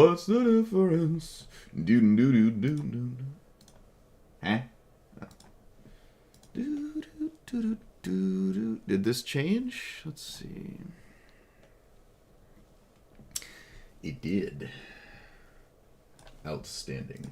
What's the difference? Do do do do do. Huh? Do do do do do. Did this change? Let's see. It did. Outstanding.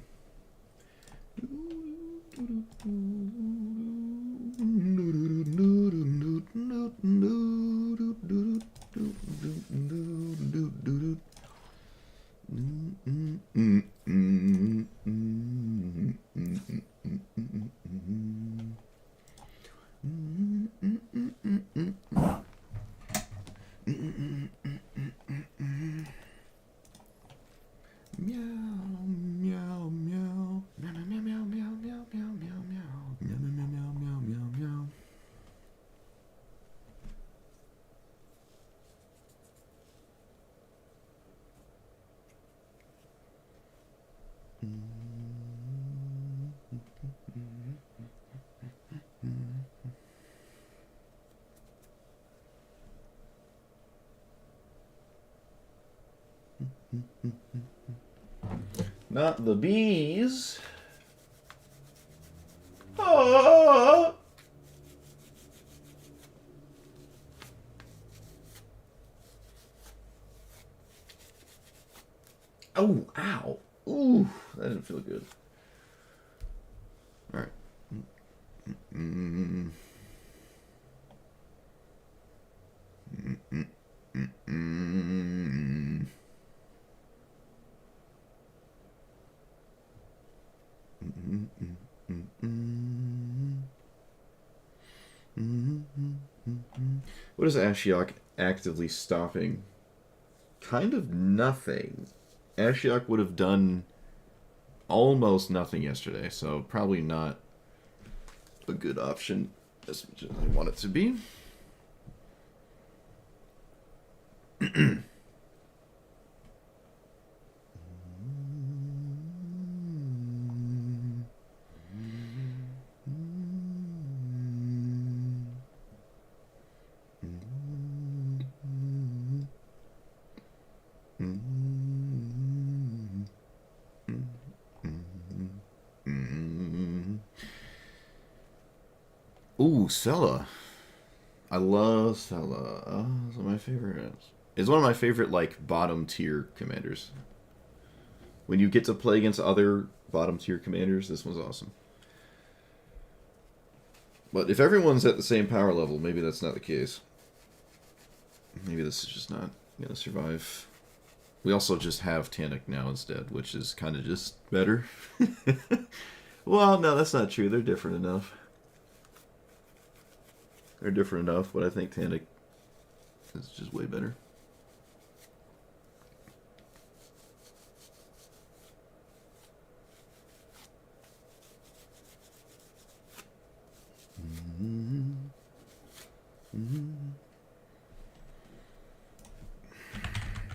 Not the bees. Oh! Oh, ow. Ooh, that didn't feel good. All right. Mm-mm. Mm-mm. Mm-mm. What is Ashiok actively stopping? Kind of nothing. Ashiok would have done almost nothing yesterday, so probably not a good option as much as I want it to be. Ooh, Sella. I love Sella. Oh, it's one of my favorites. It's one of my favorite, like, bottom tier commanders. When you get to play against other bottom tier commanders, this one's awesome. But if everyone's at the same power level, maybe that's not the case. Maybe this is just not going to survive. We also just have Tannic now instead, which is kind of just better. Well, no, that's not true. They're different enough. They're different enough, but I think Tannic is just way better.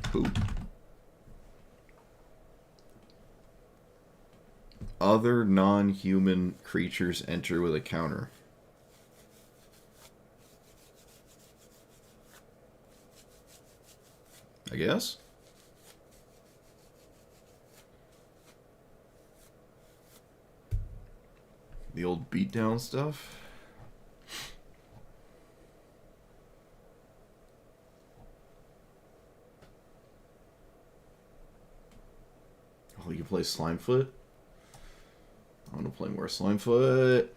Poop. Other non-human creatures enter with a counter. I guess? The old beatdown stuff? Oh, you can play Slimefoot? I want to play more Slimefoot.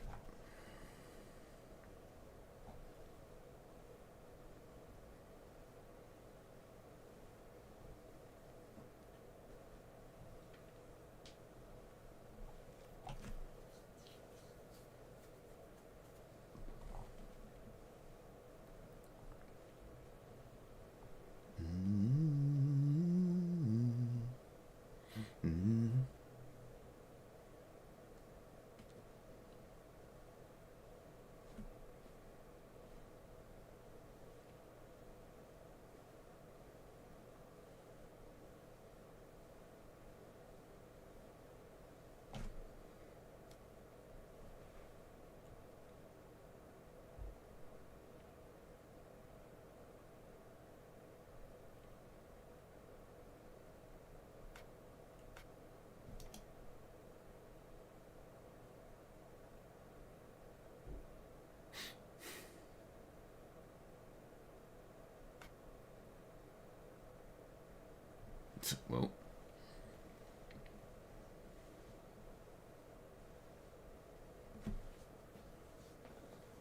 Well,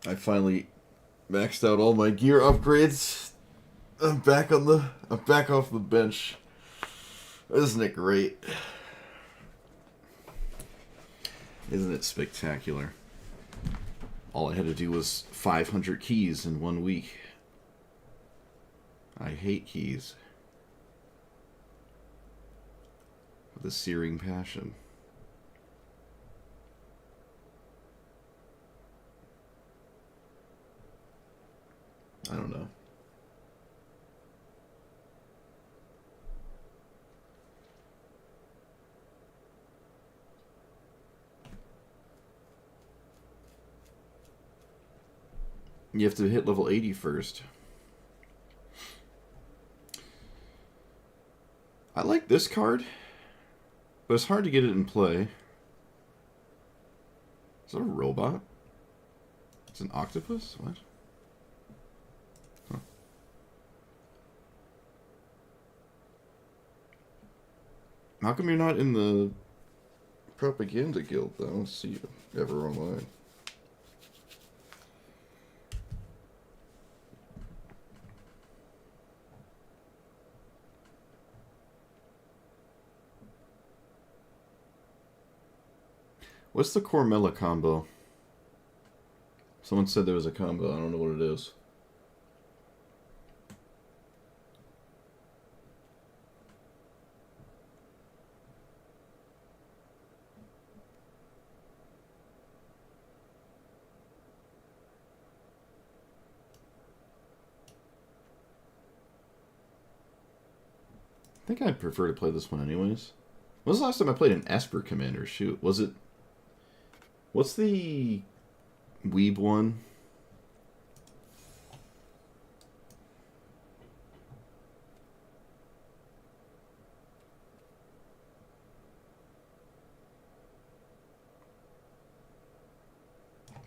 I finally maxed out all my gear upgrades. I'm back off the bench. Isn't it great? Isn't it spectacular? All I had to do was 500 keys in 1 week. I hate keys. With a searing passion. I don't know. You have to hit level 80 first. I like this card, but it's hard to get it in play. Is that a robot? It's an octopus? What? Huh. How come you're not in the propaganda guild, though? I don't see you ever online. What's the Cormella combo? Someone said there was a combo. I don't know what it is. I think I'd prefer to play this one anyways. When was the last time I played an Esper Commander? Shoot, was it... What's the Weeb one?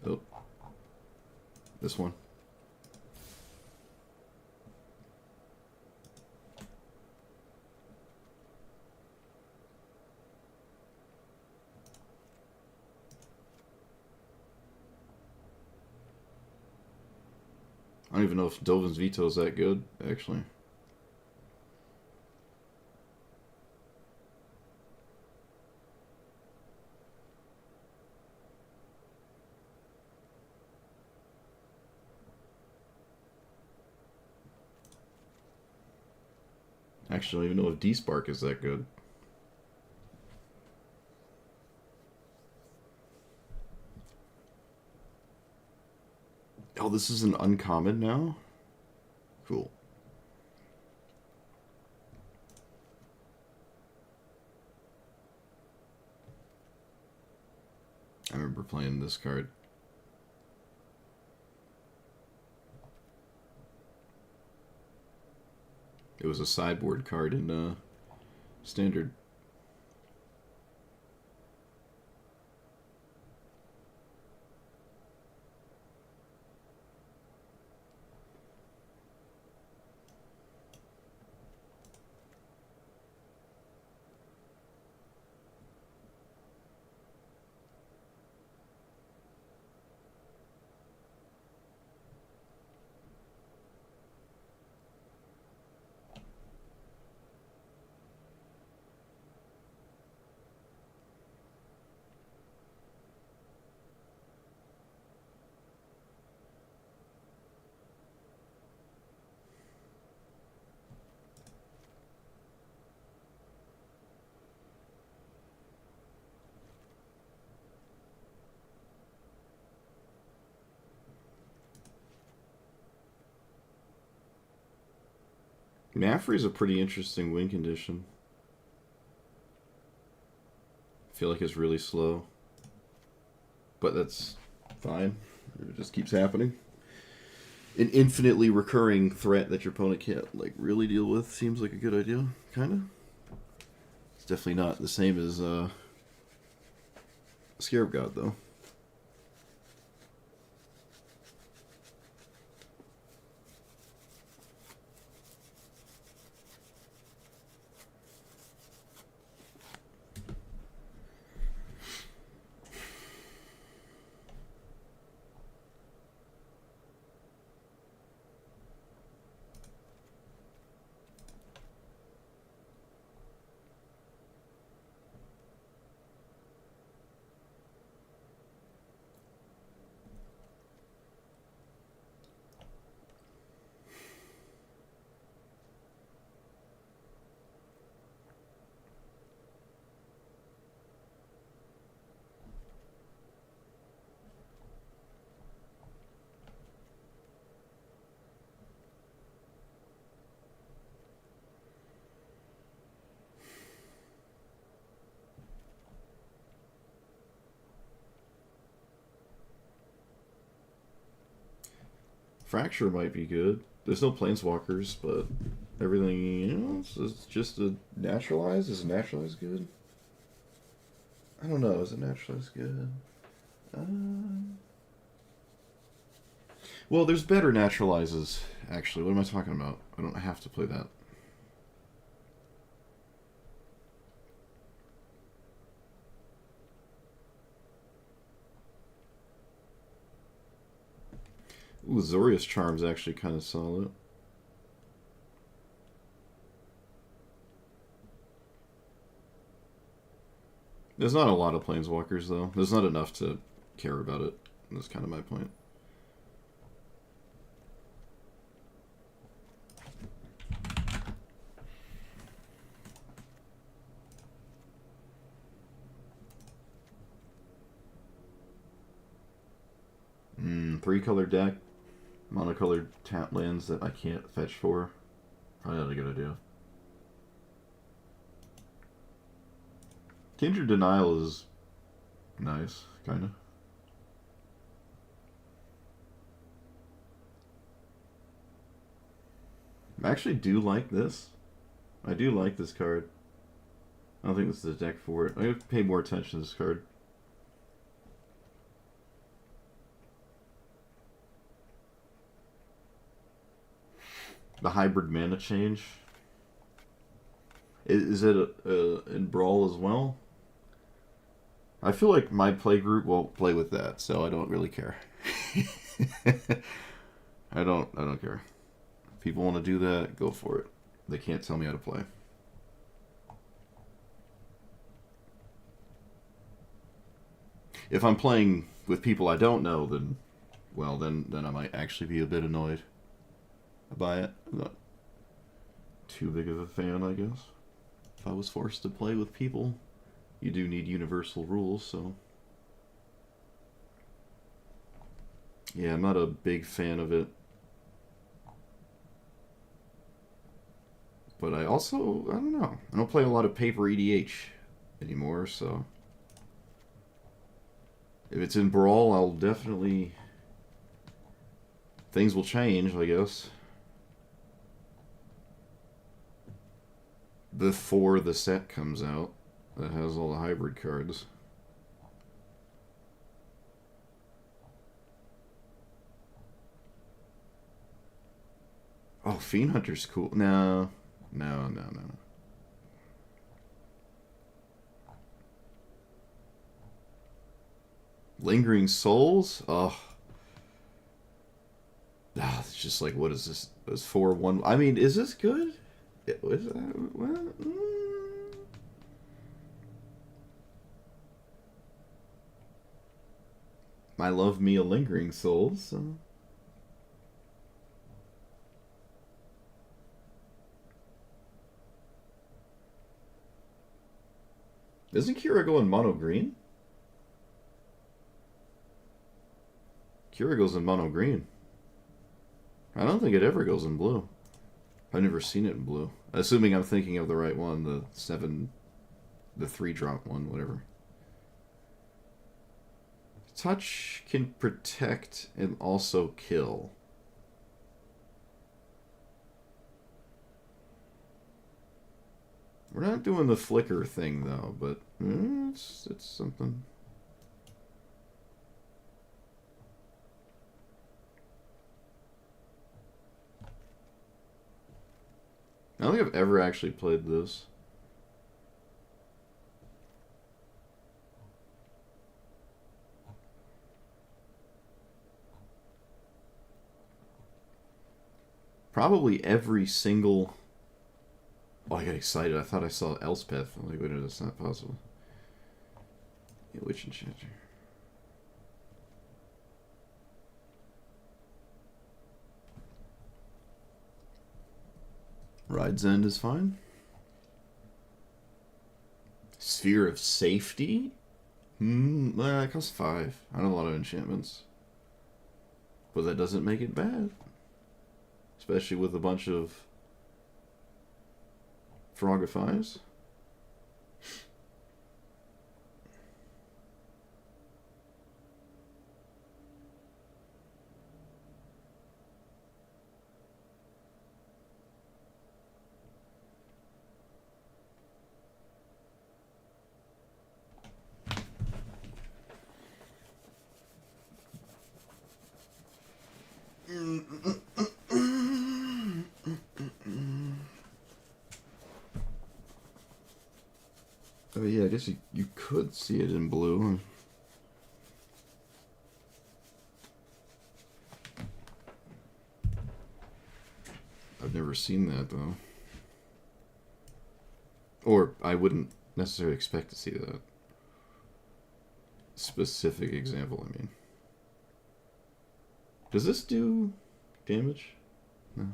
Oh. This one. I don't even know if Dovin's Veto is that good, actually. Actually, I don't even know if D-Spark is that good. Oh, this is an uncommon now? Cool. I remember playing this card. It was a sideboard card in Standard. Maffrey's a pretty interesting win condition. I feel like it's really slow. But that's fine. It just keeps happening. An infinitely recurring threat that your opponent can't like really deal with seems like a good idea, kinda. It's definitely not the same as Scarab God though. Fracture might be good. There's no planeswalkers, but everything else is just a naturalize. Is naturalize good? I don't know. Is it naturalize good? Well, there's better naturalizes, actually. What am I talking about? I don't have to play that. Ooh, Zorius Charm's actually kind of solid. There's not a lot of planeswalkers, though. There's not enough to care about it. That's kind of my point. Three-color deck. Monocolored tap lands that I can't fetch for. Probably not a good idea. Kindred Denial is nice, kind of. I actually do like this. I do like this card. I don't think this is the deck for it. I have to pay more attention to this card. The hybrid mana change. Is it in Brawl as well? I feel like my play group won't play with that, so I don't really care. I don't care. If people want to do that, go for it. They can't tell me how to play. If I'm playing with people I don't know, then, well, then I might actually be a bit annoyed by it. I'm not too big of a fan, I guess. If I was forced to play with people, you do need universal rules, so... Yeah, I'm not a big fan of it. But I also, I don't know. I don't play a lot of paper EDH anymore, so... If it's in Brawl, I'll definitely... Things will change, I guess. Before the set comes out that has all the hybrid cards. Oh, Fiend Hunter's cool. No. Lingering Souls? Oh. It's just like, what is this? It's 4-1. I mean, is this good? Is that, well, I love me a Lingering Souls, so... Doesn't Kira go in mono green? Kira goes in mono green. I don't think it ever goes in blue. I've never seen it in blue. Assuming I'm thinking of the right one, the 3-drop one, whatever. Touch can protect and also kill. We're not doing the flicker thing, though, but it's something. I don't think I've ever actually played this. Probably every single... Oh, I got excited. I thought I saw Elspeth. I'm like, wait, that's not possible. Yeah, Witch Enchanter. Ride's End is fine. Sphere of Safety? It costs 5. I don't have a lot of enchantments. But that doesn't make it bad. Especially with a bunch of Frogifys. Oh yeah, I guess you could see it in blue. I've never seen that though. Or I wouldn't necessarily expect to see that. Specific example, I mean. Does this do damage? No.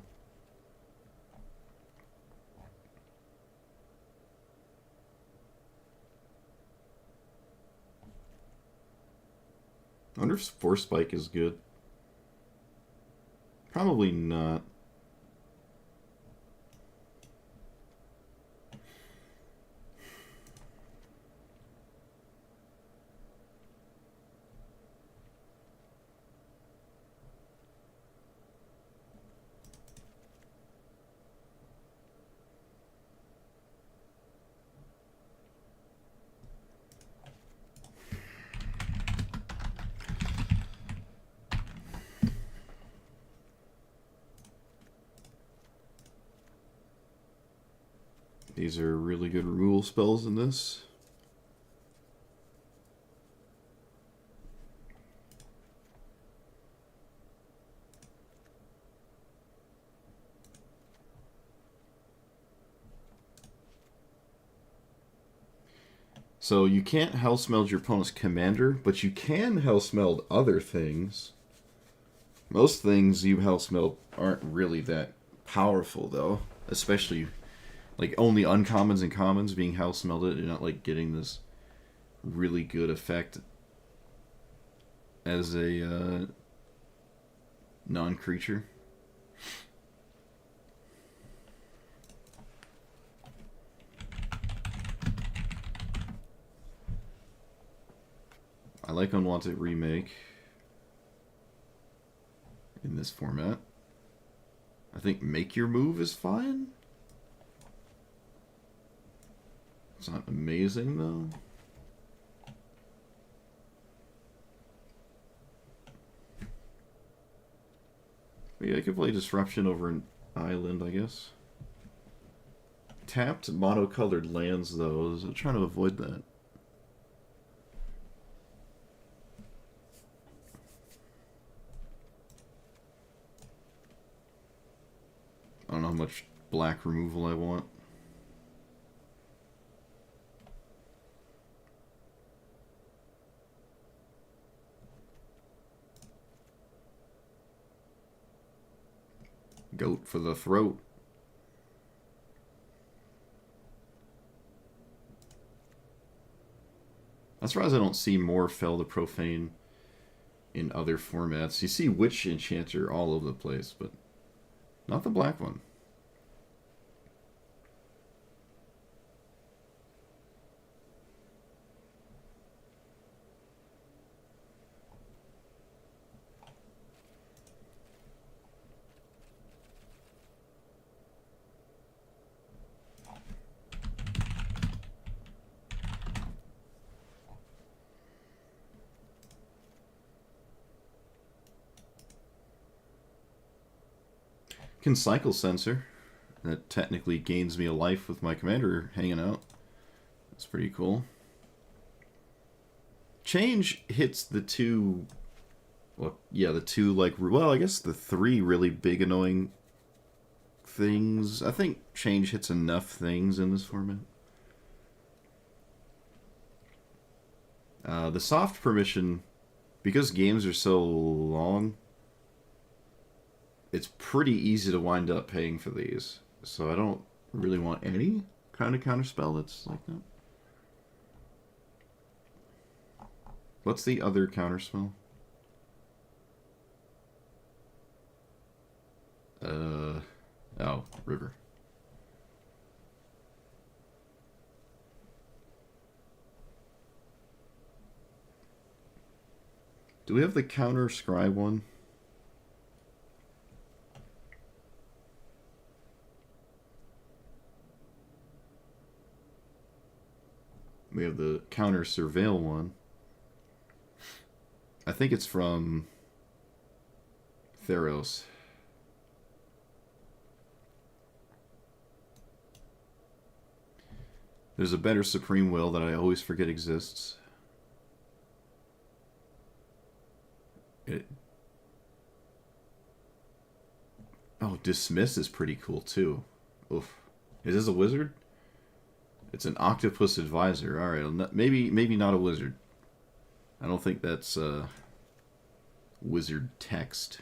I wonder if Force Spike is good. Probably not. These are really good removal spells in this. So you can't Hellsmeld your opponent's commander, but you can Hellsmeld other things. Most things you Hellsmeld aren't really that powerful, though. Especially, like, only uncommons and commons being Hellsmelded. You're not, like, getting this really good effect as a non-creature. I like Unwanted Remake in this format. I think Make Your Move is fine. It's not amazing, though. But yeah, I could play Disruption over an island, I guess. Tapped monocolored lands, though. I'm trying to avoid that. I don't know how much black removal I want. Goat for the throat. I'm surprised I don't see more Fel the Profane in other formats. You see Witch Enchanter all over the place, but not the black one. Can Cycle Sensor. That technically gains me a life with my commander hanging out. That's pretty cool. Change hits the two... Well, yeah, the two, like... Well, I guess the three really big annoying things. I think Change hits enough things in this format. The soft permission, because games are so long, it's pretty easy to wind up paying for these. So I don't really want any kind of counterspell that's like that. What's the other counterspell? Oh, River. Do we have the counter Scribe one? We have the counter Surveil one. I think it's from Theros. There's a better Supreme Will that I always forget exists. It... Oh, Dismiss is pretty cool too. Oof. Is this a wizard? It's an Octopus Advisor. Alright, maybe not a wizard. I don't think that's wizard text.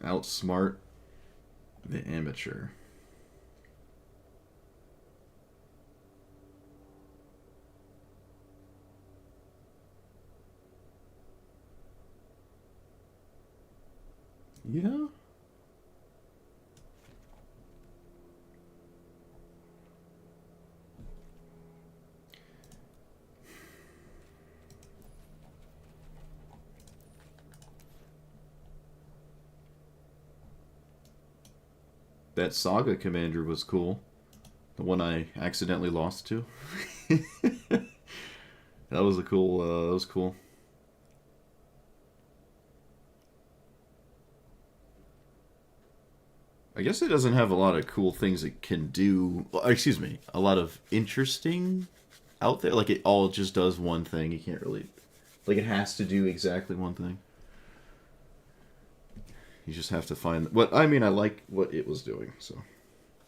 Outsmart the amateur. Yeah. That Saga Commander was cool. The one I accidentally lost to. That was a cool. That was cool. I guess it doesn't have a lot of cool things it can do. Well, excuse me, a lot of interesting out there. Like it all just does one thing. You can't really, like it has to do exactly one thing. You just have to find what I mean. I like what it was doing, so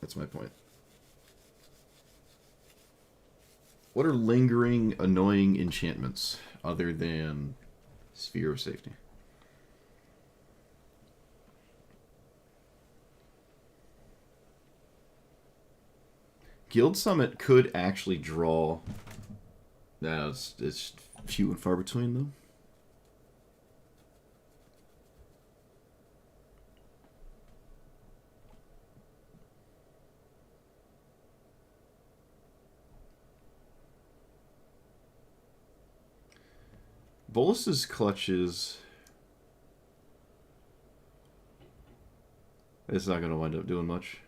that's my point. What are lingering, annoying enchantments other than Sphere of Safety? Guild Summit could actually draw. No, it's few and far between, though. Bolus's clutches. It's not going to wind up doing much.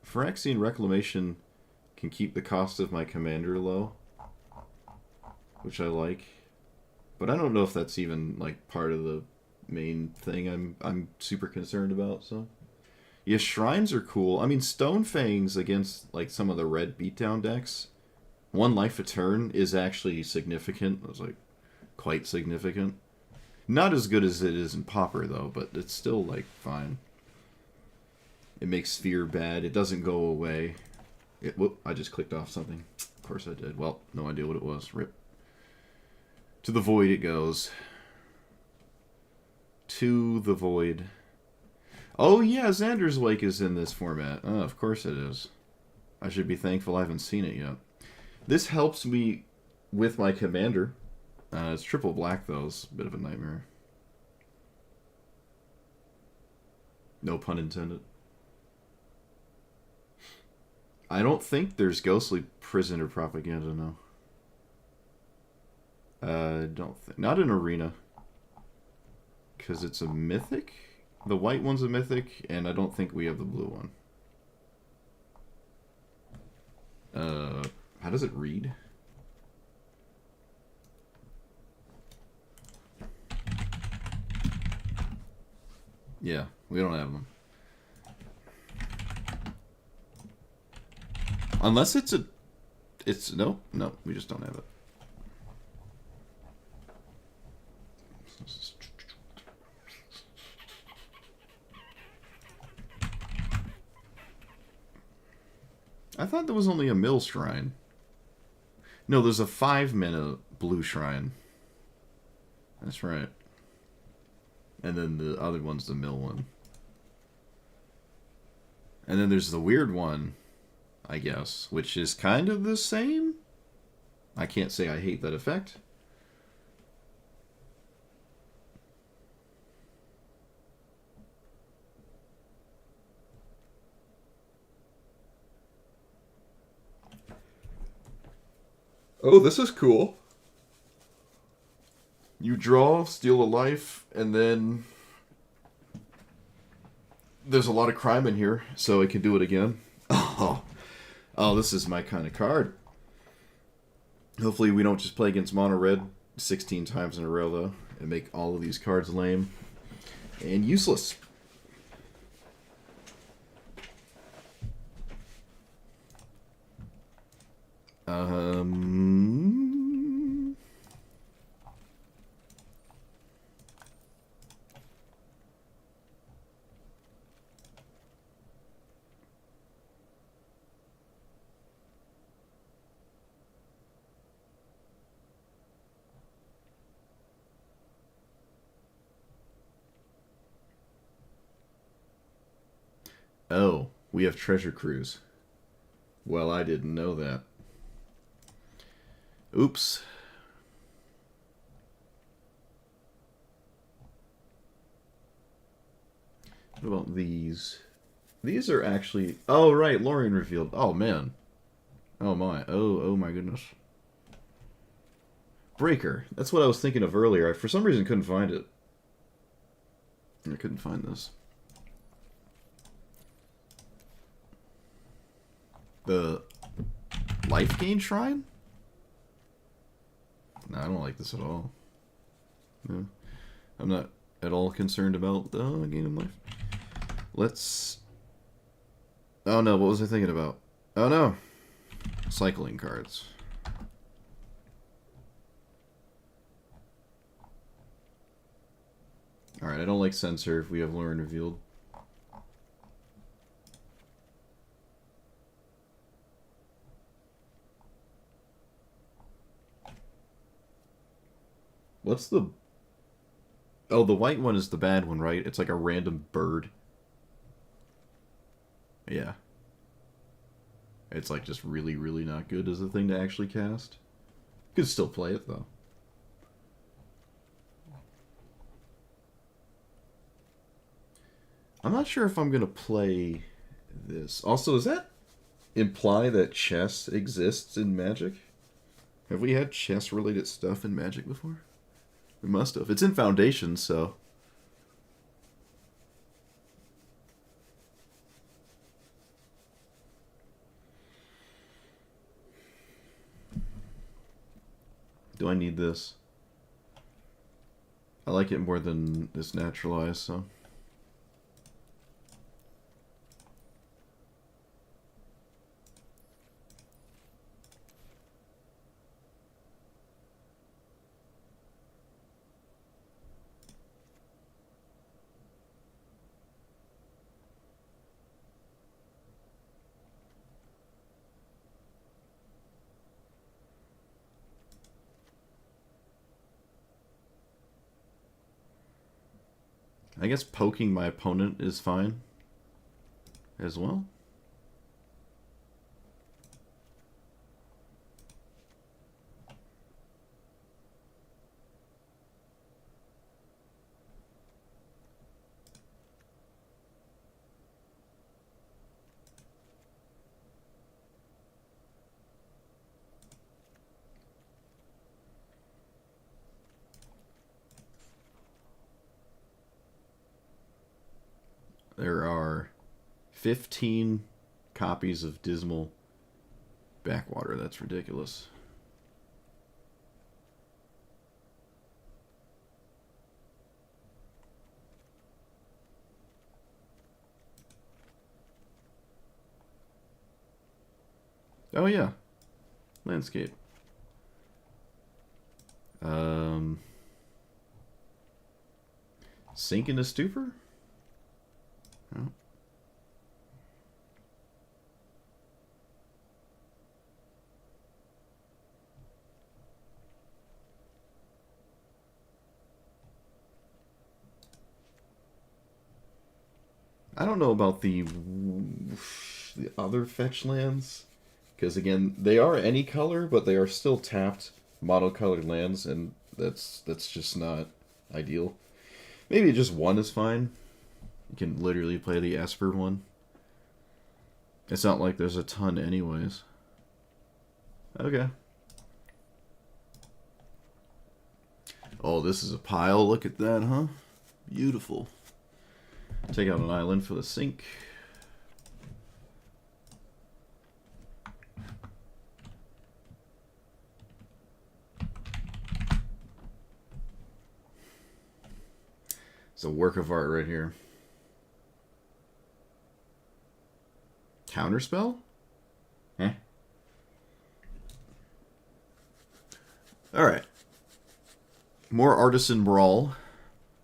Phyrexian Reclamation can keep the cost of my commander low, which I like. But I don't know if that's even like part of the main thing I'm super concerned about, so. Yeah, shrines are cool. I mean, Stonefangs against like some of the red beatdown decks, 1 life a turn is actually significant. It was like quite significant. Not as good as it is in Pauper though, but it's still like fine. It makes Sphere bad. It doesn't go away. Whoop, I just clicked off something. Of course I did. Well, no idea what it was. Rip. To the void it goes. To the void. Oh yeah, Xander's Wake is in this format. Oh, of course it is. I should be thankful I haven't seen it yet. This helps me with my commander. It's triple black though. It's a bit of a nightmare. No pun intended. I don't think there's Ghostly Prisoner propaganda, no. Don't think. Not an arena. Because it's a mythic? The white one's a mythic, and I don't think we have the blue one. How does it read? Yeah, we don't have them. Unless it's a... No, we just don't have it. I thought there was only a mill shrine. No, there's a 5-mana blue shrine. That's right. And then the other one's the mill one. And then there's the weird one, I guess, which is kind of the same. I can't say I hate that effect. Oh, this is cool. You draw, steal a life, and then there's a lot of crime in here, so I can do it again. Oh, this is my kind of card. Hopefully we don't just play against mono red 16 times in a row, though, and make all of these cards lame and useless. Oh, we have Treasure Cruise. Well, I didn't know that. Oops. What about these? These are actually... Oh, right, Lorian revealed. Oh, man. Oh, my. Oh my goodness. Breaker. That's what I was thinking of earlier. I, for some reason, couldn't find it. I couldn't find this. The life gain shrine? No, I don't like this at all. No. I'm not at all concerned about the gain of life. Let's... Oh no, what was I thinking about? Oh no! Cycling cards. Alright, I don't like censor if we have Lauren revealed. What's the... Oh, the white one is the bad one, right? It's like a random bird. Yeah. It's like just really, really not good as a thing to actually cast. You could still play it, though. I'm not sure if I'm going to play this. Also, does that imply that chess exists in Magic? Have we had chess-related stuff in Magic before? We must have. It's in Foundation, so... Do I need this? I like it more than this Naturalized, so... I guess poking my opponent is fine as well. There are 15 copies of Dismal Backwater. That's ridiculous. Oh yeah, landscape. Sink into stupor? Oh. I don't know about the other fetch lands, because again, they are any color, but they are still tapped monocolored lands, and that's just not ideal. Maybe just one is fine. You can literally play the Esper one. It's not like there's a ton anyways. Okay. Oh, this is a pile. Look at that, huh? Beautiful. Take out an island for the sink. It's a work of art right here. Counterspell? Eh? Alright. More Artisan Brawl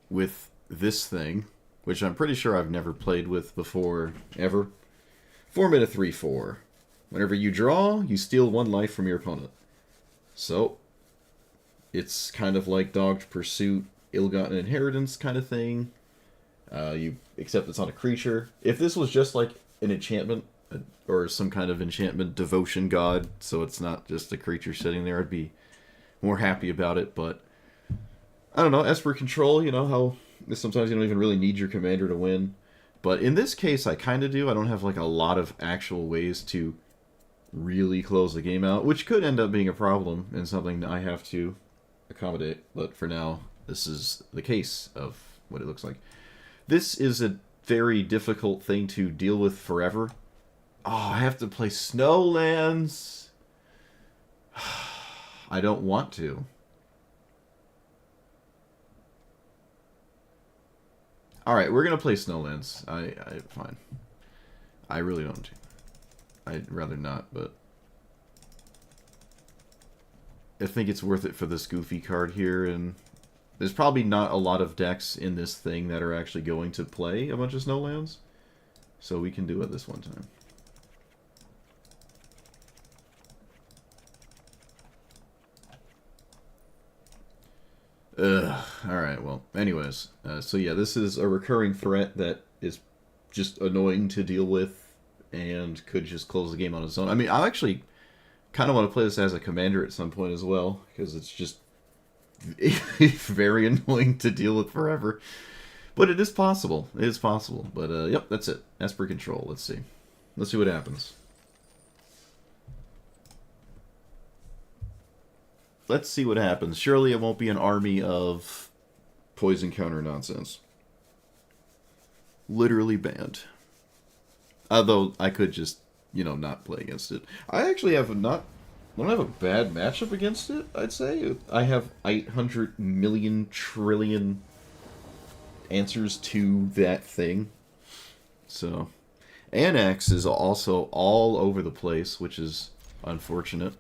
with this thing, which I'm pretty sure I've never played with before, ever. 4-mana 3/4. Whenever you draw, you steal 1 life from your opponent. So, it's kind of like Dogged Pursuit, Ill-Gotten Inheritance kind of thing. Except it's on a creature. If this was just like an enchantment, or some kind of enchantment devotion god, so it's not just a creature sitting there, I'd be more happy about it, but I don't know, Esper Control, you know how sometimes you don't even really need your commander to win. But in this case, I kind of do. I don't have like a lot of actual ways to really close the game out, which could end up being a problem and something I have to accommodate. But for now, this is the case of what it looks like. This is a very difficult thing to deal with forever. Oh, I have to play Snowlands. I don't want to. Alright, we're going to play Snowlands. Fine. I really don't. I'd rather not, but I think it's worth it for this goofy card here, and there's probably not a lot of decks in this thing that are actually going to play a bunch of Snowlands, so we can do it this one time. Alright, well, anyways. So yeah, this is a recurring threat that is just annoying to deal with and could just close the game on its own. I mean, I actually kind of want to play this as a commander at some point as well, because it's just very annoying to deal with forever. But it is possible. It is possible. But, yep, that's it. Esper Control. Let's see. Let's see what happens. Let's see what happens. Surely it won't be an army of poison counter nonsense. Literally banned. Although I could just, you know, not play against it. I actually have I don't have a bad matchup against it, I'd say. I have 800 million trillion answers to that thing. So, Annex is also all over the place, which is unfortunate.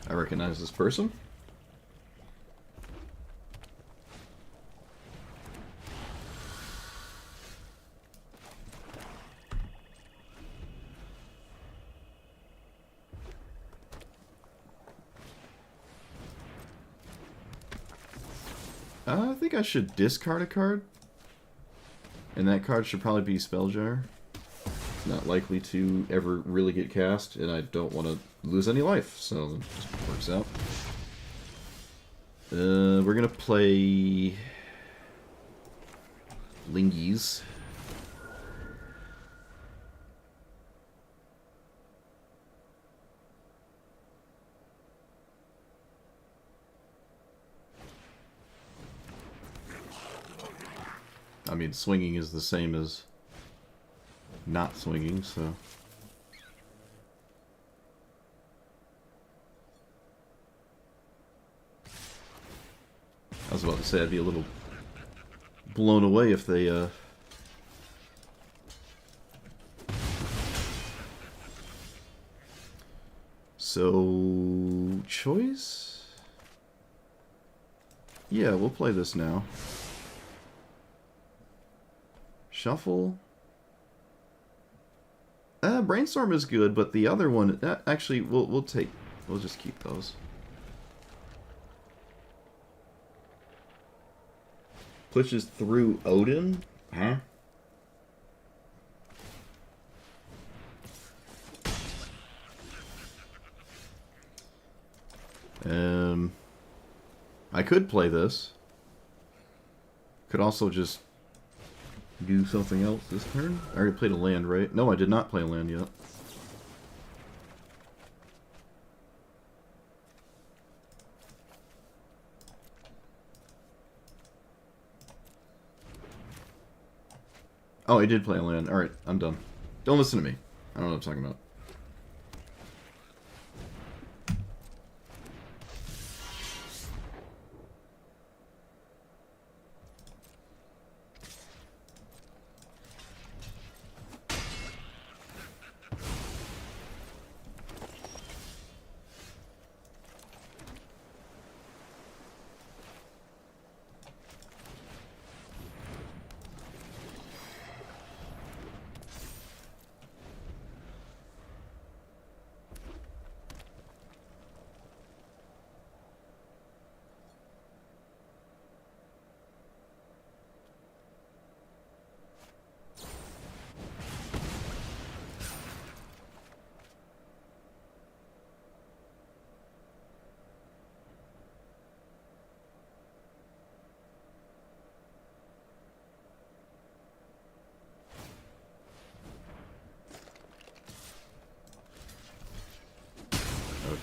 I recognize this person. I think I should discard a card. And that card should probably be Spelljar. It's not likely to ever really get cast, and I don't want to lose any life, so it just works out. We're gonna play Lingies. I mean, swinging is the same as not swinging, so... I was about to say I'd be a little blown away if they, So... choice? Yeah, we'll play this now. Shuffle. Brainstorm is good, but the other one, actually, we'll just keep those. Pushes through Odin? Huh? I could play this. Could also just do something else this turn. I already played a land, right? No, I did not play a land yet. Oh, I did play land. Alright, I'm done. Don't listen to me. I don't know what I'm talking about.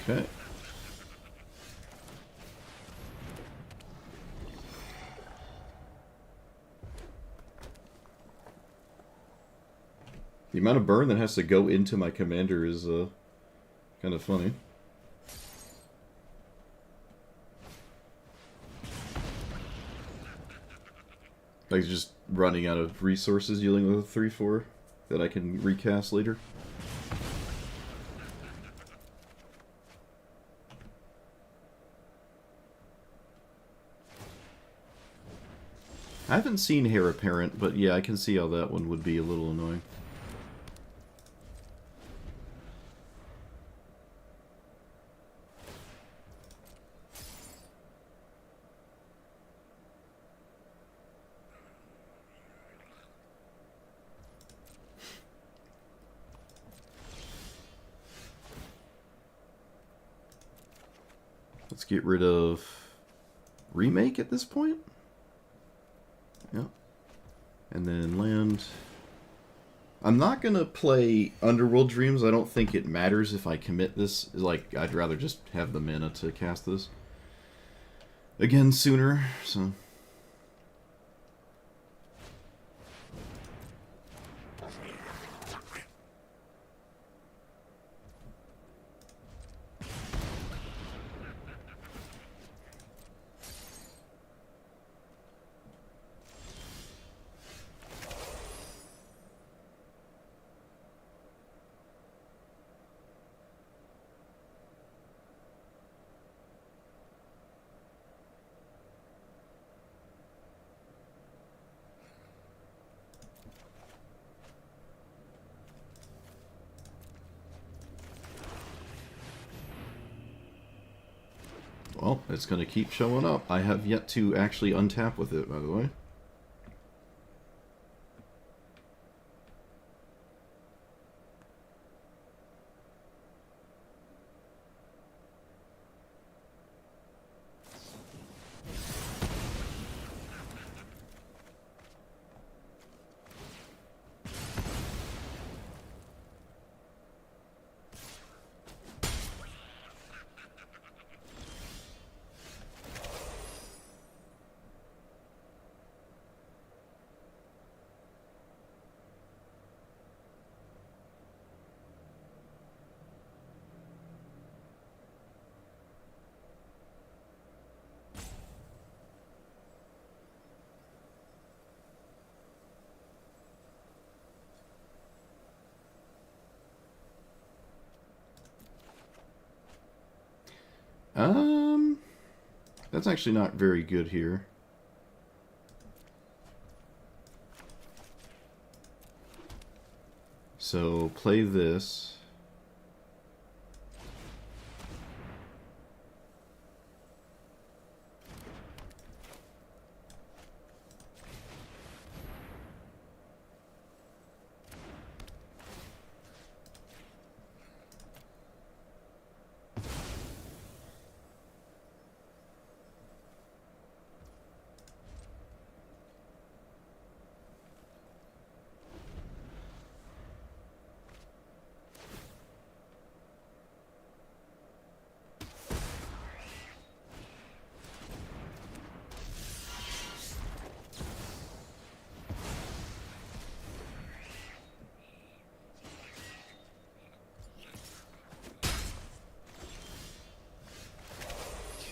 Okay. The amount of burn that has to go into my commander is kind of funny. Like just running out of resources dealing with a 3/4 that I can recast later. I haven't seen Heir Apparent, but yeah, I can see how that one would be a little annoying. Let's get rid of Remake at this point. Yeah. And then land. I'm not going to play Underworld Dreams. I don't think it matters if I commit this. Like, I'd rather just have the mana to cast this again sooner, so... Well, it's going to keep showing up. I have yet to actually untap with it, by the way. That's actually not very good here. So, play this.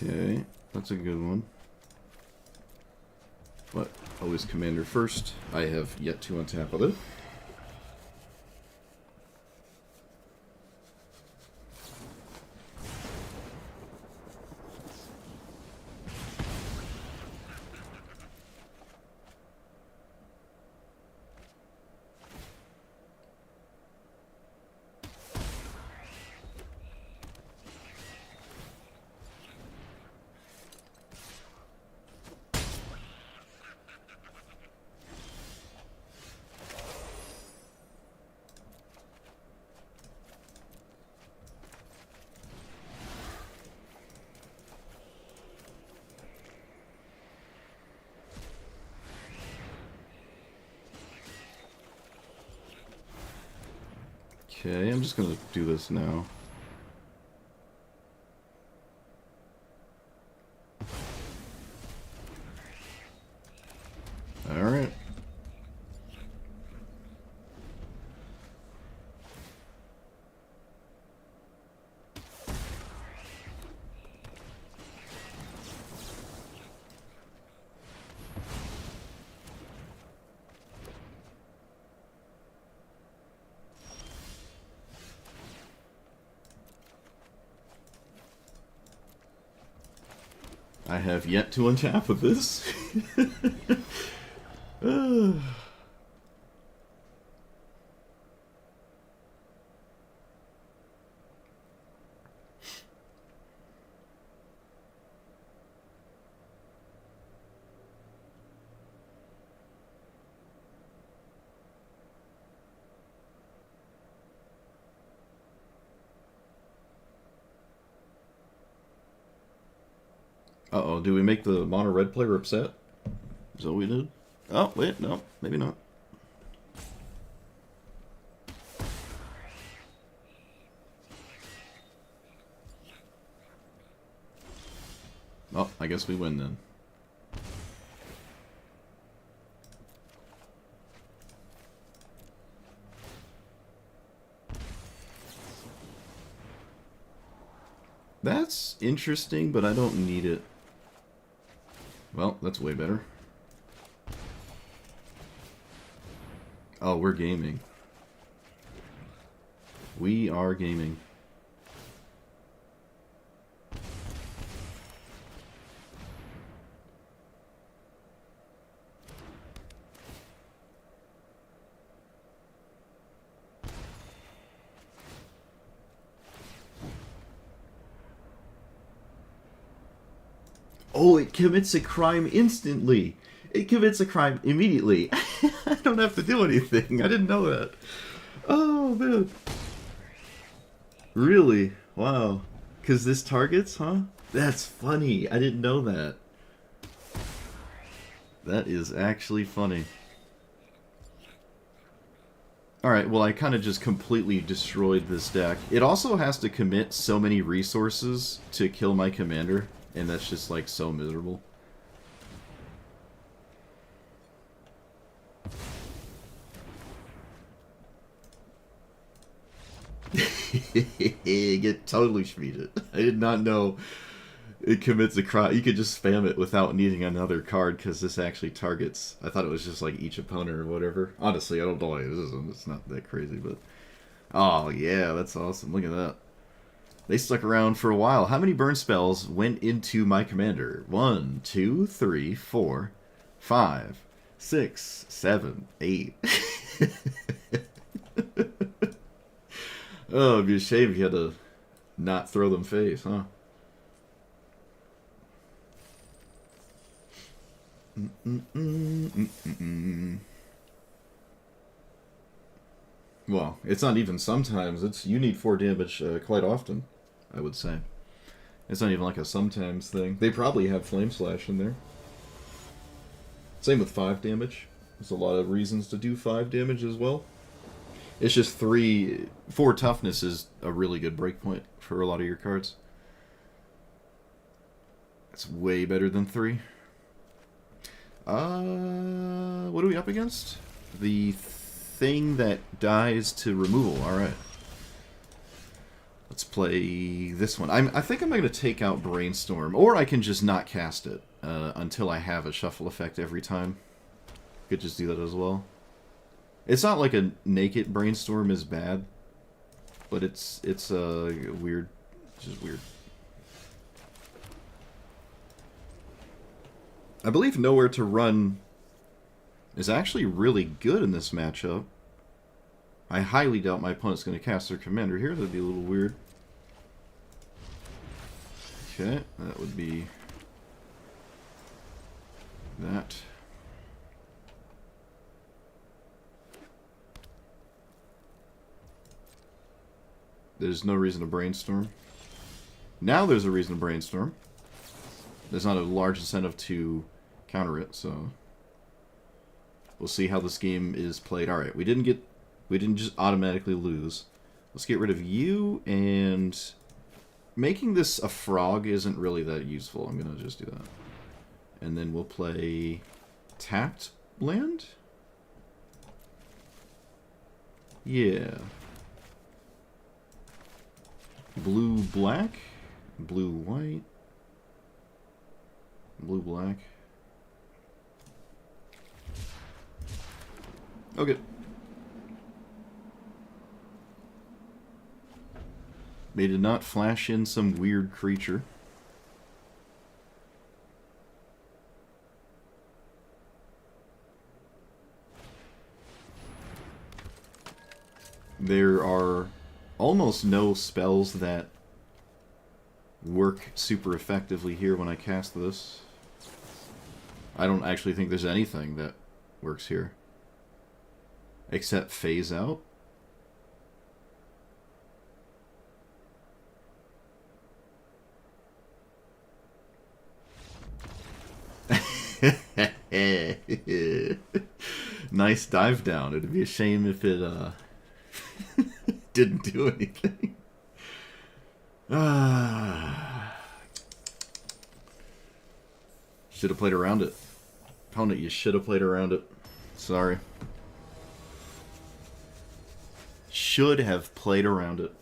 Okay, that's a good one. But always commander first. I have yet to untap with it. Okay, I'm just gonna do this now. Alright. I have yet to untap with this. Uh-oh, do we make the mono red player upset? Is that what we did? Oh, wait, no, maybe not. Oh, I guess we win then. That's interesting, but I don't need it. Well, that's way better. Oh, we're gaming. We are gaming. Oh, it commits a crime instantly. It commits a crime immediately. I don't have to do anything. I didn't know that. Oh, man. Really? Wow. Because this targets, huh? That's funny. I didn't know that. That is actually funny. Alright, well I kind of just completely destroyed this deck. It also has to commit so many resources to kill my commander, and that's just like so miserable. Get totally schmeated. I did not know it commits a crime. You could just spam it without needing another card because this actually targets. I thought it was just like each opponent or whatever. Honestly, I don't know why it isn't. It's not that crazy, but oh yeah, that's awesome. Look at that. They stuck around for a while. How many burn spells went into my commander? 1, 2, 3, 4, 5, 6, 7, 8. Oh, it'd be a shame if you had to not throw them face, huh? Well, it's not even sometimes. It's you need 4 damage quite often, I would say. It's not even like a sometimes thing. They probably have Flame Slash in there. Same with 5 damage. There's a lot of reasons to do 5 damage as well. It's just 4 toughness is a really good breakpoint for a lot of your cards. It's way better than 3. What are we up against? The thing that dies to removal. Alright. Let's play this one. I think I'm going to take out Brainstorm, or I can just not cast it until I have a shuffle effect every time. Could just do that as well. It's not like a naked Brainstorm is bad, but it's weird. It's just weird. I believe Nowhere to Run is actually really good in this matchup. I highly doubt my opponent's going to cast their commander here. That'd be a little weird. Okay, that would be that. There's no reason to brainstorm. Now there's a reason to brainstorm. There's not a large incentive to counter it, so we'll see how this game is played. All right, we didn't just automatically lose. Let's get rid of you, and making this a frog isn't really that useful. I'm gonna just do that, and then we'll play tapped land. Yeah. Blue black, blue white, blue black. Okay. They did not flash in some weird creature. There are almost no spells that work super effectively here when I cast this. I don't actually think there's anything that works here. Except Phase Out. Nice dive down. It'd be a shame if it didn't do anything. Should have played around it. Opponent, you should have played around it. Sorry. Should have played around it.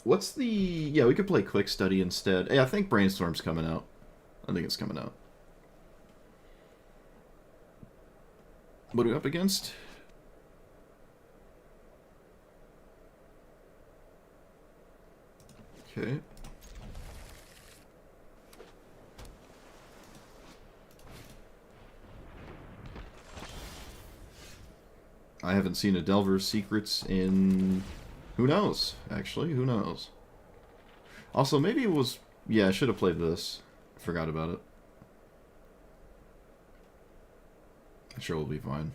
What's the... Yeah, we could play Quick Study instead. Hey, I think Brainstorm's coming out. I think it's coming out. What are we up against? Okay. I haven't seen a Delver's Secrets in... Who knows, actually? Who knows? Also, maybe it was... Yeah, I should have played this. I forgot about it. I'm sure we'll be fine.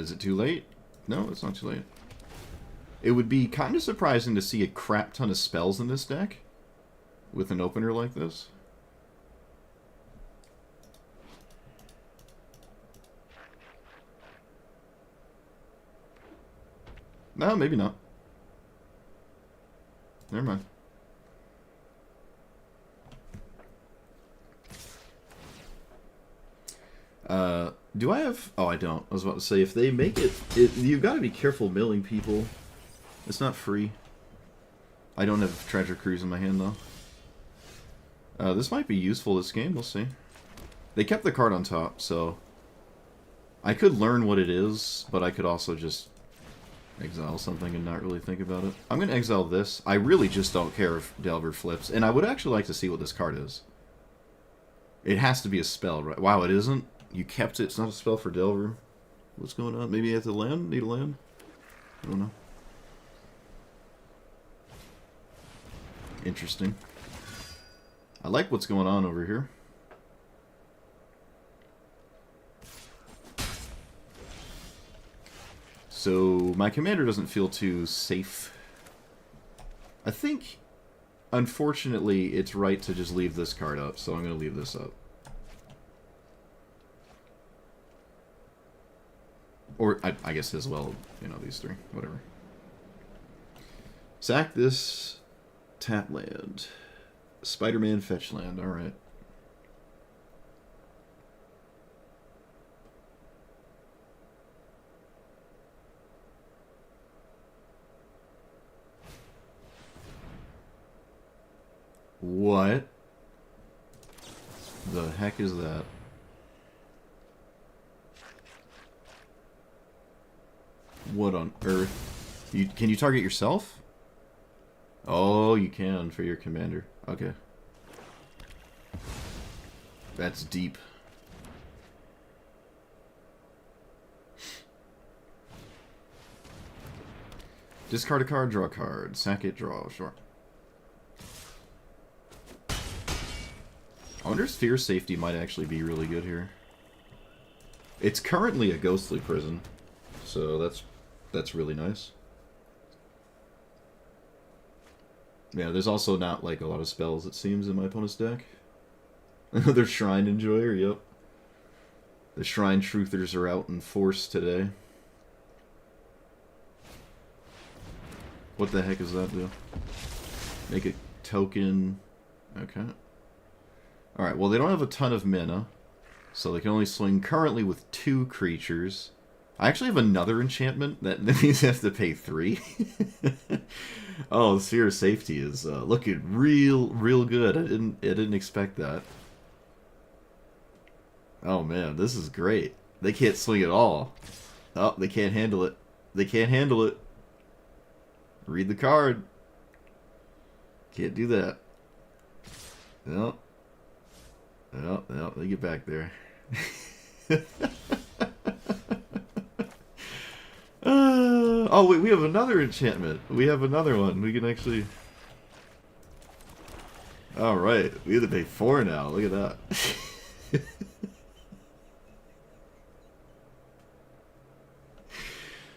Is it too late? No, it's not too late. It would be kind of surprising to see a crap ton of spells in this deck with an opener like this. No, maybe not. Never mind. Do I have... Oh, I don't. I was about to say, if they make it... You've got to be careful milling people. It's not free. I don't have Treasure Cruise in my hand, though. This might be useful this game. We'll see. They kept the card on top, so... I could learn what it is, but I could also just exile something and not really think about it. I'm going to exile this. I really just don't care if Delver flips, and I would actually like to see what this card is. It has to be a spell, right? Wow, it isn't? You kept it. It's not a spell for Delver. What's going on? Maybe you have to land? Need a land? I don't know. Interesting. I like what's going on over here. So, my commander doesn't feel too safe. I think, unfortunately, it's right to just leave this card up, so I'm going to leave this up. Or, I guess as well, you know, these three. Whatever. Sack this. Tap land. Spider-Man fetch land. Alright. What the heck is that? What on earth? Can you target yourself? Oh, you can for your commander. Okay. That's deep. Discard a card, draw a card. Sack it, draw. Sure. I wonder if Sphere Safety might actually be really good here. It's currently a Ghostly Prison, so that's really nice. Yeah, there's also not like a lot of spells, it seems, in my opponent's deck. Another Shrine Enjoyer, yep. The Shrine Truthers are out in force today. What the heck does that do? Make a token. Okay. Alright, well they don't have a ton of mana, so they can only swing currently with 2 creatures. I actually have another enchantment that means I have to pay 3. Oh, the Sphere of Safety is looking real good. I didn't expect that. Oh man, this is great. They can't swing at all. Oh, they can't handle it. They can't handle it. Read the card. Can't do that. No. No, no, they get back there. Oh, wait, we have another enchantment. We have another one. We can actually... Alright, we have to pay 4 now. Look at that.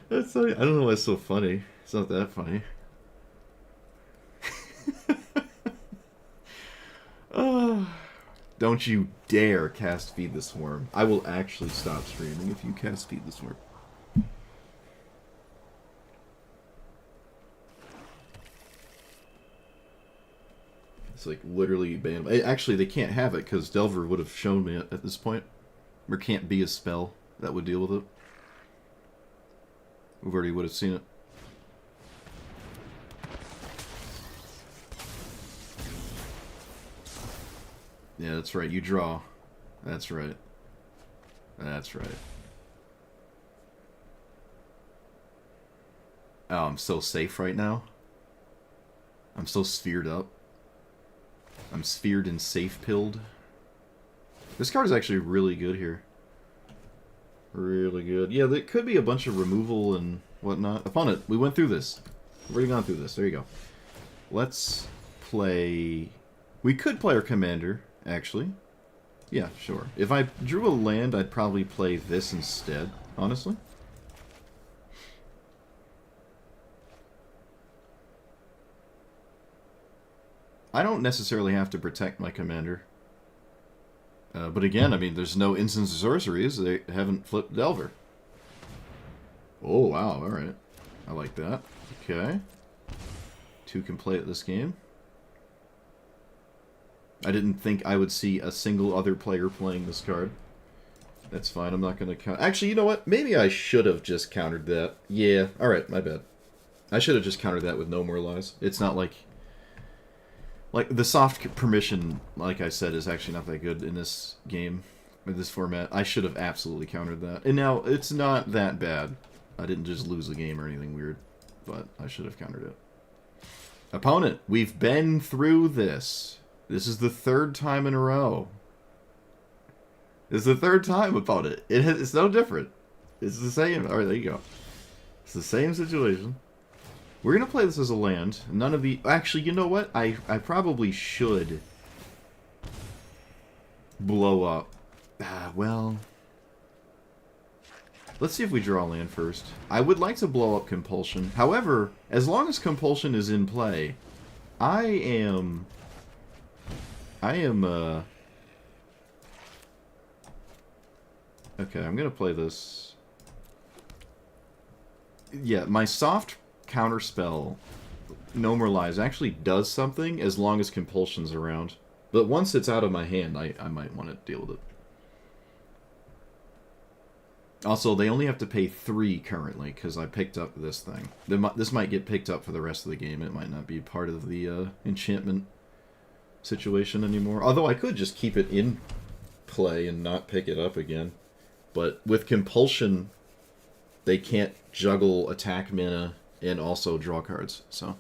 That's so... I don't know why it's so funny. It's not that funny. Don't you dare cast Feed the Swarm. I will actually stop streaming if you cast Feed the Swarm. It's like literally banned. Actually, they can't have it because Delver would have shown me it at this point. There can't be a spell that would deal with it. We already would have seen it. Yeah, that's right. You draw. That's right. That's right. Oh, I'm so safe right now. I'm so sphered up. I'm sphered and safe-pilled. This card is actually really good here. Really good. Yeah, there could be a bunch of removal and whatnot. Opponent, we went through this. We've already gone through this. There you go. Let's play... We could play our commander, actually. Yeah, sure. If I drew a land, I'd probably play this instead, honestly. I don't necessarily have to protect my commander. But again, I mean, there's no instants of sorceries. They haven't flipped Delver. Oh, wow. Alright. I like that. Okay. 2 can play at this game. I didn't think I would see a single other player playing this card. That's fine. I'm not going to count. Actually, you know what? Maybe I should have just countered that. Yeah. Alright, my bad. I should have just countered that with No More Lies. It's not like... Like, the soft permission, like I said, is actually not that good in this game, in this format. I should have absolutely countered that. And now, it's not that bad. I didn't just lose the game or anything weird, but I should have countered it. Opponent, we've been through this. This is the 3rd time in a row. It's the 3rd time, opponent. It's no different. It's the same. Alright, there you go. It's the same situation. We're going to play this as a land. None of the... Actually, you know what? I probably should blow up. Well... Let's see if we draw land first. I would like to blow up Compulsion. However, as long as Compulsion is in play, I am... Okay, I'm going to play this. Yeah, my soft counterspell, No More Lies, actually does something as long as Compulsion's around. But once it's out of my hand, I might want to deal with it. Also, they only have to pay 3 currently, because I picked up this thing. This might get picked up for the rest of the game. It might not be part of the enchantment situation anymore. Although I could just keep it in play and not pick it up again. But with Compulsion, they can't juggle attack mana and also draw cards, so...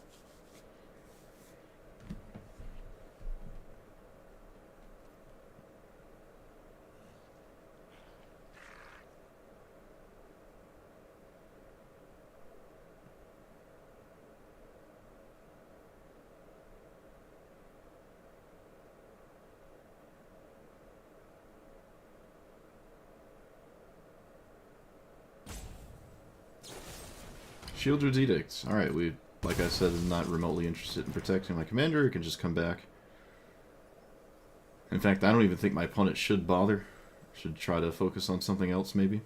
Shieldred's Edict. Alright, we, like I said, is not remotely interested in protecting my commander. It can just come back. In fact, I don't even think my opponent should bother. Should try to focus on something else, maybe.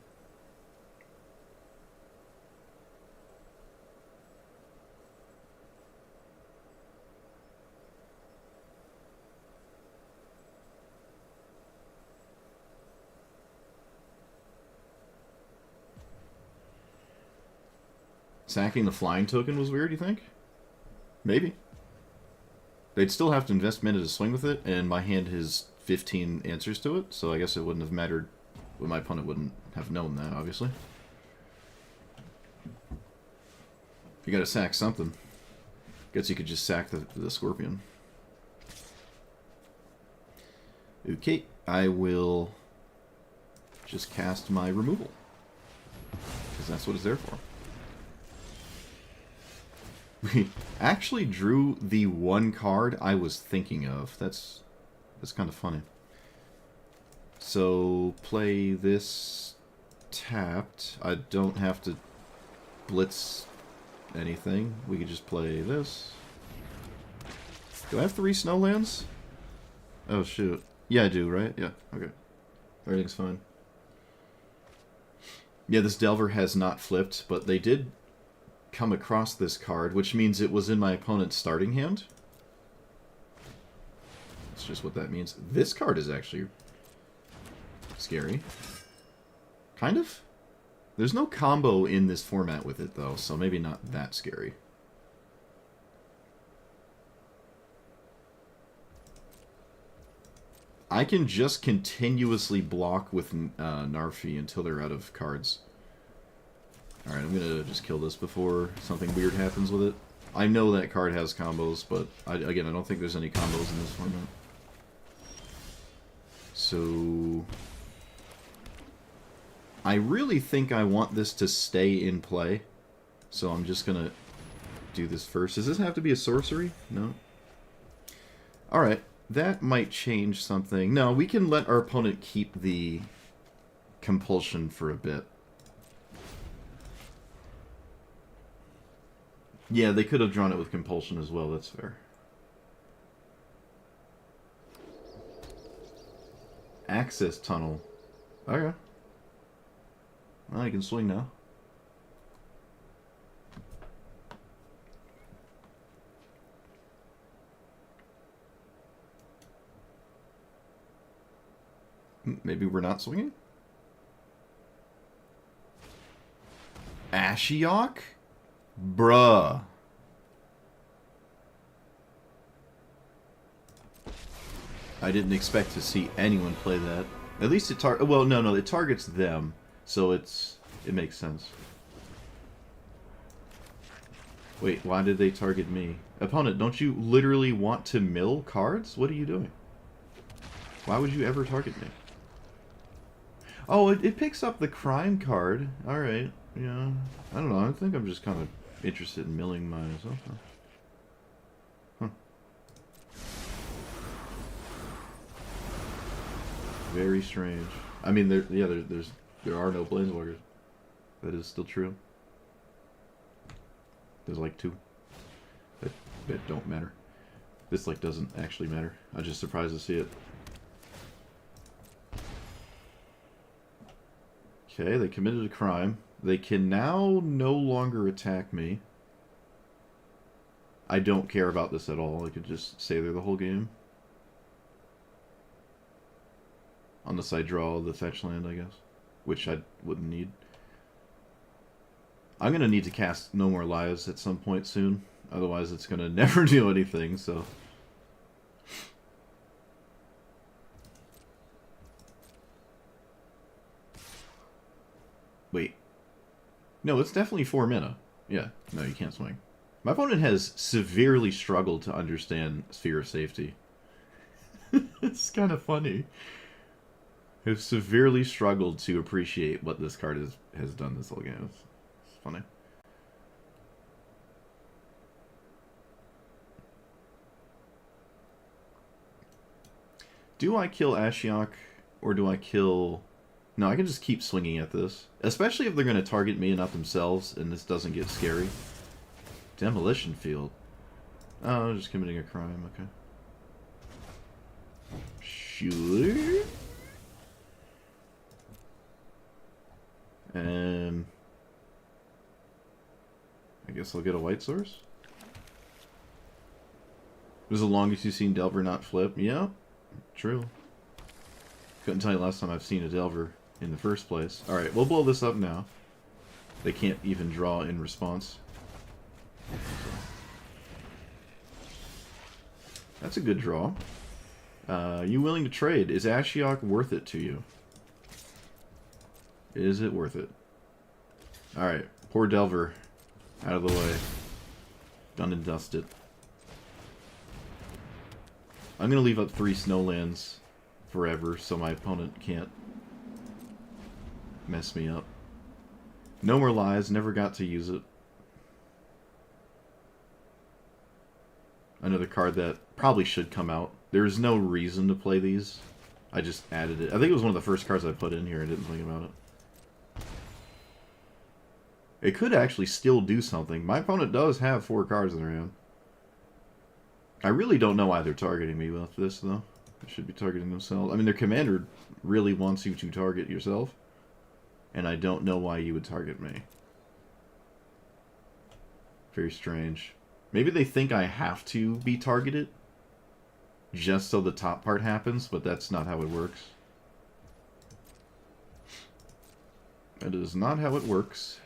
Sacking the flying token was weird, you think? Maybe. They'd still have to invest mana to swing with it, and my hand has 15 answers to it, so I guess it wouldn't have mattered. Well, my opponent wouldn't have known that, obviously. You gotta sack something. Guess you could just sack the Scorpion. Okay, I will just cast my removal. Because that's what it's there for. We actually drew the one card I was thinking of. That's kind of funny. So, play this tapped. I don't have to blitz anything. We could just play this. Do I have 3 snowlands? Oh, shoot. Yeah, I do, right? Yeah, okay. Everything's fine. Yeah, this Delver has not flipped, but they did come across this card, which means it was in my opponent's starting hand. That's just what that means. This card is actually scary. Kind of? There's no combo in this format with it, though, so maybe not that scary. I can just continuously block with Narfi until they're out of cards. Alright, I'm gonna just kill this before something weird happens with it. I know that card has combos, but again, I don't think there's any combos in this format. So... I really think I want this to stay in play, so I'm just gonna do this first. Does this have to be a sorcery? No? Alright, that might change something. No, we can let our opponent keep the compulsion for a bit. Yeah, they could have drawn it with compulsion as well, that's fair. Access tunnel. Okay. Well, I can swing now. Maybe we're not swinging? Ashiok? Bruh. I didn't expect to see anyone play that. At least it well, no, it targets them, so it makes sense. Wait, why did they target me? Opponent, don't you literally want to mill cards? What are you doing? Why would you ever target me? Oh, it picks up the crime card. Alright, yeah. I don't know, I think I'm just kind of interested in milling myself. Huh. Very strange. I mean, there are no planeswalkers. That is still true. There's like 2 that don't matter. This like doesn't actually matter. I'm just surprised to see it. Okay, they committed a crime. They can now no longer attack me. I don't care about this at all. I could just stay there the whole game. Unless I draw the fetch land, I guess. Which I wouldn't need. I'm going to need to cast No More Lives at some point soon. Otherwise it's going to never do anything, so... Wait. No, it's definitely 4 mana. Yeah, no, you can't swing. My opponent has severely struggled to understand Sphere of Safety. It's kind of funny. Has severely struggled to appreciate what this card has done this whole game. It's funny. Do I kill Ashiok, or do I kill... No, I can just keep swinging at this. Especially if they're going to target me and not themselves, and this doesn't get scary. Demolition Field. Oh, I'm just committing a crime, okay. Sure. I guess I'll get a white source. It was the longest you've seen Delver not flip. Yeah, true. Couldn't tell you last time I've seen a Delver in the first place. Alright, we'll blow this up now. They can't even draw in response. That's a good draw. You willing to trade? Is Ashiok worth it to you? Is it worth it? Alright, poor Delver. Out of the way. Done and dusted. I'm going to leave up 3 Snowlands forever so my opponent can't mess me up. No More Lies, never got to use it. Another card that probably should come out. There's no reason to play these. I just added it. I think it was one of the first cards I put in here. I didn't think about it. It could actually still do something. My opponent does have 4 cards in their hand. I really don't know why they're targeting me with this, though. They should be targeting themselves. I mean, their commander really wants you to target yourself. And I don't know why you would target me. Very strange. Maybe they think I have to be targeted just so the top part happens, but that's not how it works. That is not how it works.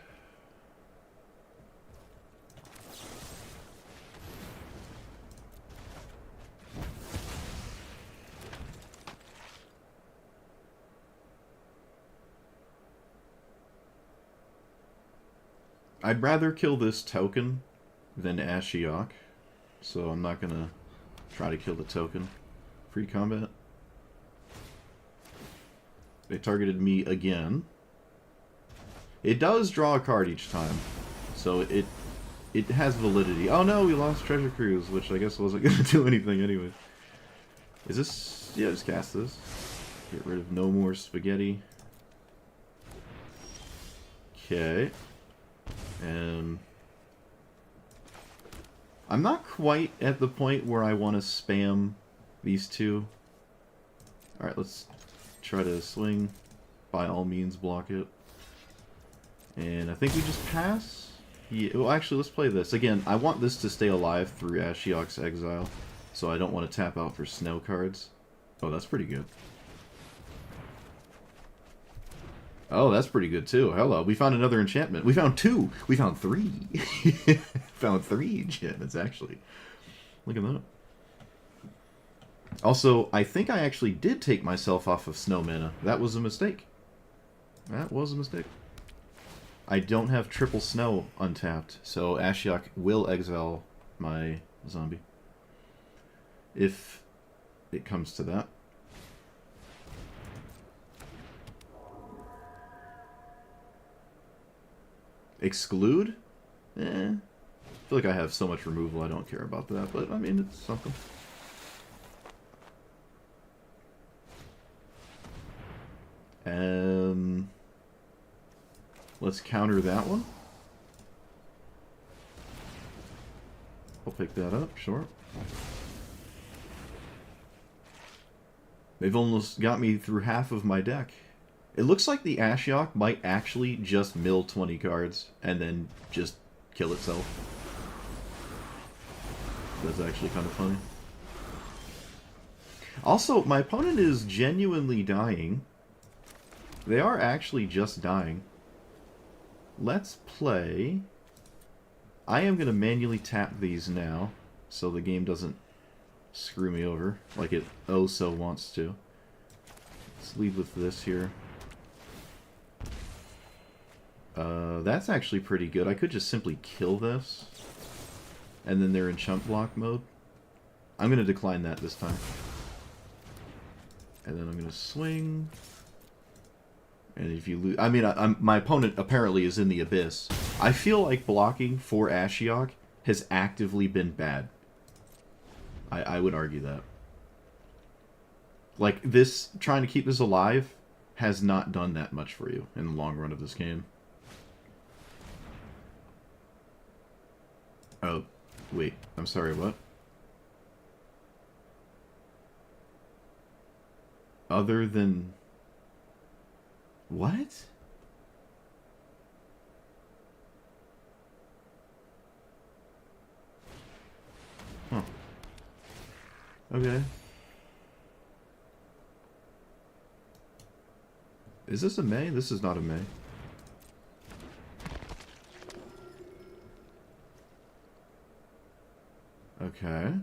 I'd rather kill this token than Ashiok, so I'm not gonna try to kill the token. Free combat. They targeted me again. It does draw a card each time, so it has validity. Oh no, we lost Treasure Cruise, which I guess wasn't gonna do anything anyway. Is this... yeah, just cast this. Get rid of no more spaghetti. Okay. I'm not quite at the point where I want to spam these two. Alright, let's try to swing. By all means, block it. And I think we just pass? Yeah, well, actually, let's play this. Again, I want this to stay alive through Ashiok's exile, so I don't want to tap out for snow cards. Oh, that's pretty good. Oh, that's pretty good too. Hello, we found another enchantment. We found 2. We found 3. Found 3 enchantments, actually. Look at that. Also, I think I actually did take myself off of snow mana. That was a mistake. That was a mistake. I don't have triple snow untapped, so Ashiok will exile my zombie. If it comes to that. Exclude? I feel like I have so much removal I don't care about that, but I mean, it's something. Let's counter that one. I'll pick that up, sure. They've almost got me through half of my deck. It looks like the Ashiok might actually just mill 20 cards and then just kill itself. That's actually kind of funny. Also, my opponent is genuinely dying. They are actually just dying. Let's play... I am going to manually tap these now, so the game doesn't screw me over, like it oh so wants to. Let's lead with this here. That's actually pretty good. I could just simply kill this, and then they're in chump block mode. I'm going to decline that this time. And then I'm going to swing. And if you lose... I mean, my opponent apparently is in the abyss. I feel like blocking for Ashiok has actively been bad. I would argue that. Like, this, trying to keep this alive, has not done that much for you in the long run of this game. Oh, wait. I'm sorry, what? Other than... What? Huh. Okay. Is this a May? This is not a May. Okay.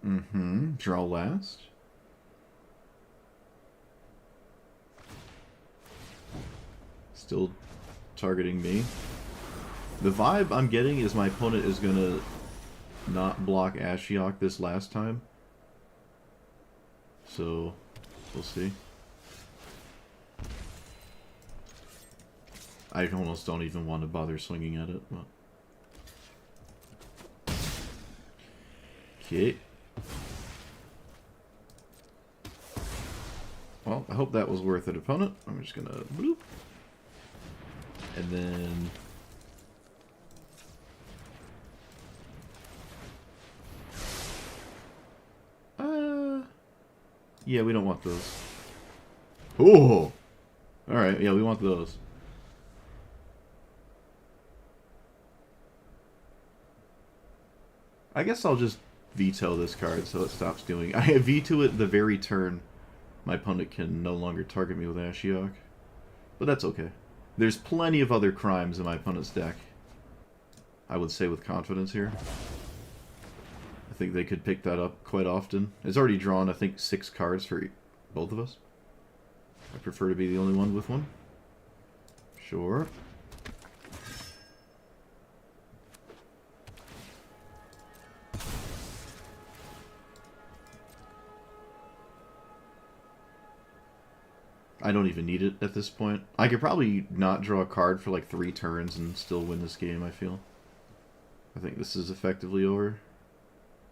Mm-hmm. Draw last. Still targeting me. The vibe I'm getting is my opponent is gonna not block Ashiok this last time. So, we'll see. I almost don't even want to bother swinging at it. But... Okay. Well, I hope that was worth it, opponent. I'm just gonna bloop. And then... yeah, we don't want those. Oh! Alright, yeah, we want those. I guess I'll just veto this card so it stops doing... I veto it the very turn my opponent can no longer target me with Ashiok. But that's okay. There's plenty of other crimes in my opponent's deck. I would say with confidence here. I think they could pick that up quite often. It's already drawn, I think, 6 cards for both of us. I prefer to be the only one with one. Sure. I don't even need it at this point. I could probably not draw a card for like 3 turns and still win this game, I feel. I think this is effectively over.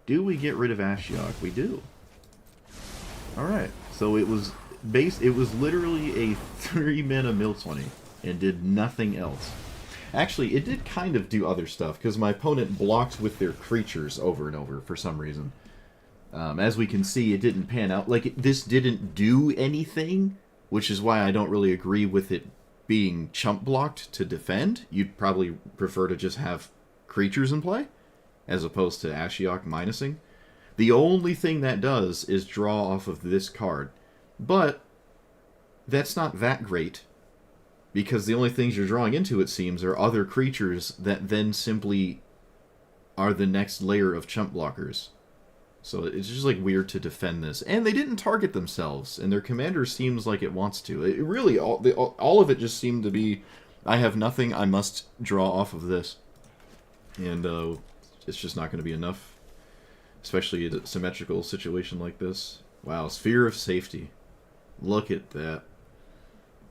Do we get rid of Ashiok? We do. Alright, so it was literally a 3-mana mill 20 and did nothing else. Actually, it did kind of do other stuff, because my opponent blocked with their creatures over and over for some reason. As we can see, it didn't pan out. Like, this didn't do anything, which is why I don't really agree with it being chump blocked to defend. You'd probably prefer to just have creatures in play, as opposed to Ashiok minusing. The only thing that does is draw off of this card. But that's not that great, because the only things you're drawing into, it seems, are other creatures that then simply are the next layer of chump blockers. So it's just like weird to defend this. And they didn't target themselves, and their commander seems like it wants to. It really, all of it just seemed to be, I have nothing, I must draw off of this. And it's just not going to be enough. Especially in a symmetrical situation like this. Wow, Sphere of Safety. Look at that.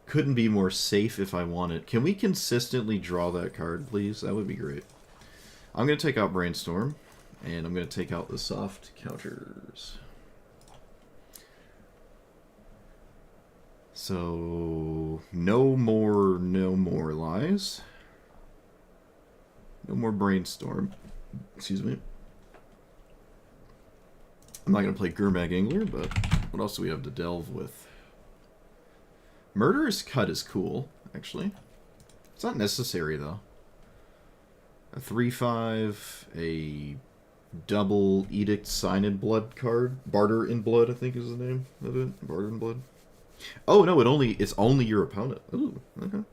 Couldn't be more safe if I wanted. Can we consistently draw that card, please? That would be great. I'm going to take out Brainstorm. And I'm going to take out the soft counters. So no more lies. No more brainstorm. Excuse me. I'm not gonna play Gurmag Angler, but what else do we have to delve with? Murderous Cut is cool, actually. It's not necessary though. A 3/5, a double Edict Sign in Blood card. Barter in Blood, I think is the name of it. Barter in Blood. Oh no, it's only your opponent. Ooh, okay.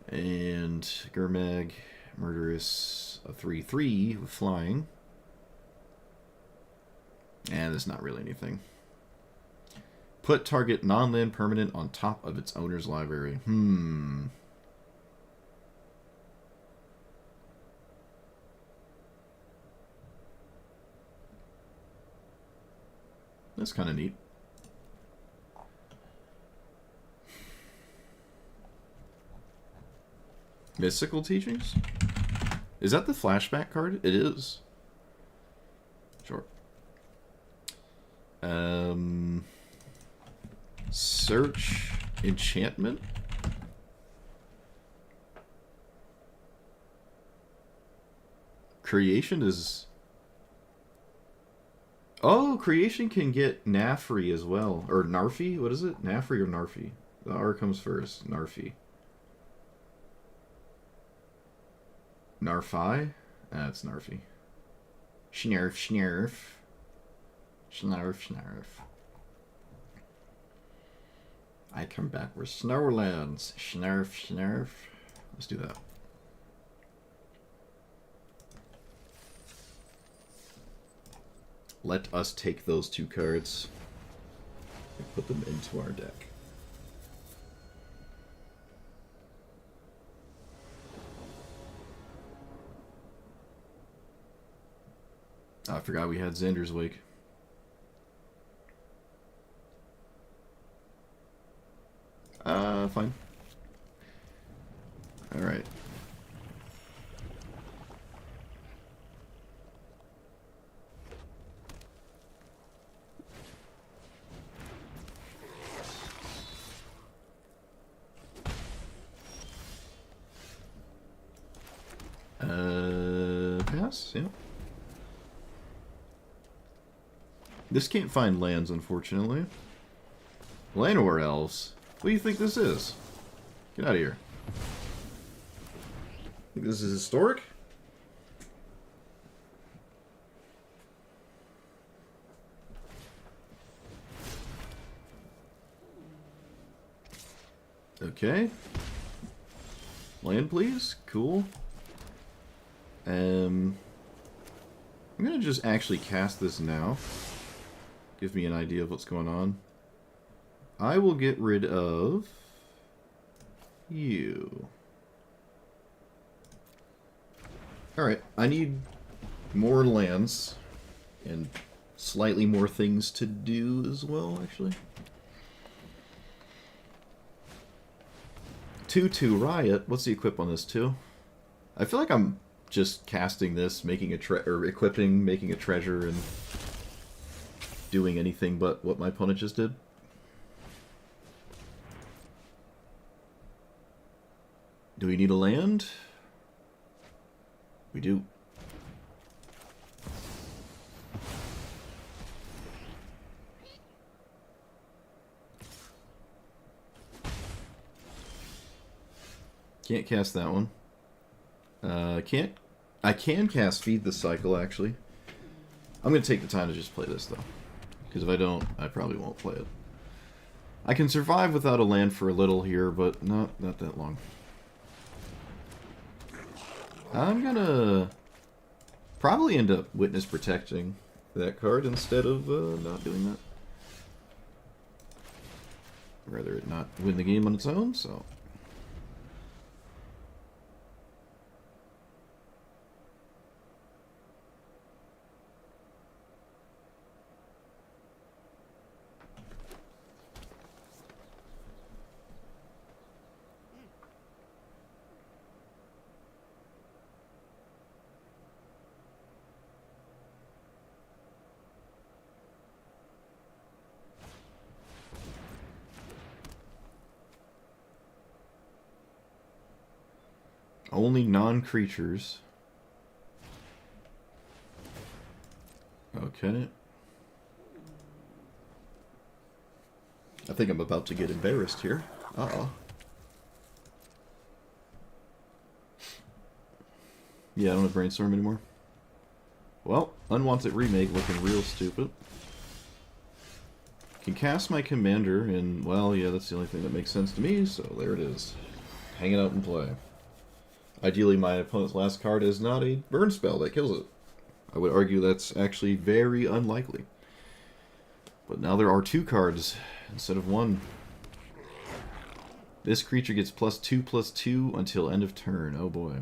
And Gurmag, Murderous, a 3/3 with flying. And it's not really anything. Put target non-land permanent on top of its owner's library. That's kind of neat. Mystical Teachings? Is that the flashback card? It is. Sure. Search Enchantment? Creation is... Oh, Creation can get Nafri as well. Or Narfi? What is it? Nafri or Narfi? The R comes first. Narfi. Narfi? It's Narfi. Schnurf, Schnurf. Schnurf, Schnurf. I come back with Snowlands. Schnurf, Schnurf. Let's do that. Let us take those two cards and put them into our deck. Oh, I forgot we had Xander's Wake. Fine. Alright. Pass, yeah. This can't find lands, unfortunately. Llanowar Elves? What do you think this is? Get out of here. Think this is historic? Okay. Land, please. Cool. I'm gonna just actually cast this now. Give me an idea of what's going on. I will get rid of you. Alright, I need more lands and slightly more things to do as well, actually. 2/2 Riot. What's the equip on this, too? I feel like I'm just casting this, making a or equipping, making a treasure, and doing anything but what my opponent just did. Do we need a land? We do. Can't cast that one. I can cast Feed the Cycle, actually. I'm going to take the time to just play this, though. Because if I don't, I probably won't play it. I can survive without a land for a little here, but not that long. I'm going to probably end up Witness Protecting that card instead of not doing that. I'd rather it not win the game on its own, so... Only non-creatures. Okay. I think I'm about to get embarrassed here. Uh-oh. Yeah, I don't have Brainstorm anymore. Well, Unwanted Remake looking real stupid. Can cast my commander, and, well, yeah, that's the only thing that makes sense to me, so there it is. Hang it out and play. Ideally, my opponent's last card is not a burn spell that kills it. I would argue that's actually very unlikely. But now there are 2 cards instead of 1. This creature gets +2/+2 until end of turn. Oh boy.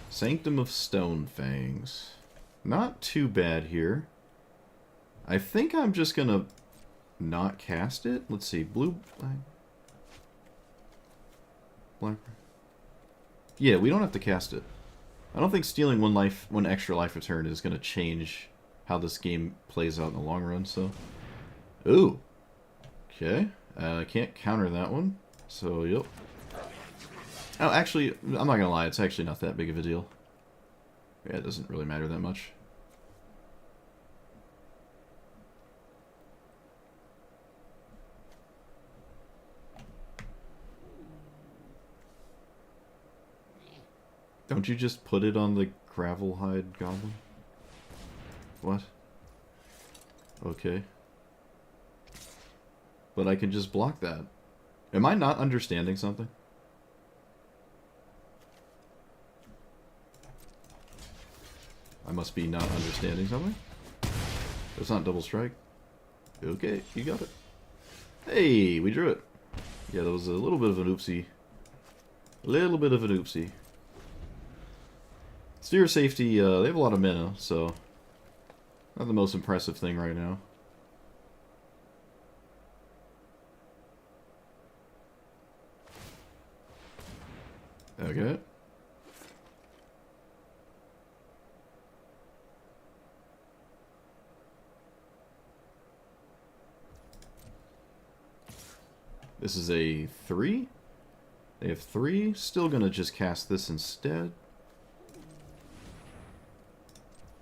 Sanctum of Stone Fangs. Not too bad here. I think I'm just gonna not cast it. Let's see. Blue... Black... Yeah, we don't have to cast it. I don't think stealing one extra life a turn is gonna change how this game plays out in the long run, so... Ooh! Okay. I can't counter that one. So, yep. Oh, actually, I'm not gonna lie, it's actually not that big of a deal. Yeah, it doesn't really matter that much. Don't you just put it on the Gravelhide Goblin? What? Okay. But I can just block that. Am I not understanding something? I must be not understanding something. That's not double strike. Okay, you got it. Hey, we drew it. Yeah, that was a little bit of an oopsie. A little bit of an oopsie. Steer Safety, they have a lot of mana, so... Not the most impressive thing right now. Okay. This is a 3? They have 3. Still gonna just cast this instead.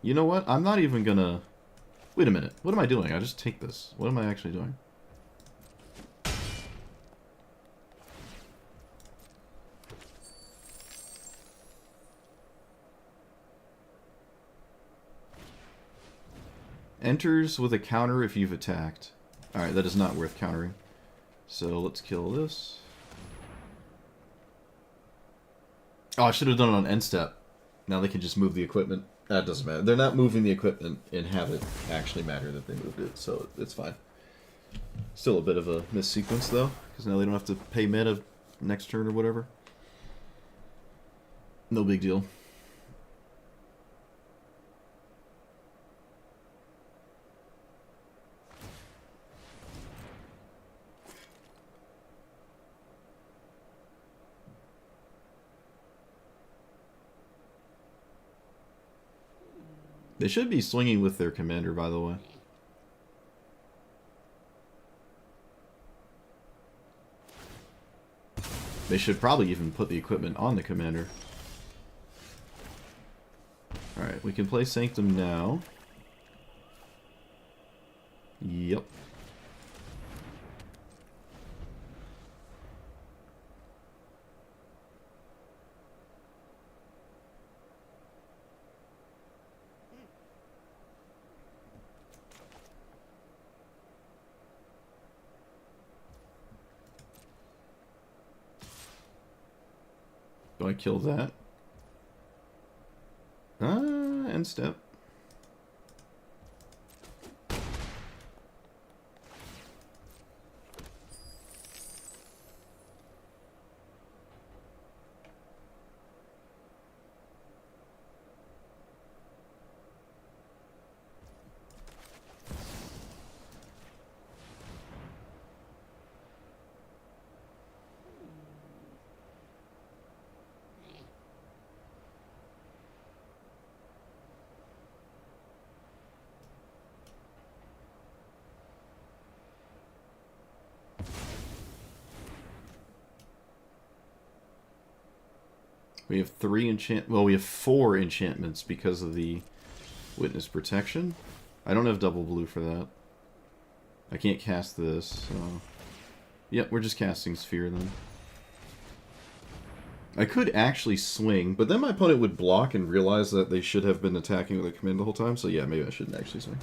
You know what? I'm not even gonna... Wait a minute. What am I doing? I just take this. What am I actually doing? Enters with a counter if you've attacked. Alright, that is not worth countering. So let's kill this. Oh, I should have done it on end step. Now they can just move the equipment. That doesn't matter. They're not moving the equipment and have it actually matter that they moved it, so it's fine. Still a bit of a missequence though, because now they don't have to pay mana next turn or whatever. No big deal. They should be swinging with their commander, by the way. They should probably even put the equipment on the commander. Alright, we can play Sanctum now. Yep. Do I kill that? End step. We have 3 well, we have 4 enchantments because of the witness protection. I don't have double blue for that. I can't cast this, so... Yep, we're just casting Sphere then. I could actually swing, but then my opponent would block and realize that they should have been attacking with a command the whole time, so yeah, maybe I shouldn't actually swing.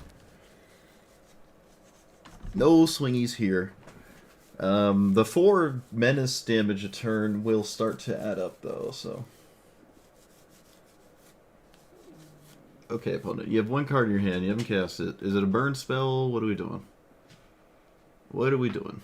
No swingies here. The 4 menace damage a turn will start to add up, though, so... Okay, opponent, you have 1 card in your hand, you haven't cast it. Is it a burn spell? What are we doing? What are we doing?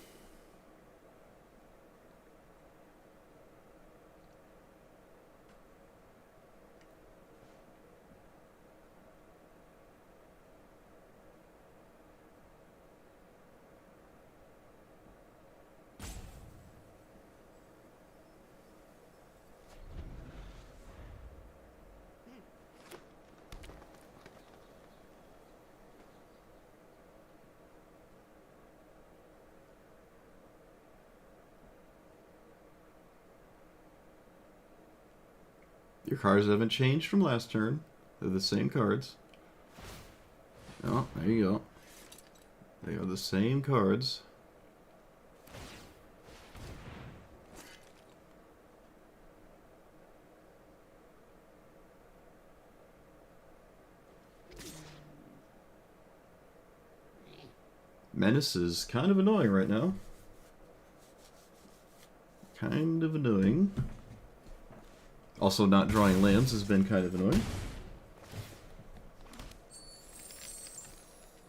Your cards haven't changed from last turn. They're the same cards. Oh, there you go. They are the same cards. Menace is kind of annoying right now. Kind of annoying. Also, not drawing lands has been kind of annoying.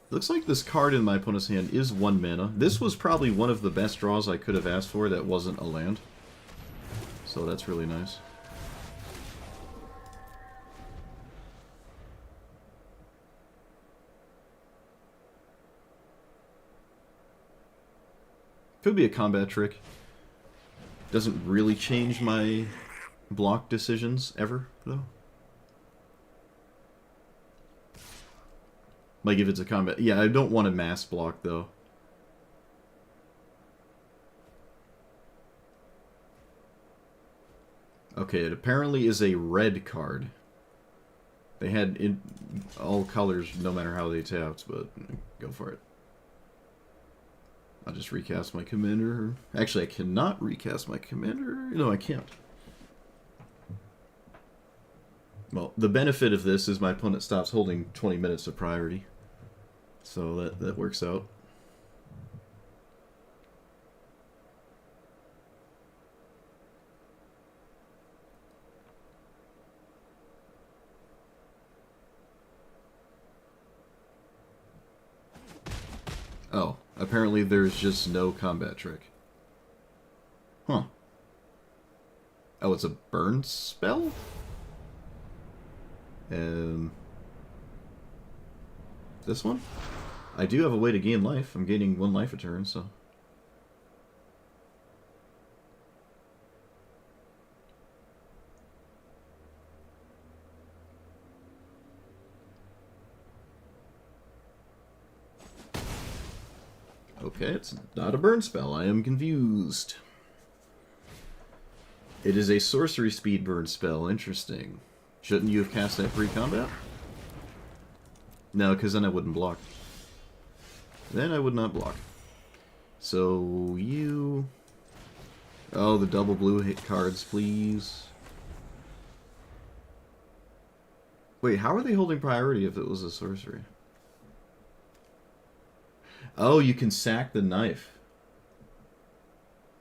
Looks like this card in my opponent's hand is 1 mana. This was probably one of the best draws I could have asked for that wasn't a land. So that's really nice. Could be a combat trick. Doesn't really change my block decisions ever, though. Like if it's a combat... Yeah, I don't want a mass block, though. Okay, it apparently is a red card. They had in all colors no matter how they tapped, but go for it. I'll just recast my commander. Actually, I cannot recast my commander. No, I can't. Well, the benefit of this is my opponent stops holding 20 minutes of priority. So that works out. Oh, apparently there's just no combat trick. Huh. Oh, it's a burn spell? This one? I do have a way to gain life. I'm gaining 1 life a turn, so... Okay, it's not a burn spell. I am confused. It is a sorcery speed burn spell. Interesting. Shouldn't you have cast that pre-combat? No, because then I wouldn't block. Then I would not block. So, you... Oh, the double blue hit cards, please. Wait, how are they holding priority if it was a sorcery? Oh, you can sack the knife.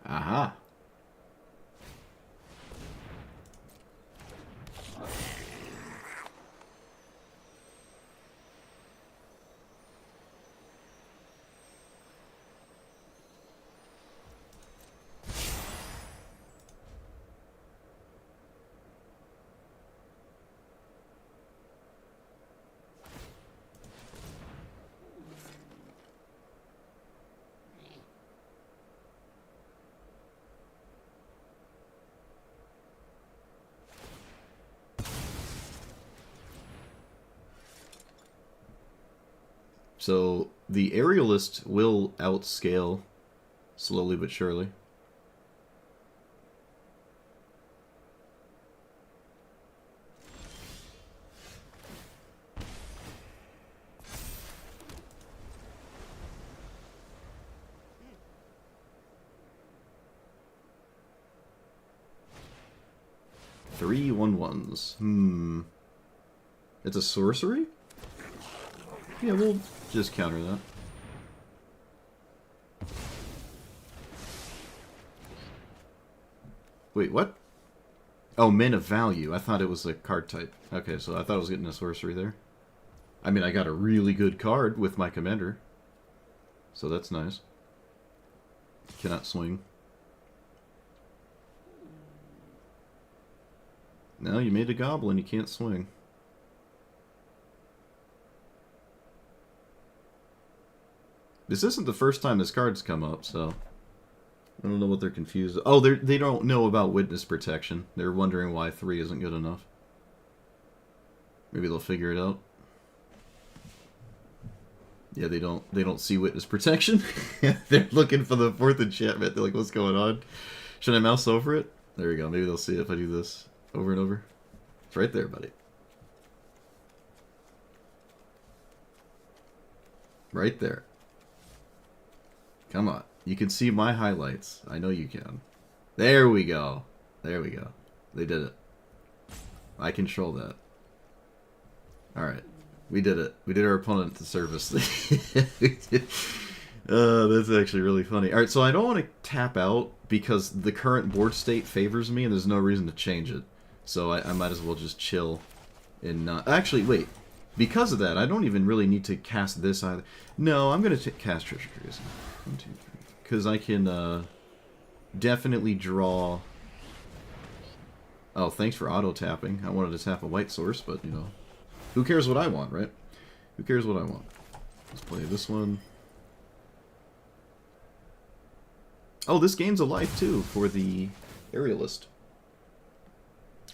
Aha. So, the aerialist will outscale slowly but surely. 3 1/1s. It's a sorcery? Yeah, we'll just counter that. Wait, what? Oh, men of value. I thought it was a card type. Okay, so I thought I was getting a sorcery there. I mean, I got a really good card with my commander. So that's nice. Cannot swing. No, you made a goblin. You can't swing. This isn't the first time this card's come up, so... I don't know what they're confused. Oh, they don't know about witness protection. They're wondering why 3 isn't good enough. Maybe they'll figure it out. Yeah, they don't see witness protection. They're looking for the 4th enchantment. They're like, what's going on? Should I mouse over it? There we go. Maybe they'll see it if I do this over and over. It's right there, buddy. Right there. Come on. You can see my highlights. I know you can. There we go. There we go. They did it. I control that. Alright. We did it. We did our opponent the service. That's actually really funny. Alright, so I don't want to tap out because the current board state favors me and there's no reason to change it. So I might as well just chill and not... Actually, wait. Because of that, I don't even really need to cast this either. No, I'm going to cast Treasure Cruise. 1, 2, 3. Because I can definitely draw... Oh, thanks for auto-tapping. I wanted to tap a white source, but, you know... Who cares what I want, right? Who cares what I want? Let's play this one. Oh, this gains a life, too, for the Aerialist.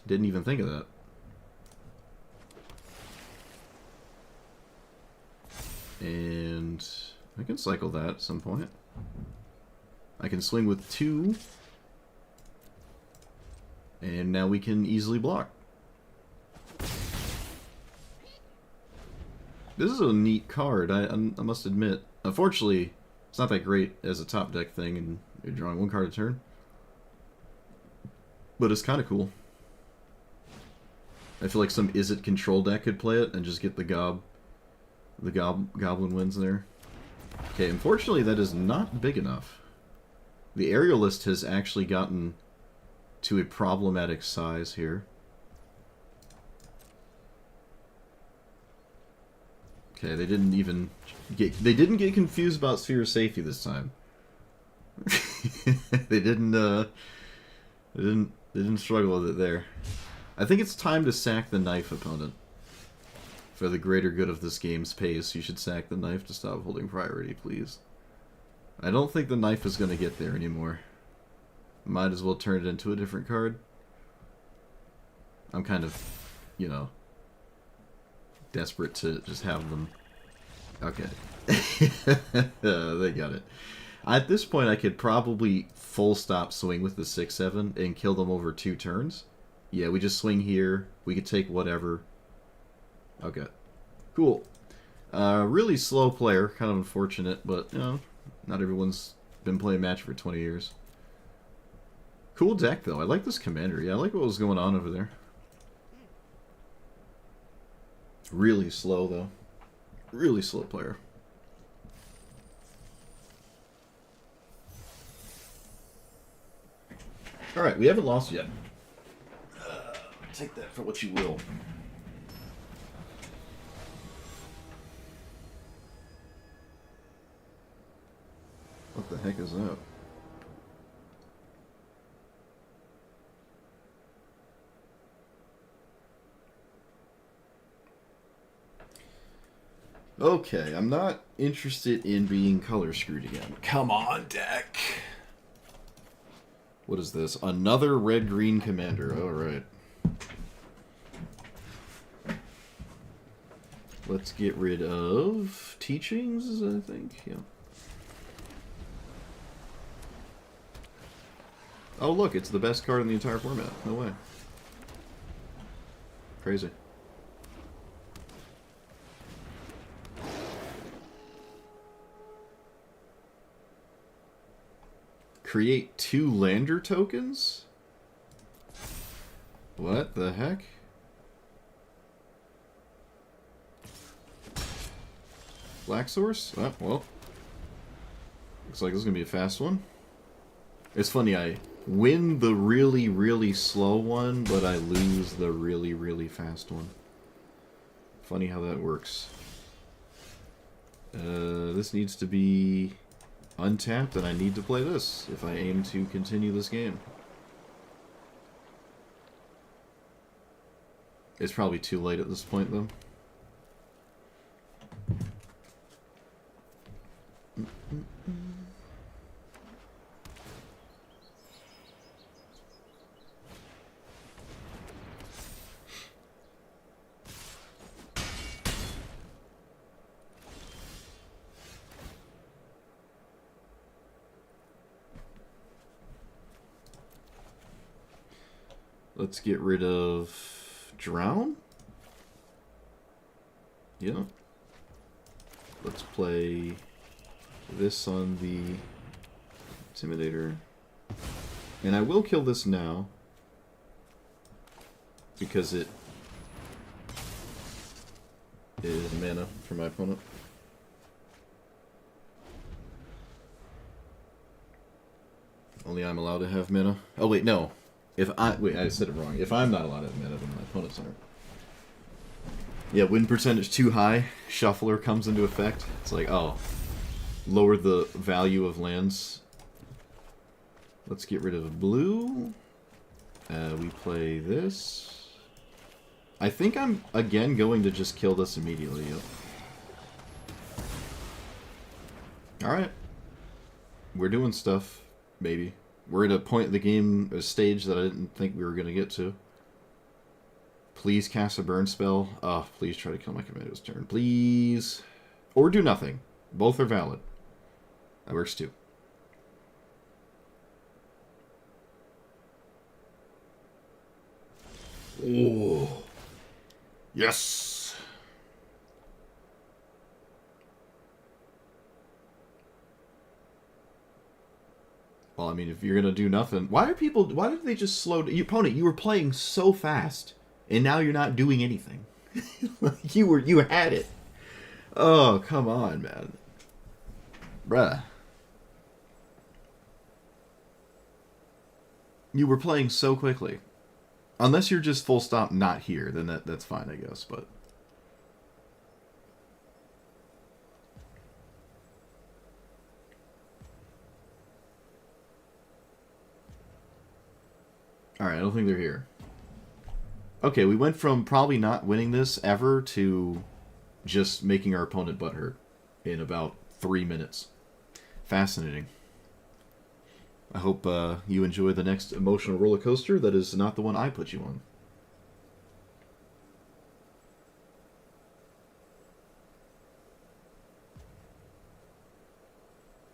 Didn't even think of that. And I can cycle that at some point. I can swing with 2. And now we can easily block. This is a neat card, I must admit. Unfortunately, it's not that great as a top deck thing, and you're drawing 1 card a turn. But it's kind of cool. I feel like some Izzet control deck could play it and just get the goblin wins there. Okay, unfortunately that is not big enough. The Aerialist has actually gotten to a problematic size here. Okay, they didn't get confused about Sphere of Safety this time. they didn't struggle with it there. I think it's time to sack the knife, opponent. For the greater good of this game's pace, you should sack the knife to stop holding priority, please. I don't think the knife is going to get there anymore. Might as well turn it into a different card. I'm kind of, you know, desperate to just have them. Okay. They got it. At this point, I could probably full stop swing with the 6/7 and kill them over 2 turns. Yeah, we just swing here. We could take whatever. Okay. Cool. Really slow player. Kind of unfortunate, but, you know, not everyone's been playing Magic for 20 years. Cool deck, though. I like this commander. Yeah, I like what was going on over there. Really slow, though. Really slow player. Alright, we haven't lost yet. Take that for what you will. What the heck is that? Okay, I'm not interested in being color screwed again. Come on, deck! What is this? Another red-green commander. Alright. Let's get rid of Teachings, I think. Yeah. Oh, look, it's the best card in the entire format. No way. Crazy. Create 2 lander tokens? What the heck? Black source? Oh, well. Looks like this is going to be a fast one. It's funny, I win the really, really slow one, but I lose the really, really fast one. Funny how that works. This needs to be untapped, and I need to play this if I aim to continue this game. It's probably too late at this point, though. Let's get rid of Drown. Yeah. Let's play this on the Intimidator. And I will kill this now, because it is mana for my opponent. Only I'm allowed to have mana. Oh wait, no. Wait, I said it wrong. If I'm not allowed to have mana, then my opponents aren't. Yeah, win percentage too high. Shuffler comes into effect. It's like, oh, lower the value of lands. Let's get rid of blue. We play this. I think I'm, again, going to just kill this immediately. Yep. Alright. We're doing stuff, maybe. We're at a point in the game, a stage that I didn't think we were going to get to. Please cast a burn spell. Oh, please try to kill my commando's turn. Please. Or do nothing. Both are valid. That works too. Oh. Yes. Well, I mean, if you're gonna do nothing, why did they just slow down? Your opponent, you were playing so fast, and now you're not doing anything. You had it. Oh, come on, man. Bruh. You were playing so quickly. Unless you're just full stop not here, then that's fine, I guess, but... Alright, I don't think they're here. Okay, we went from probably not winning this ever to just making our opponent butthurt in about 3 minutes. Fascinating. I hope you enjoy the next emotional roller coaster that is not the one I put you on.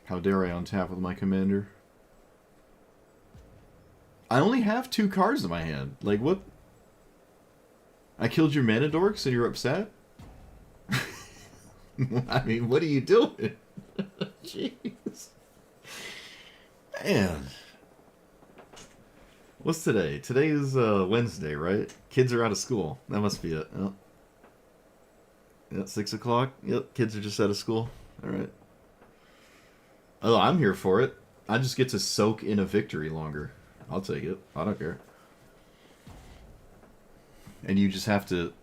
How dare I untap with my commander? I only have 2 cards in my hand. Like, what? I killed your mana dorks and you're upset? I mean, what are you doing? Jeez. Man. What's today? Today is Wednesday, right? Kids are out of school. That must be it. Oh. Yeah, 6 o'clock. Yep, kids are just out of school. Alright. Oh, I'm here for it. I just get to soak in a victory longer. I'll take it. I don't care. And you just have to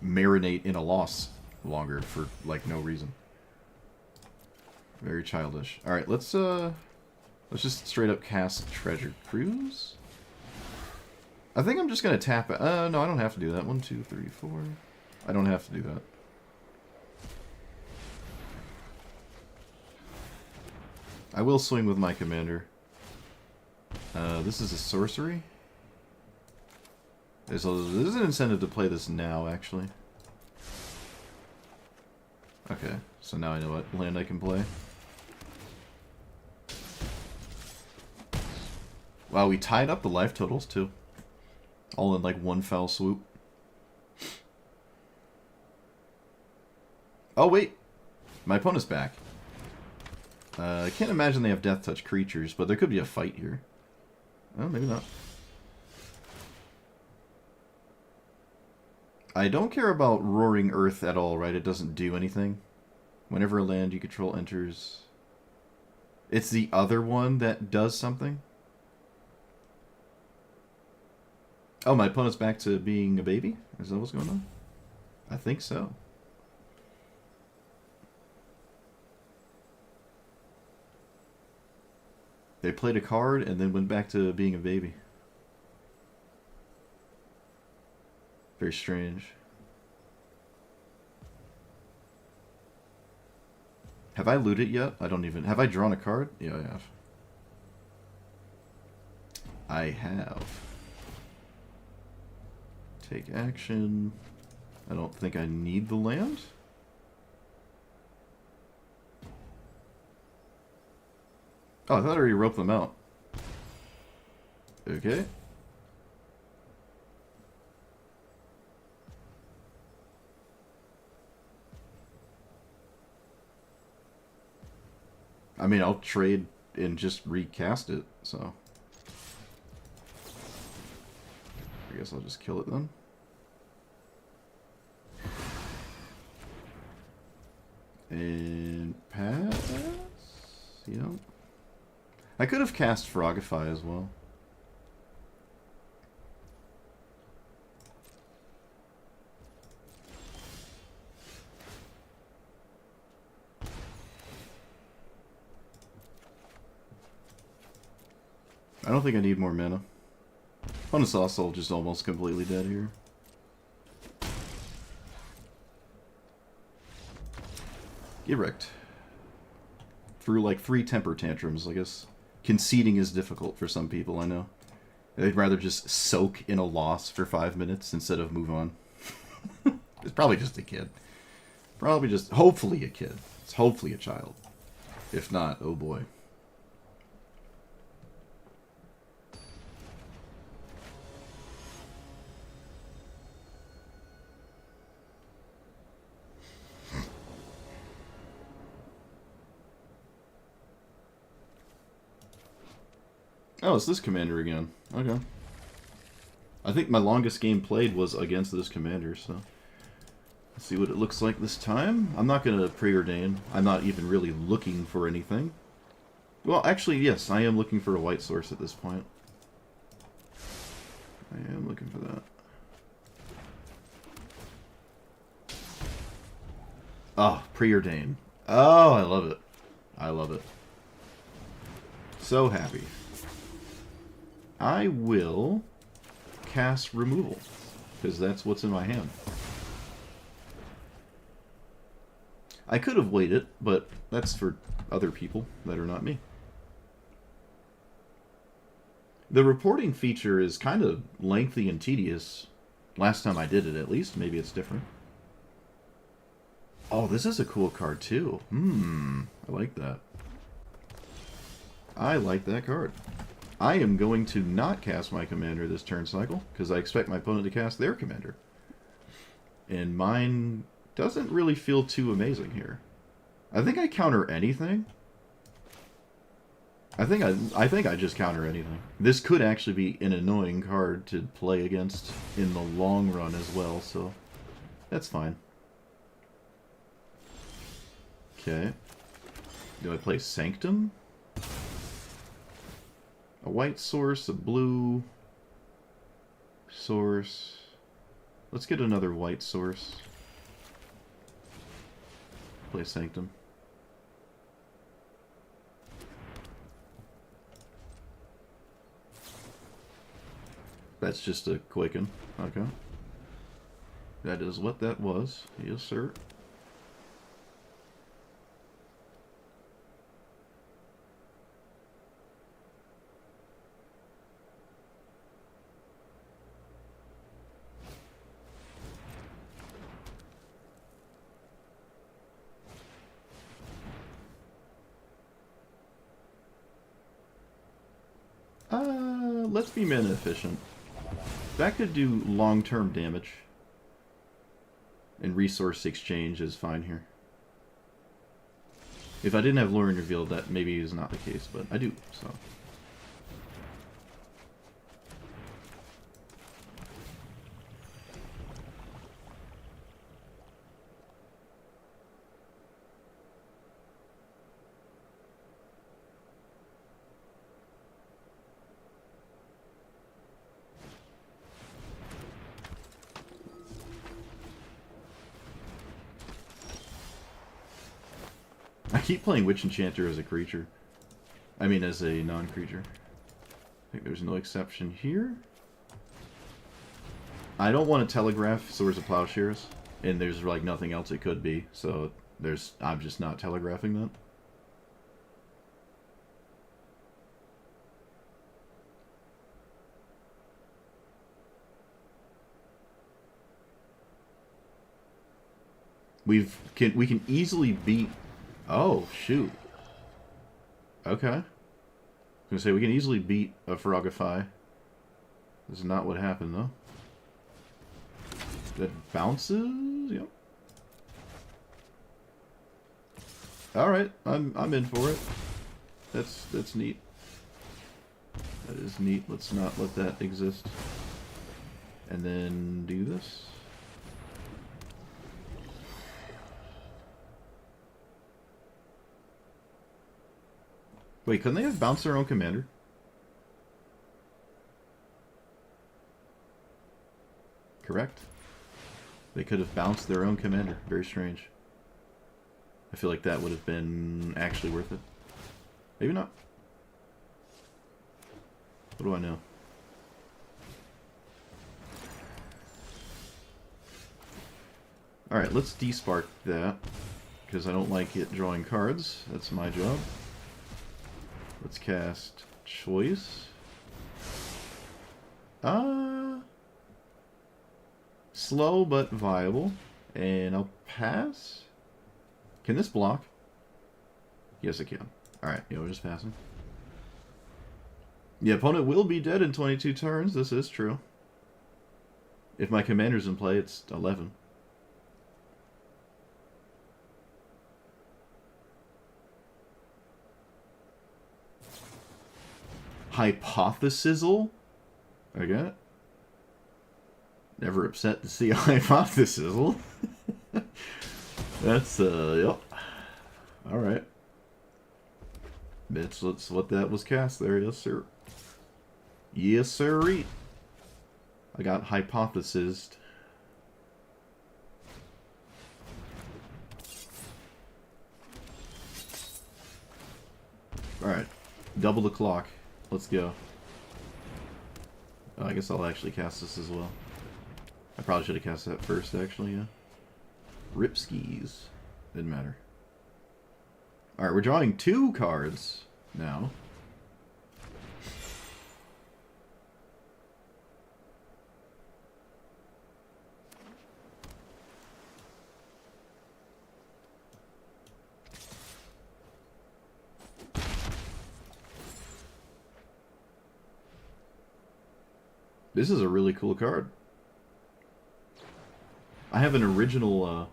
marinate in a loss longer for, like, no reason. Very childish. Alright, let's just straight up cast Treasure Cruise. I think I'm just gonna tap it. No, I don't have to do that. 1, 2, 3, 4. I don't have to do that. I will swing with my commander. This is a sorcery. There's an incentive to play this now, actually. Okay, so now I know what land I can play. Wow, we tied up the life totals, too. All in, like, one foul swoop. Oh, wait! My opponent's back. I can't imagine they have Death Touch creatures, but there could be a fight here. Oh, maybe not. I don't care about Roaring Earth at all, right? It doesn't do anything. Whenever a land you control enters... It's the other one that does something? Oh, my opponent's back to being a baby? Is that what's going on? I think so. They played a card and then went back to being a baby. Very strange. Have I looted yet? I don't even... Have I drawn a card? Yeah, I have. I have. Take action. I don't think I need the land. Oh, I thought I already roped them out. Okay. I mean, I'll trade and just recast it, so... I guess I'll just kill it then. And pass? Yep. I could have cast Frogify as well. I don't think I need more mana. Opponent's also just almost completely dead here. Get wrecked. Through like 3 temper tantrums, I guess. Conceding is difficult for some people, I know. They'd rather just soak in a loss for 5 minutes instead of move on. It's probably just a kid. Probably just, hopefully a kid. It's hopefully a child. If not, oh boy. Oh, it's this commander again. Okay. I think my longest game played was against this commander, so... Let's see what it looks like this time. I'm not going to preordain. I'm not even really looking for anything. Well, actually, yes, I am looking for a white source at this point. I am looking for that. Oh, preordain. Oh, I love it. I love it. So happy. I will cast removal, because that's what's in my hand. I could have waited, but that's for other people that are not me. The reporting feature is kind of lengthy and tedious. Last time I did it, at least. Maybe it's different. Oh, this is a cool card, too. I like that. I like that card. I am going to not cast my commander this turn cycle, because I expect my opponent to cast their commander. And mine doesn't really feel too amazing here. I think I counter anything. I think I just counter anything. This could actually be an annoying card to play against in the long run as well, so that's fine. Okay. Do I play Sanctum? A white source, a blue source. Let's get another white source. Play Sanctum. That's just a Quicken. Okay. That is what that was. Yes, sir. Let's be mana efficient. That could do long-term damage. And resource exchange is fine here. If I didn't have Luring Revealed, that maybe is not the case, but I do, so. I keep playing Witch Enchanter as a creature. I mean, as a non-creature. I think there's no exception here. I don't want to telegraph Swords of Plowshares, and there's like nothing else it could be, so I'm just not telegraphing that. We can easily beat. Oh shoot. Okay. I was gonna say we can easily beat a Frogify. This is not what happened though. That bounces. Yep. All right, I'm in for it. That's neat. That is neat. Let's not let that exist. And then do this. Wait, couldn't they have bounced their own commander? Correct. They could have bounced their own commander. Very strange. I feel like that would have been actually worth it. Maybe not. What do I know? Alright, let's despark that. Because I don't like it drawing cards. That's my job. Let's cast Choice. Slow but viable. And I'll pass. Can this block? Yes, it can. Alright, yeah, we're just passing. The opponent will be dead in 22 turns. This is true. If my commander's in play, it's 11. Hypothesizzle? Okay. Never upset to see a hypothesizzle. That's, yep. Alright. That's what that was cast there, yes sir. Yes sir. I got hypothesized. Alright. Double the clock. Let's go. Oh, I guess I'll actually cast this as well. I probably should have cast that first, actually, yeah. Ripskis. Didn't matter. Alright, we're drawing 2 cards now. This is a really cool card. I have an original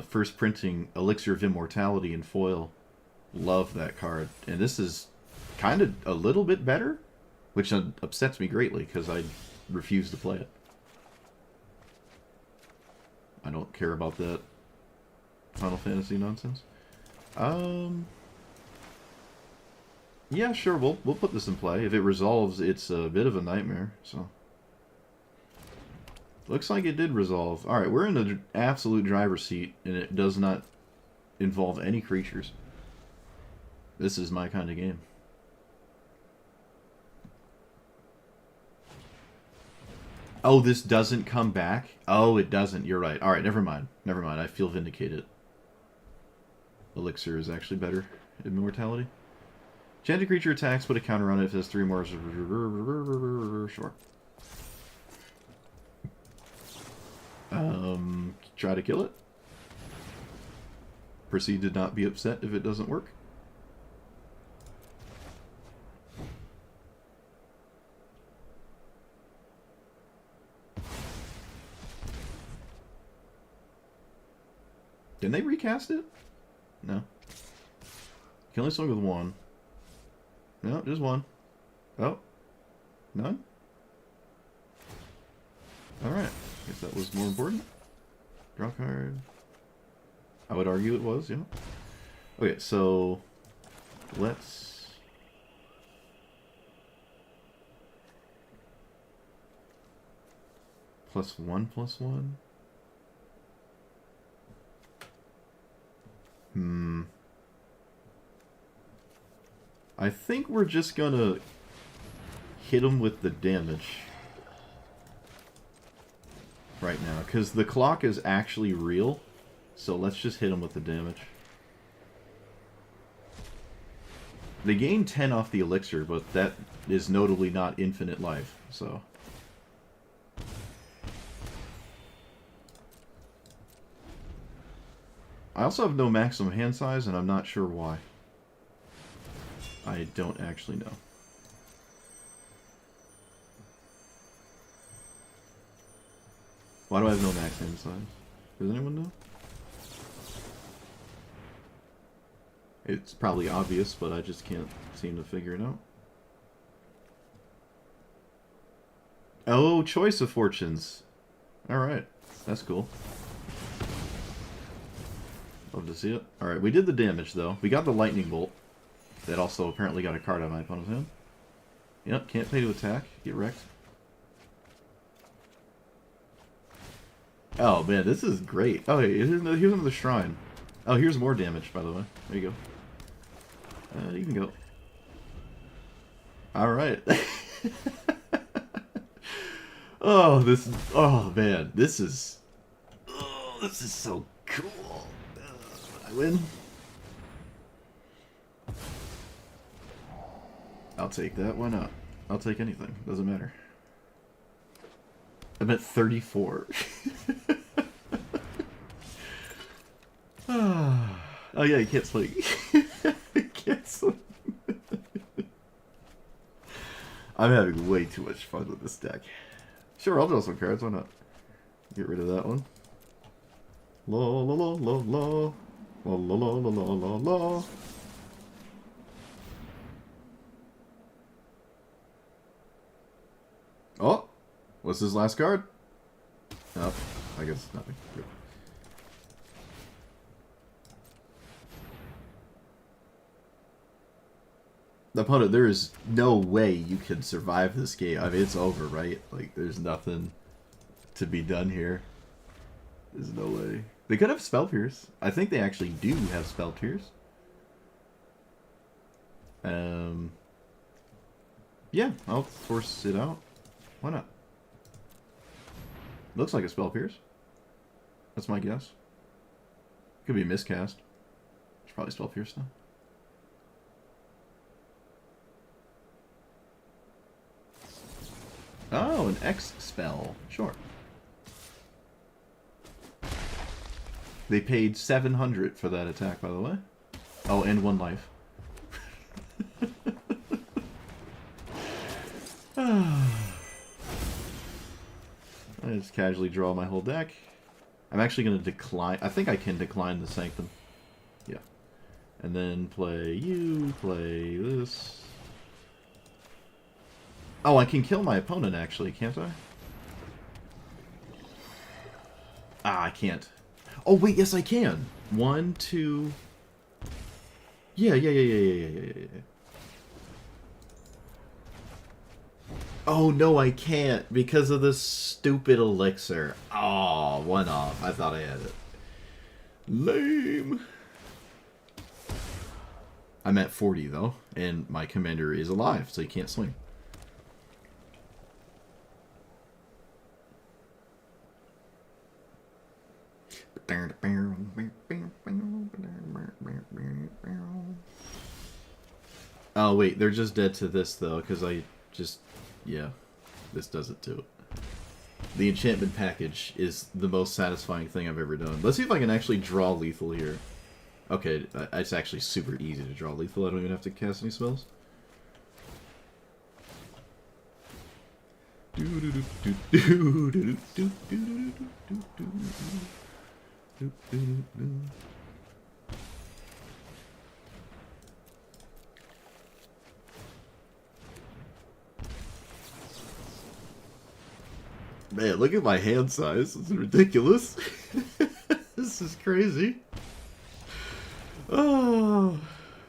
first printing Elixir of Immortality in foil. Love that card. And this is kind of a little bit better, which upsets me greatly because I refuse to play it. I don't care about that Final Fantasy nonsense. Yeah, sure, we'll put this in play. If it resolves, it's a bit of a nightmare, so. Looks like it did resolve. Alright, we're in the absolute driver's seat, and it does not involve any creatures. This is my kind of game. Oh, this doesn't come back? Oh, it doesn't. You're right. Alright, never mind. Never mind. I feel vindicated. Elixir is actually better. Immortality. Enchanted creature attacks, put a counter on it if it has 3 more. Sure. Try to kill it. Proceed to not be upset if it doesn't work. Didn't they recast it? No. Can only swing with 1. No, just 1. Oh. None? Alright. Guess that was more important. Draw card. I would argue it was, yeah. Okay, so let's +1/+1. Hmm. I think we're just gonna hit him with the damage right now, because the clock is actually real. So let's just hit him with the damage. They gain 10 off the elixir, but that is notably not infinite life, so... I also have no maximum hand size, and I'm not sure why. I don't actually know. Why do I have no max hand size? Does anyone know? It's probably obvious, but I just can't seem to figure it out. Oh, choice of fortunes. Alright, that's cool. Love to see it. Alright, we did the damage, though. We got the lightning bolt. That also apparently got a card out of my opponent's hand. Yep, can't pay to attack. Get wrecked. Oh, man, this is great. Oh, hey, here's another shrine. Oh, here's more damage, by the way. There you go. You can go. Alright. Oh, this is... Oh, man. This is... Oh, this is so cool. I win. I'll take that. Why not? I'll take anything. Doesn't matter. I'm at 34. Oh, yeah, you can't swing. You can't swing. I'm having way too much fun with this deck. Sure, I'll draw some cards. Why not? Get rid of that one. La la la la la. La la la la la la la. Oh! What's his last card? Oh, I guess nothing. Good. Opponent, there is no way you can survive this game. I mean, it's over, right? Like, there's nothing to be done here. There's no way. They could have Spell Pierce. I think they actually do have Spell Pierce. Yeah, I'll force it out. Why not? Looks like a Spell Pierce. That's my guess. Could be a miscast. It's probably Spell Pierce now. Oh, an X spell. Sure. They paid 700 for that attack, by the way. Oh, and 1 life. I just casually draw my whole deck. I'm actually going to decline. I think I can decline the Sanctum. Yeah. And then play you, play this. Oh, I can kill my opponent, actually, can't I? Ah, I can't. Oh, wait, yes, I can. 1, 2... Yeah. Oh, no, I can't, because of this stupid elixir. Oh, 1 off. I thought I had it. Lame. I'm at 40, though, and my commander is alive, so he can't swing. Oh, wait, they're just dead to this, though, because I just... Yeah, this does it to it. The enchantment package is the most satisfying thing I've ever done. Let's see if I can actually draw lethal here. Okay, it's actually super easy to draw lethal. I don't even have to cast any spells. Man, look at my hand size. It's ridiculous. This is crazy. Oh,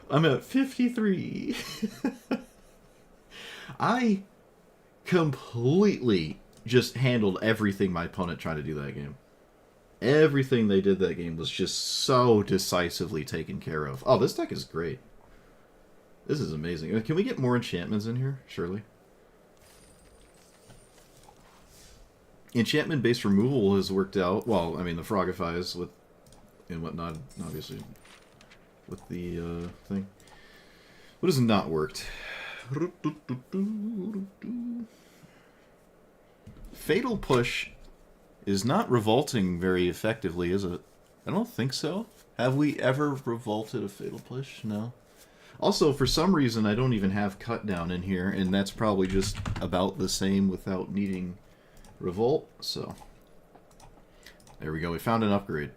I'm at 53. I completely just handled everything my opponent tried to do that game. Everything they did that game was just so decisively taken care of. Oh, this deck is great. This is amazing. Can we get more enchantments in here? Surely. Enchantment-based removal has worked out. Well, I mean, the Frogifies with and whatnot, obviously, with the thing. What has not worked? Fatal Push is not revolting very effectively, is it? I don't think so. Have we ever revolted a Fatal Push? No. Also, for some reason, I don't even have Cut Down in here, and that's probably just about the same without needing Revolt, so... There we go, we found an upgrade.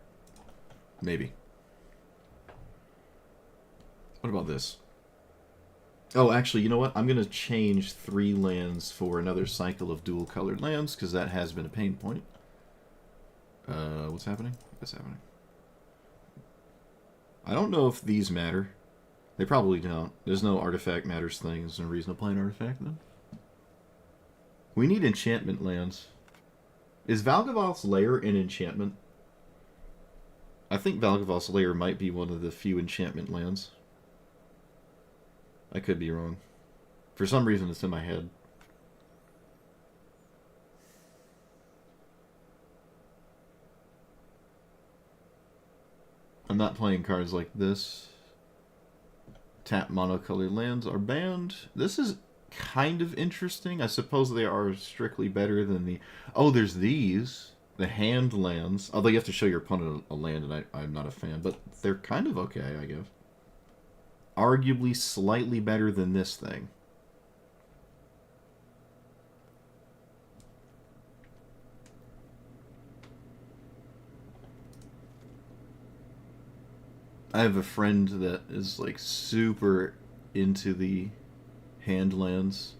Maybe. What about this? Oh, actually, you know what? I'm going to change 3 lands for another cycle of dual-colored lands, because that has been a pain point. What's happening? What's happening? I don't know if these matter. They probably don't. There's no artifact matters thing. There's no reason to play an artifact, then. We need enchantment lands. Is Valgavoth's Lair an enchantment? I think Valgavoth's Lair might be one of the few enchantment lands. I could be wrong. For some reason, it's in my head. I'm not playing cards like this. Tap monocolored lands are banned. This is kind of interesting. I suppose they are strictly better than the... Oh, there's these. The hand lands. Although you have to show your opponent a land, and I'm not a fan. But they're kind of okay, I guess. Arguably slightly better than this thing. I have a friend that is like super into the hand lands,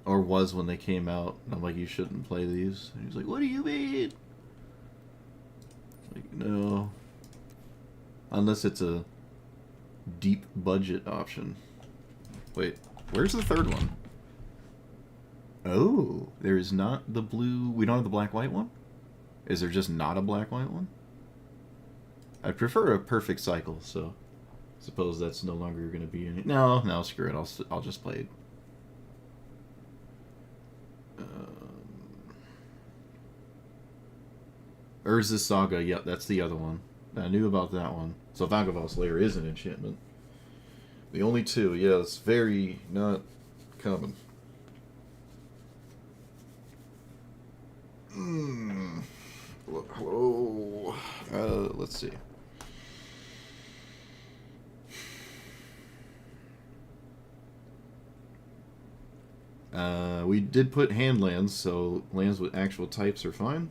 or was when they came out. And I'm like, you shouldn't play these. And he's like, what do you mean? Like, no. Unless it's a deep budget option. Wait, where's the third one? Oh, there is not the blue... We don't have the black-white one? Is there just not a black-white one? I prefer a perfect cycle, so... I suppose that's no longer going to be in it. No, screw it. I'll just play it. Urza Saga, yep, that's the other one. I knew about that one. So Valgavoth's Lair is an enchantment. The only two, yeah, it's very not common. Hello. Let's see. We did put hand lands, so lands with actual types are fine.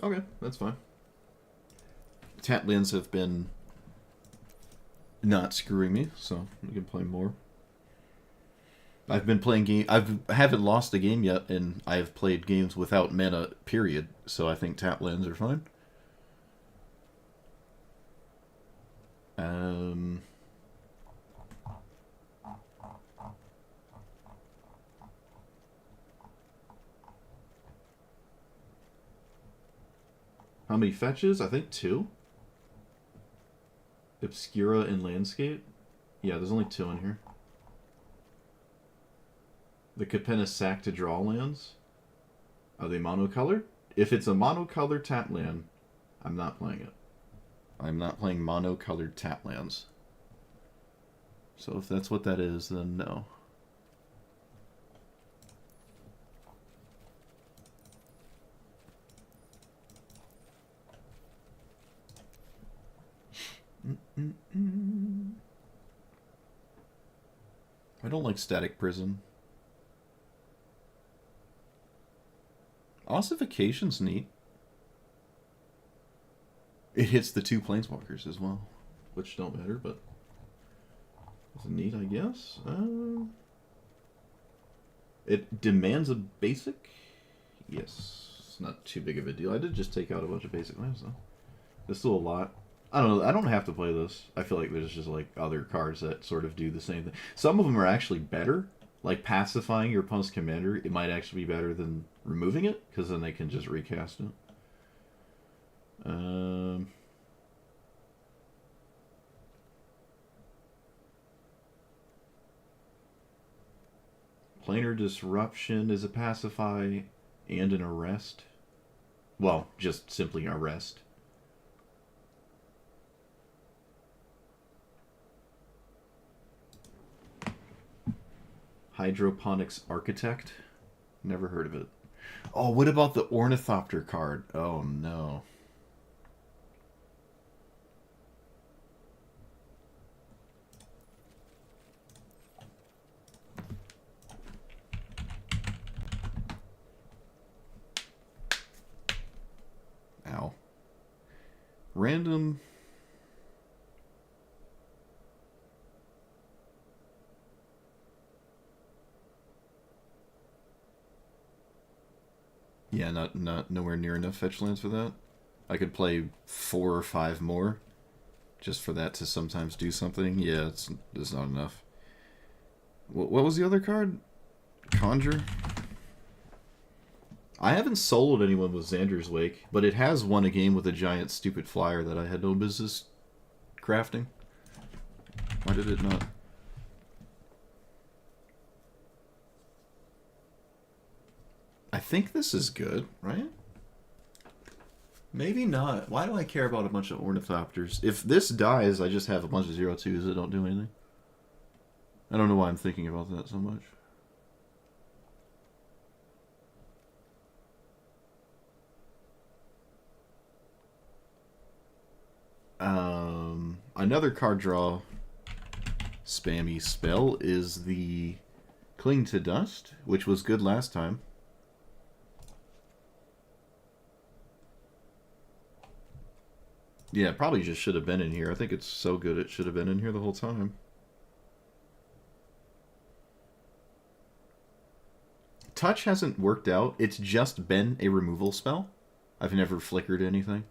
Okay, that's fine. Tap lands have been not screwing me, so we can play more. I've been playing game. Haven't lost a game yet, and I have played games without mana. Period. So I think tap lands are fine. How many fetches? I think 2. Obscura and Landscape. Yeah, there's only 2 in here. The Capenna Sack to draw lands. Are they monocolored? If it's a monocolored tap land, I'm not playing it. I'm not playing monocolored tap lands. So if that's what that is, then no. I don't like Static Prison. Ossification's neat. It hits the 2 planeswalkers as well, which don't matter, but it's neat, I guess. It demands a basic? Yes. not too big of a deal. I did just take out a bunch of basic lands, though. There's still a lot. I don't know. I don't have to play this. I feel like there's just like other cards that sort of do the same thing. Some of them are actually better. Like pacifying your opponent's commander, it might actually be better than removing it, because then they can just recast it. Planar Disruption is a pacify and an arrest. Well, just simply arrest. Hydroponics Architect. Never heard of it. Oh, what about the Ornithopter card? Oh, no. Ow. Random... Yeah, not nowhere near enough fetch lands for that. I could play 4 or 5 more, just for that to sometimes do something. Yeah, it's not enough. What was the other card? Conjure? I haven't soloed anyone with Xander's Wake, but it has won a game with a giant stupid flyer that I had no business crafting. Why did it not? I think this is good, right? Maybe not. Why do I care about a bunch of Ornithopters? If this dies, I just have a bunch of 0-2s that don't do anything. I don't know why I'm thinking about that so much. Another card draw spammy spell is the Cling to Dust, which was good last time. Yeah, probably just should have been in here. I think it's so good it should have been in here the whole time. Touch hasn't worked out. It's just been a removal spell. I've never flickered anything.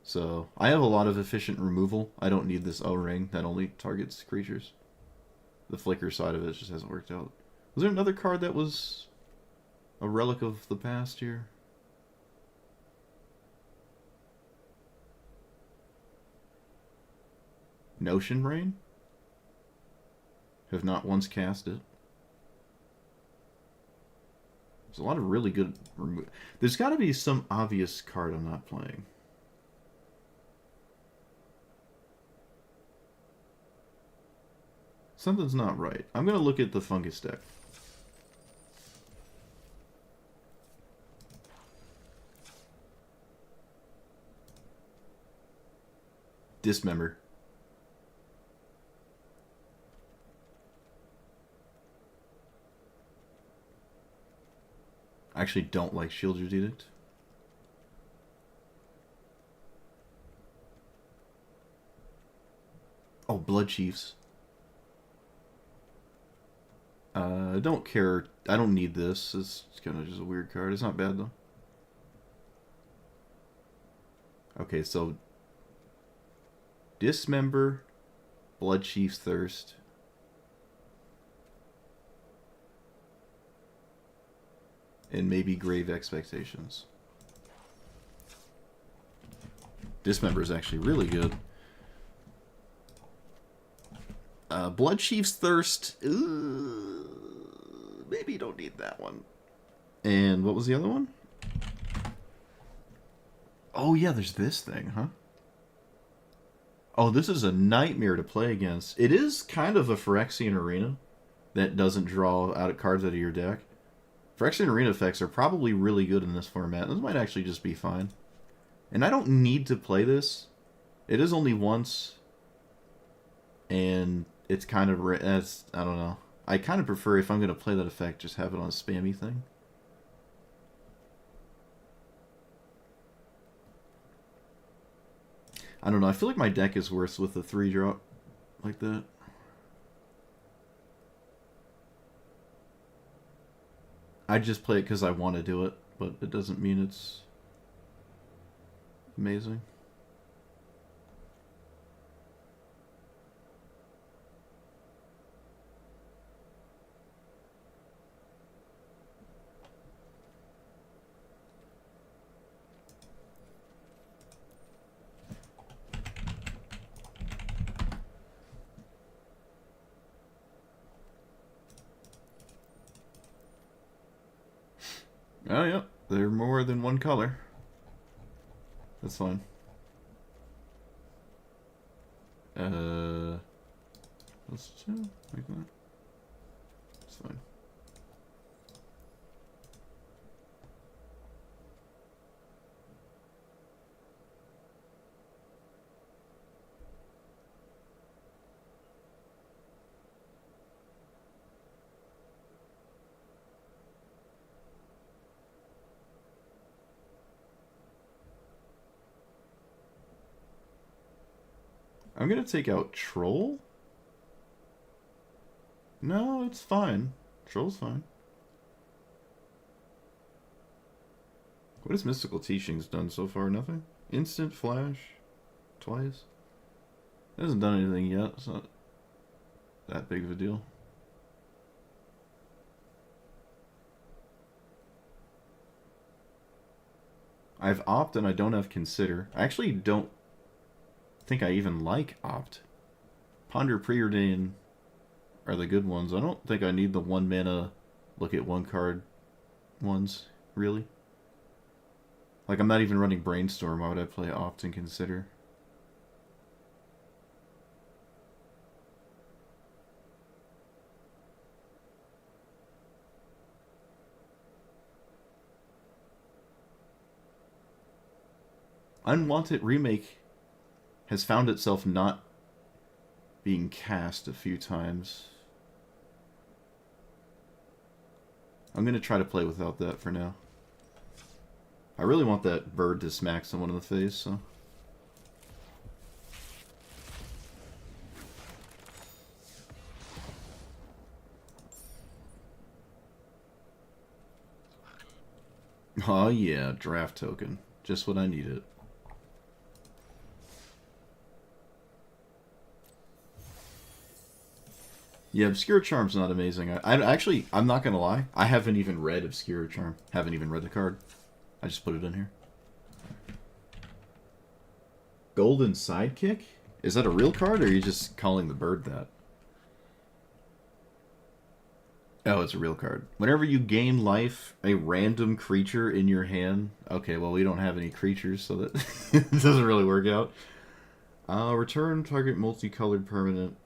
So, I have a lot of efficient removal. I don't need this O-ring that only targets creatures. The flicker side of it just hasn't worked out. Was there another card that was a relic of the past here? Notion Rain? Have not once cast it. There's a lot of really good... There's got to be some obvious card I'm not playing. Something's not right. I'm going to look at the Fungus deck. Dismember. I actually don't like Shielder's Edict. Oh, Blood Chiefs. I don't care. I don't need this. It's kind of just a weird card. It's not bad, though. Okay, so... Dismember, Blood Chief's Thirst. And maybe Grave Expectations. Dismember is actually really good. Blood Chief's Thirst. Maybe you don't need that one. And what was the other one? Oh yeah, there's this thing, huh? Oh, this is a nightmare to play against. It is kind of a Phyrexian Arena that doesn't draw out cards out of your deck. Phyrexian Arena effects are probably really good in this format. This might actually just be fine. And I don't need to play this. It is only once. And it's kind of... I don't know. I kind of prefer, if I'm going to play that effect, just have it on a spammy thing. I don't know. I feel like my deck is worse with a 3-drop like that. I just play it because I want to do it. but it doesn't mean it's amazing. Oh, yeah. They're more than one color. That's fine. Let's do like that. It's fine. I'm gonna take out Troll? No, it's fine. Troll's fine. What has Mystical Teachings done so far? Nothing? Instant Flash? Twice? It hasn't done anything yet. It's not that big of a deal. I have Opt and I don't have Consider. I actually don't think I even like Opt. Ponder, Preordain are the good ones. I don't think I need the 1 mana look at 1 card ones, really. Like, I'm not even running Brainstorm. Why would I play Opt and Consider? Unwanted Remake has found itself not being cast a few times. I'm going to try to play without that for now. I really want that bird to smack someone in the face, so... Oh yeah, draft token. Just what I needed. Yeah, Obscure Charm's not amazing. I'm not gonna lie. I haven't even read Obscure Charm. Haven't even read the card. I just put it in here. Golden Sidekick? Is that a real card, or are you just calling the bird that? Oh, it's a real card. Whenever you gain life, a random creature in your hand... Okay, well, we don't have any creatures, so that it doesn't really work out. Return target multicolored permanent.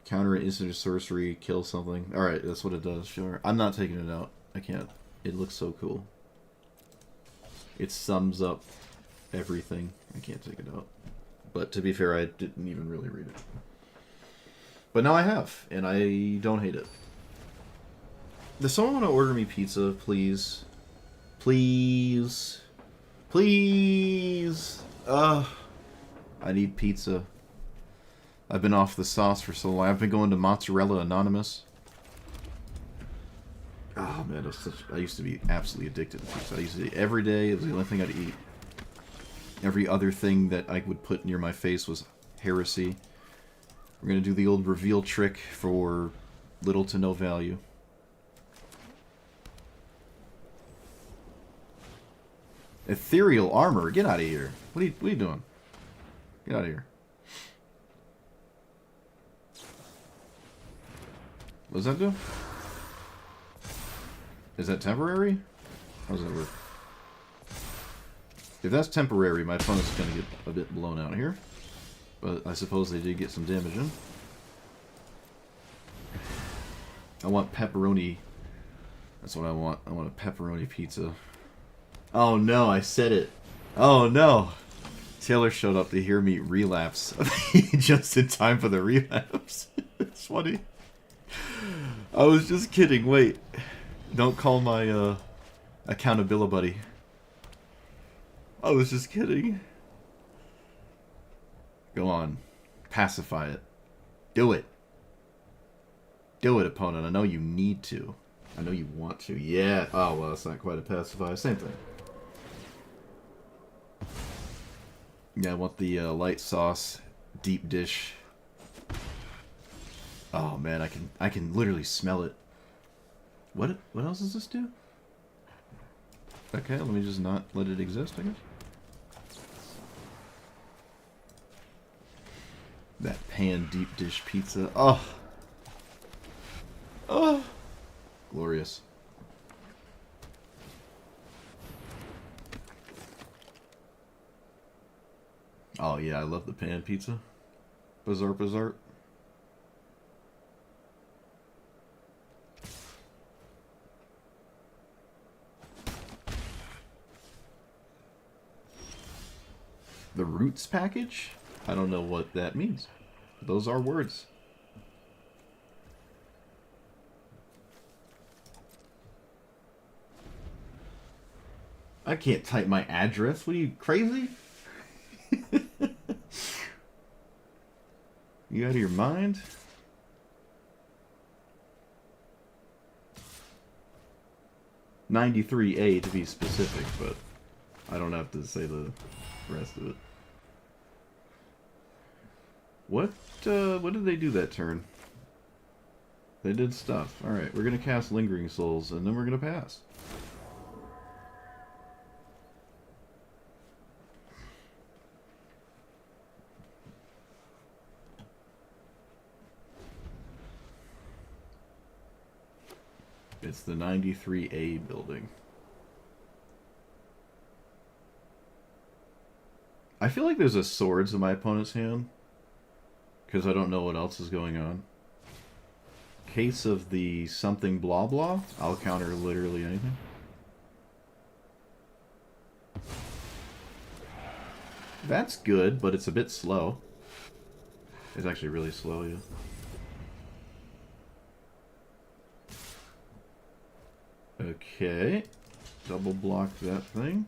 Counter an instant or sorcery, kill something. Alright, that's what it does, sure. I'm not taking it out. I can't. It looks so cool. It sums up everything. I can't take it out. But to be fair, I didn't even really read it. But now I have, and I don't hate it. Does someone want to order me pizza, please? Please? Please? I need pizza. I've been off the sauce for so long. I've been going to Mozzarella Anonymous. Oh man, I used to be absolutely addicted to pizza. I used to eat every day. It was the only thing I'd eat. Every other thing that I would put near my face was heresy. We're going to do the old reveal trick for little to no value. Ethereal armor? Get out of here. What are you doing? Get out of here. What does that do? Is that temporary? How does that work? If that's temporary, my opponent's going to get a bit blown out here. But I suppose they did get some damage in. I want pepperoni. That's what I want. I want a pepperoni pizza. Oh no, I said it. Oh no. Taylor showed up to hear me relapse just in time for the relapse. It's funny. I was just kidding. Wait. Don't call my accountability buddy. I was just kidding. Go on. Pacify it. Do it. Do it, opponent. I know you need to. I know you want to. Yeah. Oh, well, that's not quite a pacify. Same thing. Yeah, I want the light sauce deep dish. Oh man, I can literally smell it. What else does this do? Okay, let me just not let it exist, I guess. That pan deep dish pizza. Oh. Oh. Glorious. Oh yeah, I love the pan pizza. Bizarre, bizarre. The Roots package? I don't know what that means. Those are words. I can't type my address. What are you, crazy? You out of your mind? '93A to be specific, but I don't have to say the rest of it. What did they do that turn? They did stuff. Alright, we're gonna cast Lingering Souls, and then we're gonna pass. It's the 93A building. I feel like there's a swords in my opponent's hand, because I don't know what else is going on. Case of the something blah blah, I'll counter literally anything. That's good, but it's a bit slow. It's actually really slow, yeah. Okay. Double block that thing.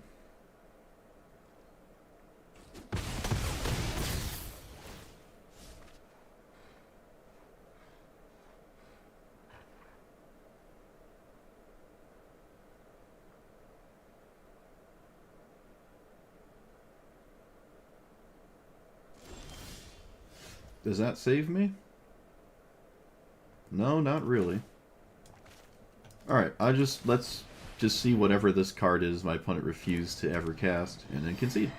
Does that save me? No, not really. Alright, let's just see whatever this card is my opponent refused to ever cast, and then concede.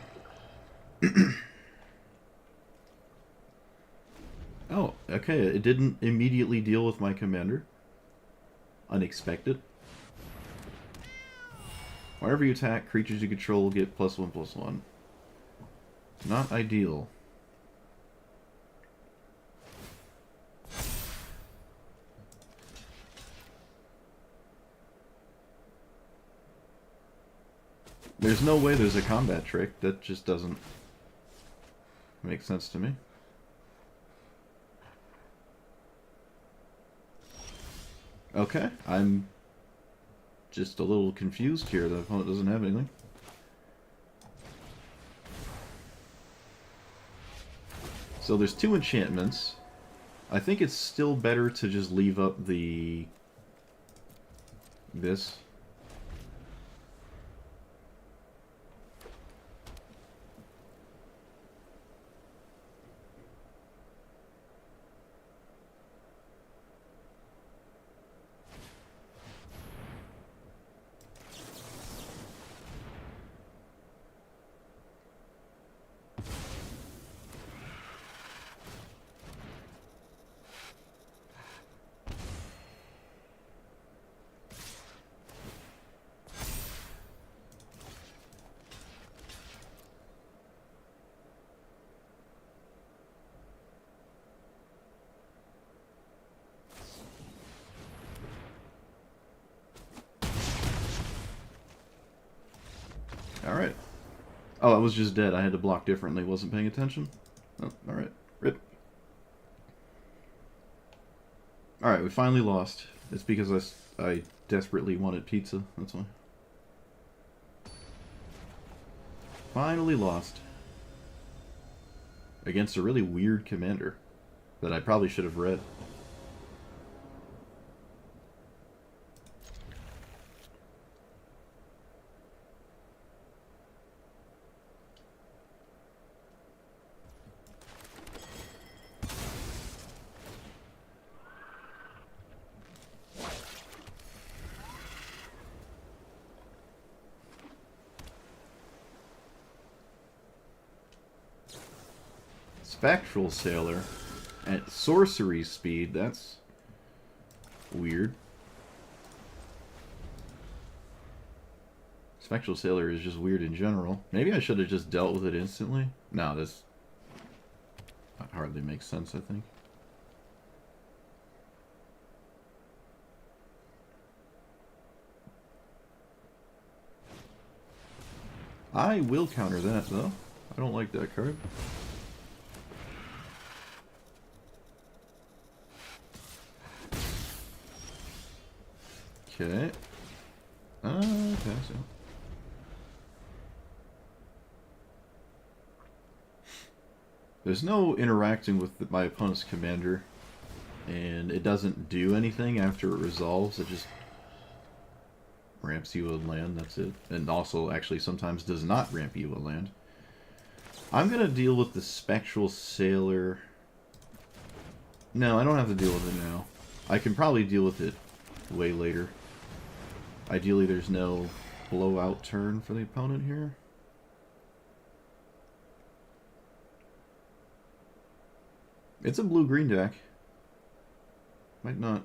Oh, okay, it didn't immediately deal with my commander. Unexpected. Whenever you attack, creatures you control get +1/+1. Not ideal. There's no way there's a combat trick. That just doesn't make sense to me. Okay, I'm just a little confused here. The opponent doesn't have anything. So there's 2 enchantments. I think it's still better to just leave up this. Alright. Oh, I was just dead. I had to block differently. Wasn't paying attention? Oh, alright. Rip. Alright, we finally lost. It's because I desperately wanted pizza. That's why. Finally lost. Against a really weird commander that I probably should have read. Spectral Sailor at sorcery speed. That's weird. Spectral Sailor is just weird in general. Maybe I should have just dealt with it instantly. No, this hardly makes sense, I think. I will counter that, though. I don't like that card. Okay. Okay, so. There's no interacting with my opponent's commander, and it doesn't do anything after it resolves. It just ramps you a land, that's it. And also, actually, sometimes does not ramp you a land. I'm going to deal with the Spectral Sailor. No, I don't have to deal with it now. I can probably deal with it way later. Ideally, there's no blowout turn for the opponent here. It's a blue-green deck. Might not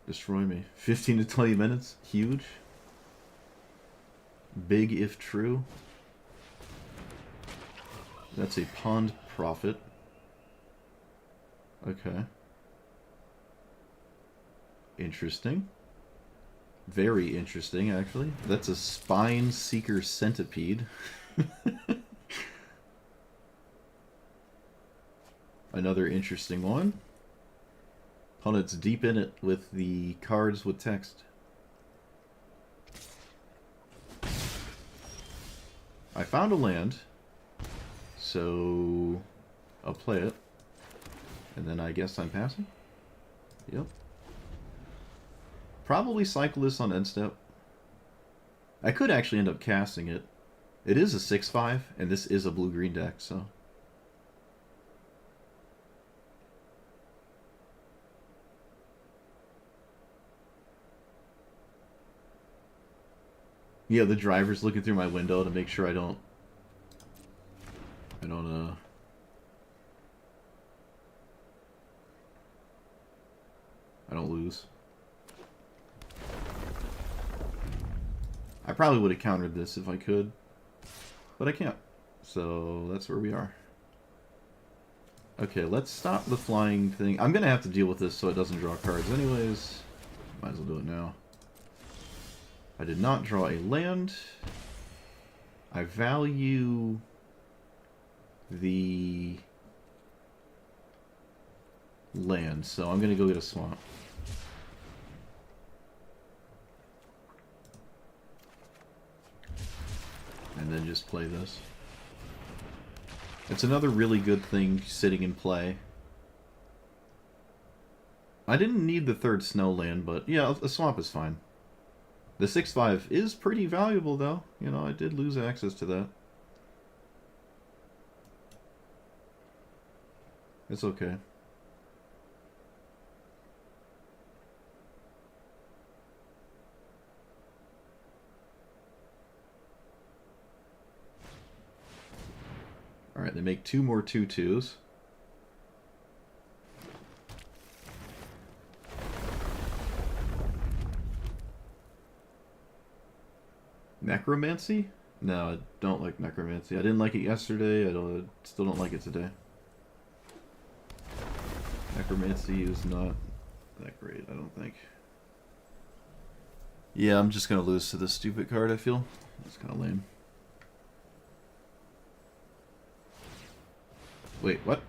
destroy me. 15 to 20 minutes? Huge. Big if true. That's a Pond Prophet. Okay. Interesting. Very interesting, actually. That's a Spine Seeker Centipede. Another interesting one. Opponent's deep in it with the cards with text. I found a land, so I'll play it, and then I guess I'm passing. Yep. Probably cycle this on end step. I could actually end up casting it. It is a 6/5, and this is a blue-green deck, so... Yeah, the driver's looking through my window to make sure I don't lose. I probably would have countered this if I could, but I can't. So that's where we are. Okay, let's stop the flying thing. I'm gonna have to deal with this so it doesn't draw cards anyways. Might as well do it now. I did not draw a land. I value the land, so I'm going to go get a swamp. And then just play this. It's another really good thing sitting in play. I didn't need the third snow land, but yeah, a swamp is fine. The 6/5 is pretty valuable, though. You know, I did lose access to that. It's okay. Alright, they make 2 more 2/2s. Necromancy? No, I don't like Necromancy. I didn't like it yesterday. I still don't like it today. Necromancy is not that great, I don't think. Yeah, I'm just gonna lose to this stupid card, I feel. It's kind of lame. Wait, what?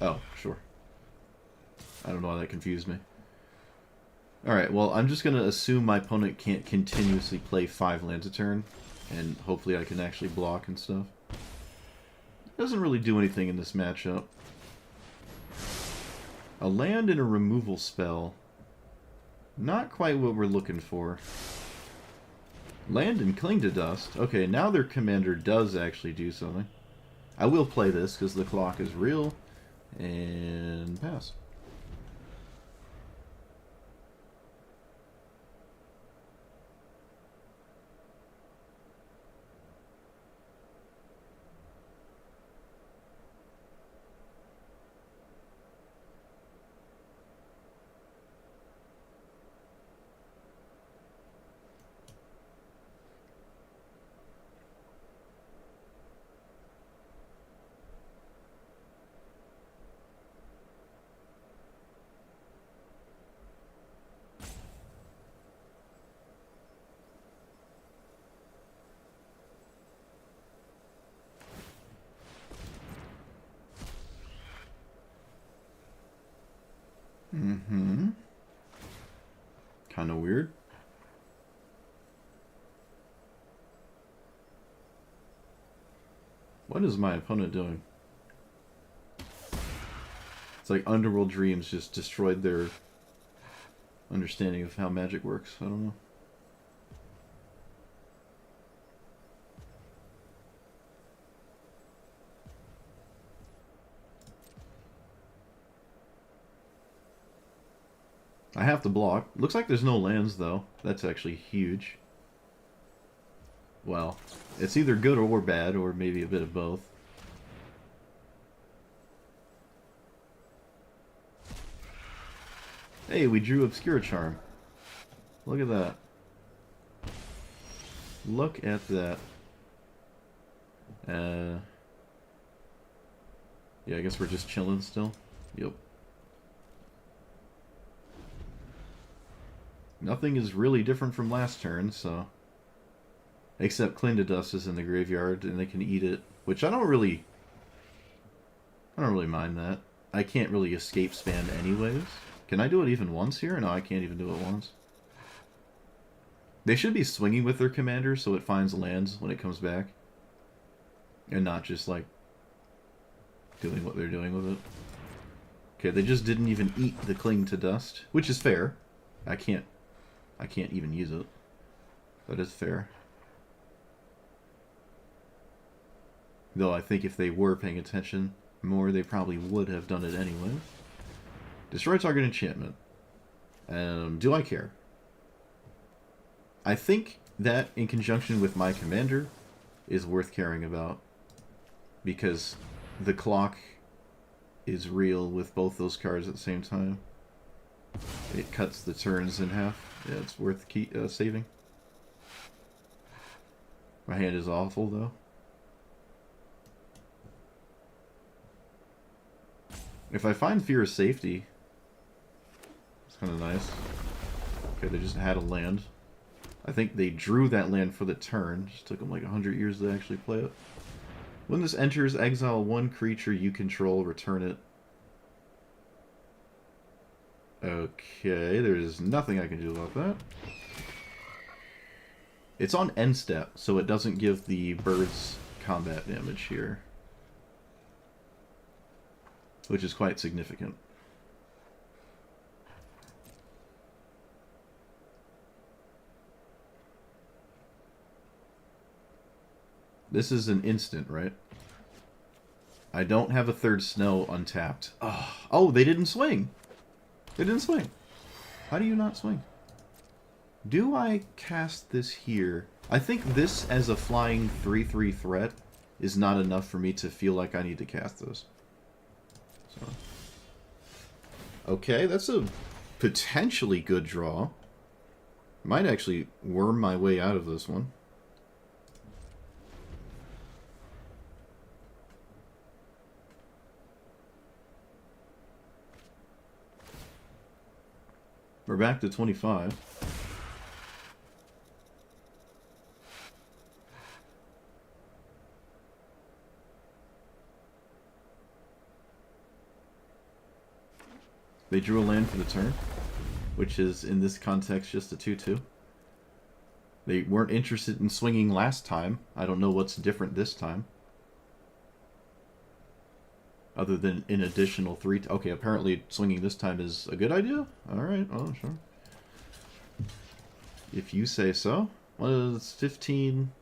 Oh, sure. I don't know why that confused me. Alright, well, I'm just going to assume my opponent can't continuously play 5 lands a turn, and hopefully I can actually block and stuff. It doesn't really do anything in this matchup. A land and a removal spell. Not quite what we're looking for. Land and Cling to Dust. Okay, now their commander does actually do something. I will play this because the clock is real, and pass. Mm-hmm. Kind of weird. What is my opponent doing? It's like Underworld Dreams just destroyed their understanding of how magic works. I don't know. I have to block. Looks like there's no lands, though. That's actually huge. Well, it's either good or bad, or maybe a bit of both. Hey, we drew Obscura Charm. Look at that. Look at that. Yeah, I guess we're just chilling still. Yep. Nothing is really different from last turn, so... Except Cling to Dust is in the graveyard, and they can eat it. Which I don't really mind that. I can't really escape span anyways. Can I do it even once here? No, I can't even do it once. They should be swinging with their commander so it finds lands when it comes back. And not just, like, doing what they're doing with it. Okay, they just didn't even eat the Cling to Dust, which is fair. I can't even use it. That is fair. Though I think if they were paying attention more, they probably would have done it anyway. Destroy target enchantment. Do I care? I think that, in conjunction with my commander, is worth caring about. Because the clock is real with both those cards at the same time. It cuts the turns in half. Yeah, it's worth saving. My hand is awful, though. If I find Fear of Safety, it's kind of nice. Okay, they just had a land. I think they drew that land for the turn. Just took them like 100 years to actually play it. When this enters, exile one creature you control, return it. Okay, there's nothing I can do about that. It's on end step, so it doesn't give the birds combat damage here. Which is quite significant. This is an instant, right? I don't have a third snow untapped. Oh, they didn't swing. They didn't swing. How do you not swing? Do I cast this here? I think this as a flying 3/3 threat is not enough for me to feel like I need to cast this. So. Okay, that's a potentially good draw. Might actually worm my way out of this one. We're back to 25. They drew a land for the turn, which is, in this context, just a 2/2. They weren't interested in swinging last time. I don't know what's different this time. Other than an additional 3... Okay, apparently swinging this time is a good idea? Alright, oh, sure. If you say so. Well, it's 15.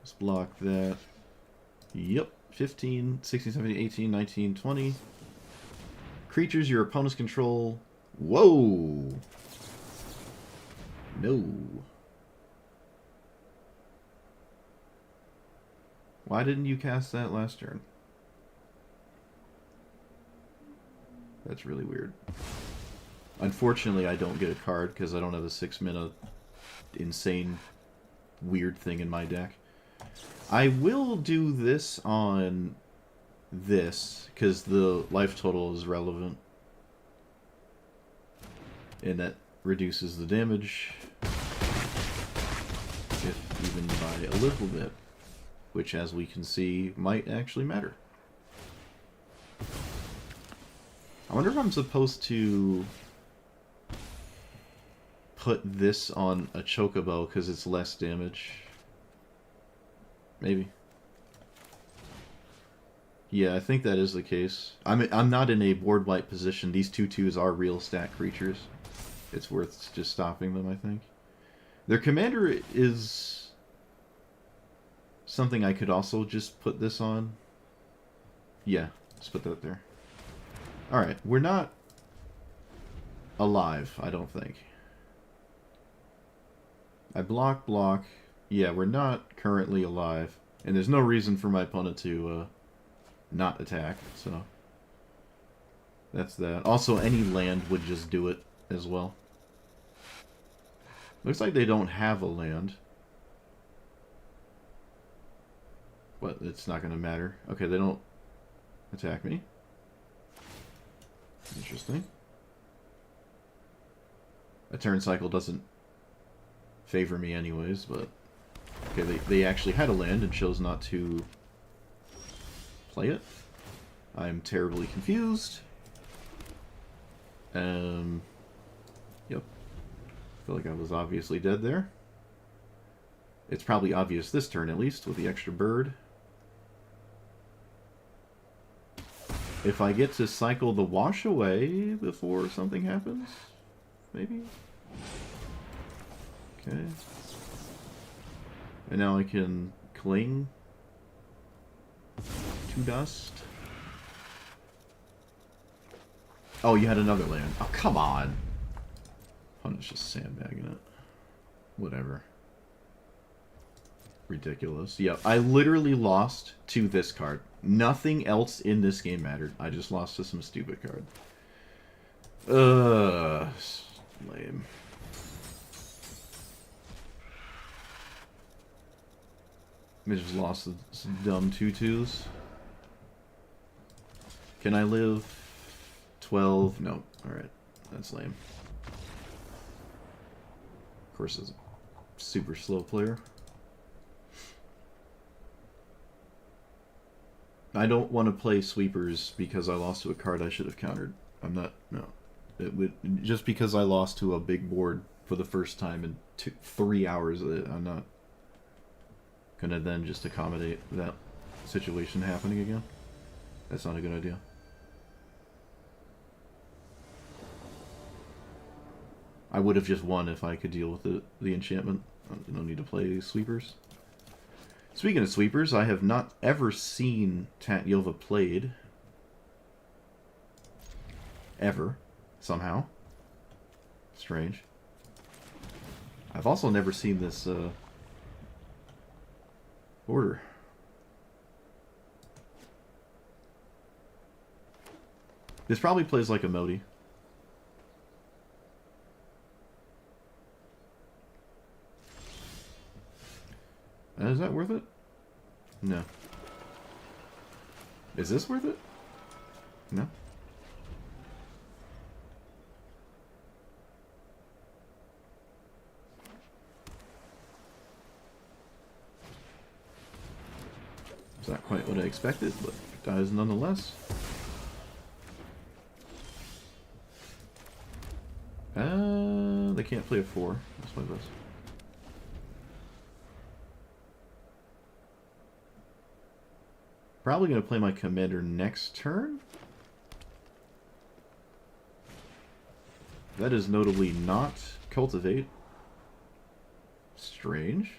Let's block that. Yep, 15, 16, 17, 18, 19, 20. Creatures your opponents control. Whoa! No. Why didn't you cast that last turn? That's really weird. Unfortunately, I don't get a card because I don't have a 6-mana insane weird thing in my deck. I will do this on this because the life total is relevant. And that reduces the damage, if even by a little bit. Which, as we can see, might actually matter. I wonder if I'm supposed to put this on a chocobo because it's less damage. Maybe. Yeah, I think that is the case. I'm not in a board wipe position. These 2/2s are real stat creatures. It's worth just stopping them, I think. Their commander is something I could also just put this on. Yeah, let's put that there. Alright, we're not alive, I don't think. I block. Yeah, we're not currently alive. And there's no reason for my opponent to not attack, so that's that. Also, any land would just do it as well. Looks like they don't have a land. But it's not going to matter. Okay, they don't attack me. Interesting. A turn cycle doesn't favor me anyways, but... Okay, they actually had a land and chose not to play it. I'm terribly confused. Yep. Feel like I was obviously dead there. It's probably obvious this turn, at least, with the extra bird. If I get to cycle the wash away before something happens, maybe? Okay. And now I can cling to dust. Oh, you had another land. Oh, come on. Opponent's just sandbagging it. Whatever. Ridiculous. Yeah, I literally lost to this card. Nothing else in this game mattered. I just lost to some stupid card. Lame. I just lost to some dumb 2/2s. Can I live 12? No. Alright. That's lame. Of course, it's a super slow player. I don't want to play sweepers because I lost to a card I should have countered. I'm not... No. It would, just because I lost to a big board for the first time in 3 hours, I'm not gonna then just accommodate that situation happening again. That's not a good idea. I would have just won if I could deal with the enchantment. No need to play sweepers. Speaking of sweepers, I have not ever seen Tatyova played. Ever. Somehow. Strange. I've also never seen this order. This probably plays like a Modi. Is that worth it? No. Is this worth it? No. It's not quite what I expected, but it dies nonetheless. They can't play a 4. That's my best. Probably going to play my commander next turn. That is notably not cultivate. Strange.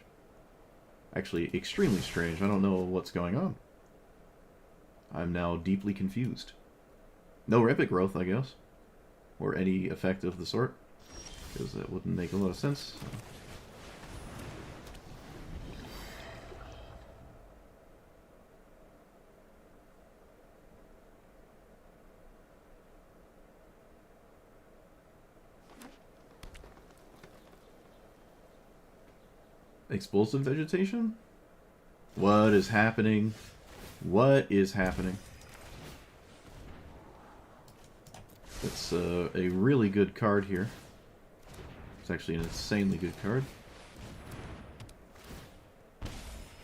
Actually, extremely strange. I don't know what's going on. I'm now deeply confused. No rapid growth, I guess. Or any effect of the sort. Because that wouldn't make a lot of sense. Explosive vegetation? What is happening? What is happening? It's a really good card here. It's actually an insanely good card.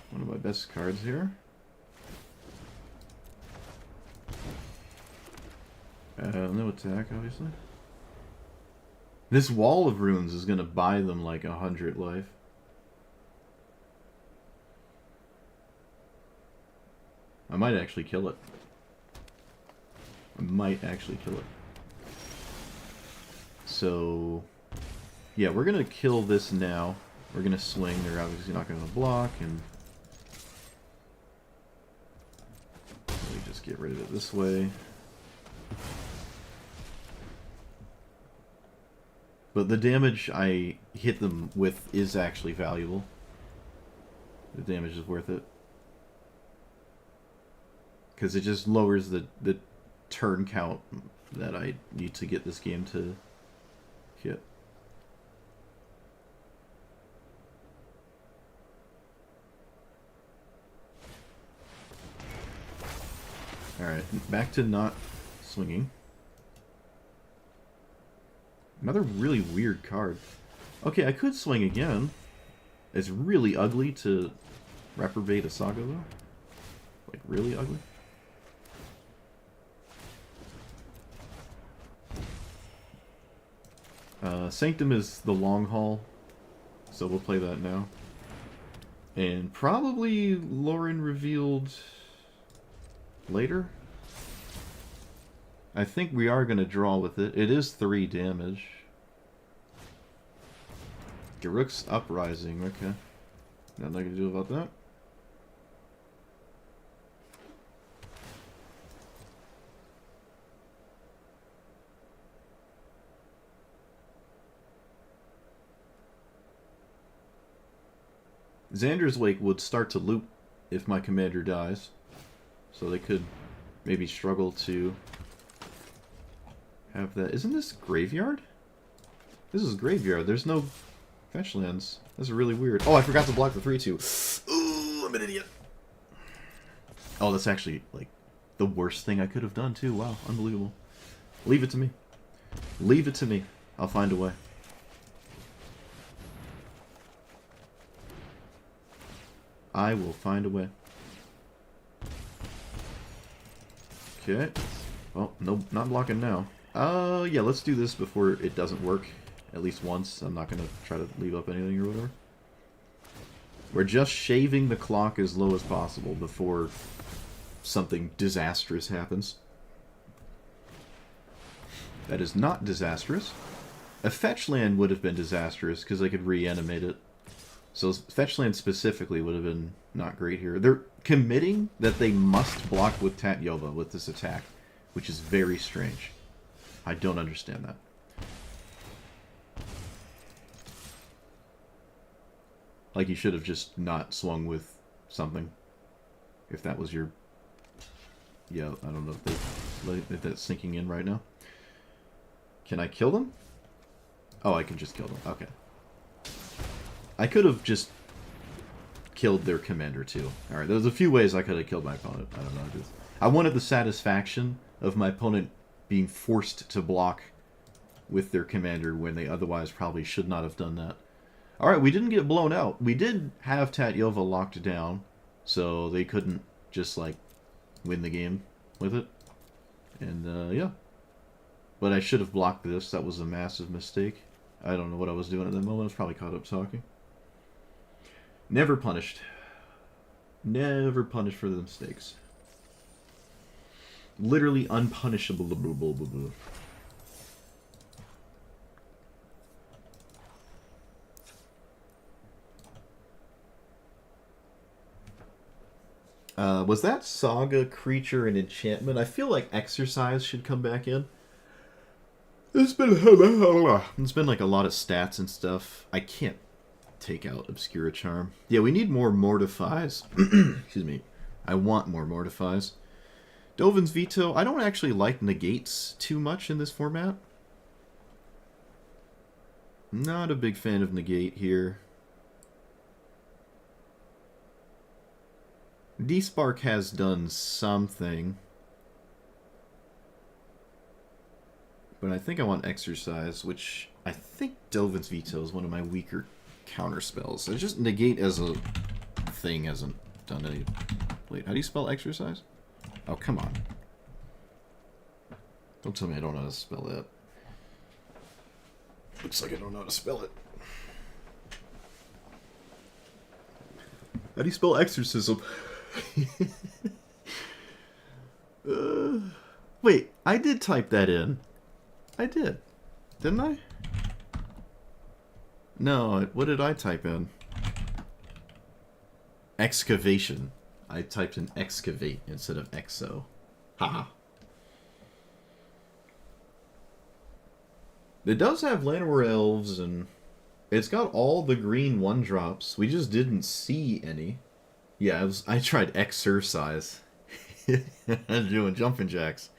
One of my best cards here. No attack, obviously. This wall of runes is gonna buy them like 100 life. I might actually kill it. I might actually kill it. So, yeah, we're gonna kill this now. We're gonna swing. They're obviously not gonna block, and let me just get rid of it this way. But the damage I hit them with is actually valuable. The damage is worth it. Because it just lowers the turn count that I need to get this game to hit. Alright, back to not swinging. Another really weird card. Okay, I could swing again. It's really ugly to reprobate a Saga, though. Like, really ugly. Sanctum is the long haul, so we'll play that now. And probably Lauren revealed later. I think we are going to draw with it. It is 3 damage. Garruk's Uprising, okay. Nothing I can do about that. Xander's Wake would start to loop if my commander dies. So they could maybe struggle to have that. Isn't this graveyard? This is graveyard. There's no fetch lands. That's really weird. Oh, I forgot to block the 3-2. Ooh, I'm an idiot. Oh, that's actually, like, the worst thing I could have done, too. Wow, unbelievable. Leave it to me. Leave it to me. I'll find a way. I will find a way. Okay. Well, no, not blocking now. Yeah, let's do this before it doesn't work. At least once. I'm not going to try to leave up anything or whatever. We're just shaving the clock as low as possible before something disastrous happens. That is not disastrous. A fetch land would have been disastrous because I could reanimate it. So fetch land specifically would have been not great here. They're committing that they must block with Tatyova with this attack, which is very strange. I don't understand that. Like, you should have just not swung with something. If that was your... Yeah, I don't know if that's sinking in right now. Can I kill them? Oh, I can just kill them. Okay. I could have just killed their commander, too. Alright, there's a few ways I could have killed my opponent. I don't know. I wanted the satisfaction of my opponent being forced to block with their commander when they otherwise probably should not have done that. Alright, we didn't get blown out. We did have Tatyova locked down, so they couldn't just, like, win the game with it. And, yeah. But I should have blocked this. That was a massive mistake. I don't know what I was doing at that moment. I was probably caught up talking. Never punished. Never punished for the mistakes. Literally unpunishable. Was that Saga, Creature, and Enchantment? I feel like Exercise should come back in. It's been like a lot of stats and stuff. I can't take out Obscura Charm. Yeah, we need more Mortifies. Excuse me. I want more Mortifies. Dovin's Veto. I don't actually like negates too much in this format. Not a big fan of negate here. D-Spark has done something. But I think I want Exercise, which I think Dovin's Veto is one of my weaker counter spells. So just negate as a thing hasn't done any... Wait, how do you spell Exercise? Oh, come on. Don't tell me I don't know how to spell that. Looks like I don't know how to spell it. How do you spell exorcism? Wait, I did type that in. I did. Didn't I? No, what did I type in? Excavation. I typed in excavate instead of exo. Haha. It does have Llanowar elves, and it's got all the green 1-drops. We just didn't see any. Yeah, I tried exercise. Doing jumping jacks.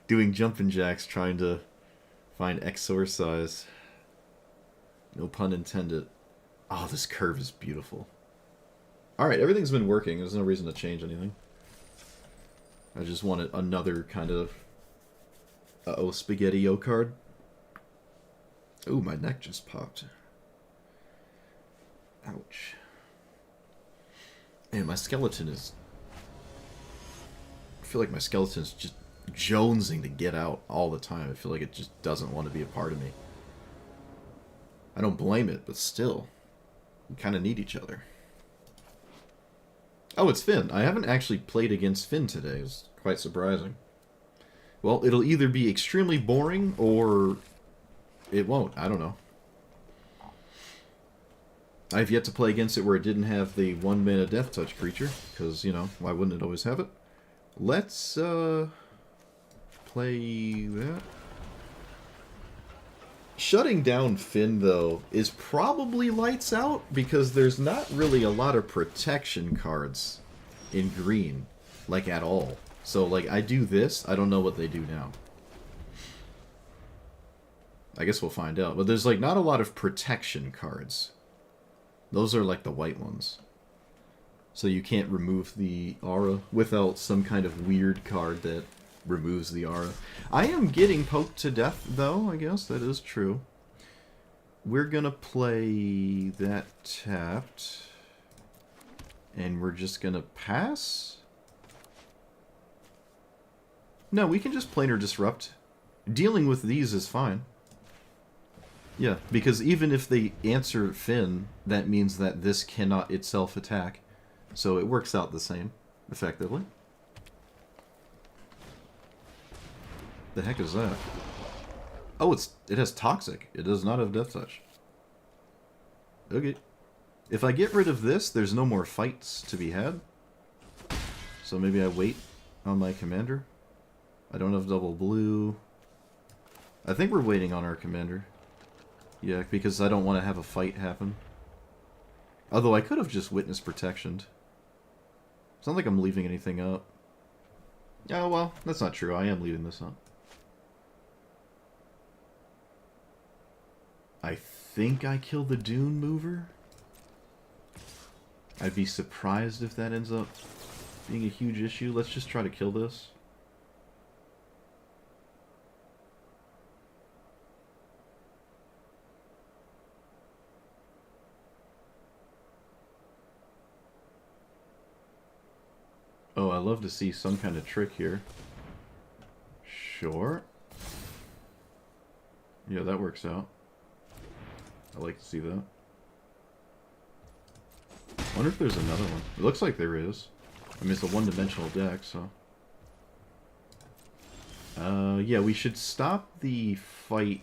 Doing jumping jacks, trying to find exorcise. No pun intended. Oh, this curve is beautiful. Alright, everything's been working. There's no reason to change anything. I just wanted another kind of... Uh-oh, Spaghetti-O card. Ooh, my neck just popped. Ouch. Man, my skeleton is... I feel like my skeleton is just jonesing to get out all the time. I feel like it just doesn't want to be a part of me. I don't blame it, but still. We kind of need each other. Oh, it's Finn. I haven't actually played against Finn today. It's quite surprising. Well, it'll either be extremely boring, or it won't. I don't know. I've yet to play against it where it didn't have the 1-mana Death Touch creature, because, you know, why wouldn't it always have it? Let's, play that. Shutting down Finn, though, is probably lights out, because there's not really a lot of protection cards in green, like, at all. So, like, I do this, I don't know what they do now. I guess we'll find out. But there's, like, not a lot of protection cards. Those are, like, the white ones. So you can't remove the aura without some kind of weird card that removes the aura. I am getting poked to death, though, I guess. That is true. We're gonna play that tapped. And we're just gonna pass? No, we can just planar disrupt. Dealing with these is fine. Yeah, because even if they answer Finn, that means that this cannot itself attack. So it works out the same, effectively. The heck is that? Oh, it has Toxic. It does not have Death Touch. Okay. If I get rid of this, there's no more fights to be had. So maybe I wait on my commander. I don't have double blue. I think we're waiting on our commander. Yeah, because I don't want to have a fight happen. Although I could have just Witness Protectioned. It's not like I'm leaving anything up. Oh, well, that's not true. I am leaving this up. I think I killed the Dune Mover. I'd be surprised if that ends up being a huge issue. Let's just try to kill this. Oh, I love to see some kind of trick here. Sure. Yeah, that works out. I like to see that. I wonder if there's another one. It looks like there is. I mean, it's a one-dimensional deck, so... yeah, we should stop the fight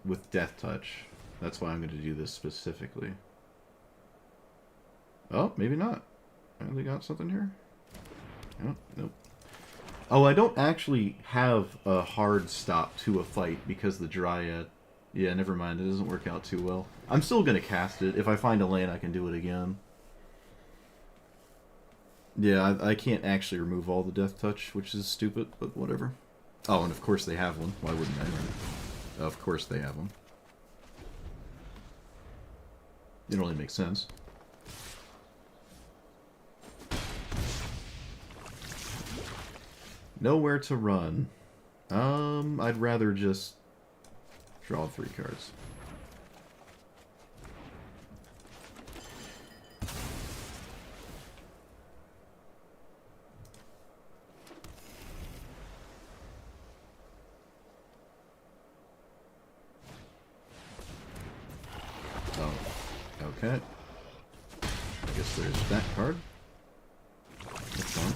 with Death Touch. That's why I'm going to do this specifically. Oh, maybe not. They got something here? Oh, nope. Oh, I don't actually have a hard stop to a fight because the Dryad... Yeah, never mind. It doesn't work out too well. I'm still going to cast it. If I find a land, I can do it again. Yeah, I can't actually remove all the Death Touch, which is stupid, but whatever. Oh, and of course they have one. Why wouldn't I? Of course they have one. It only makes sense. Nowhere to run. I'd rather just draw 3 cards. Okay. I guess there's that card. That's fine.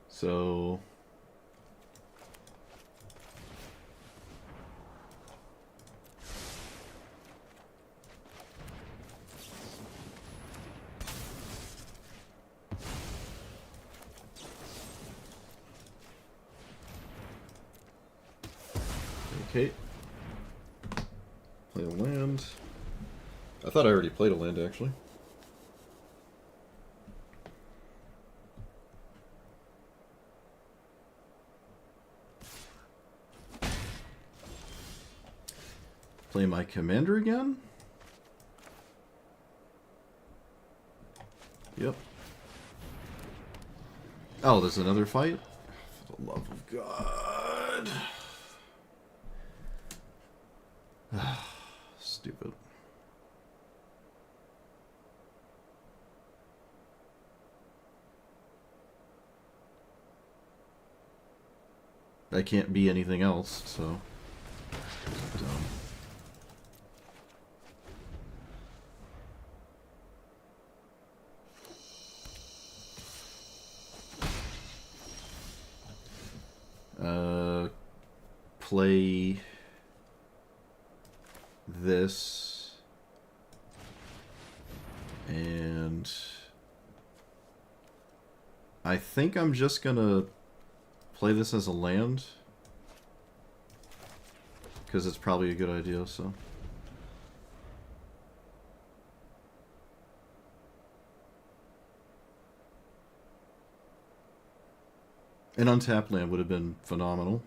So... Okay. Play a land. I thought I already played a land, actually. Play my commander again? Yep. Oh, there's another fight? For the love of God. Stupid. I can't be anything else, so... Dumb. Play this and I think I'm just gonna play this as a land because it's probably a good idea, so an untapped land would have been phenomenal.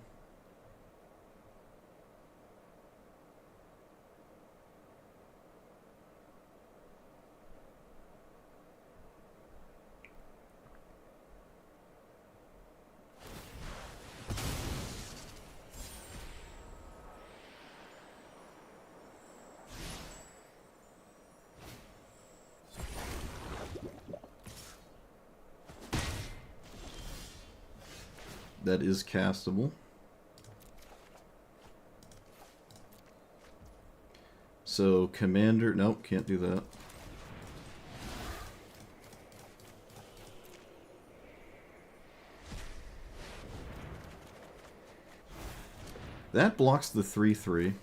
That is castable. So, commander... Nope, can't do that. That blocks the 3/3.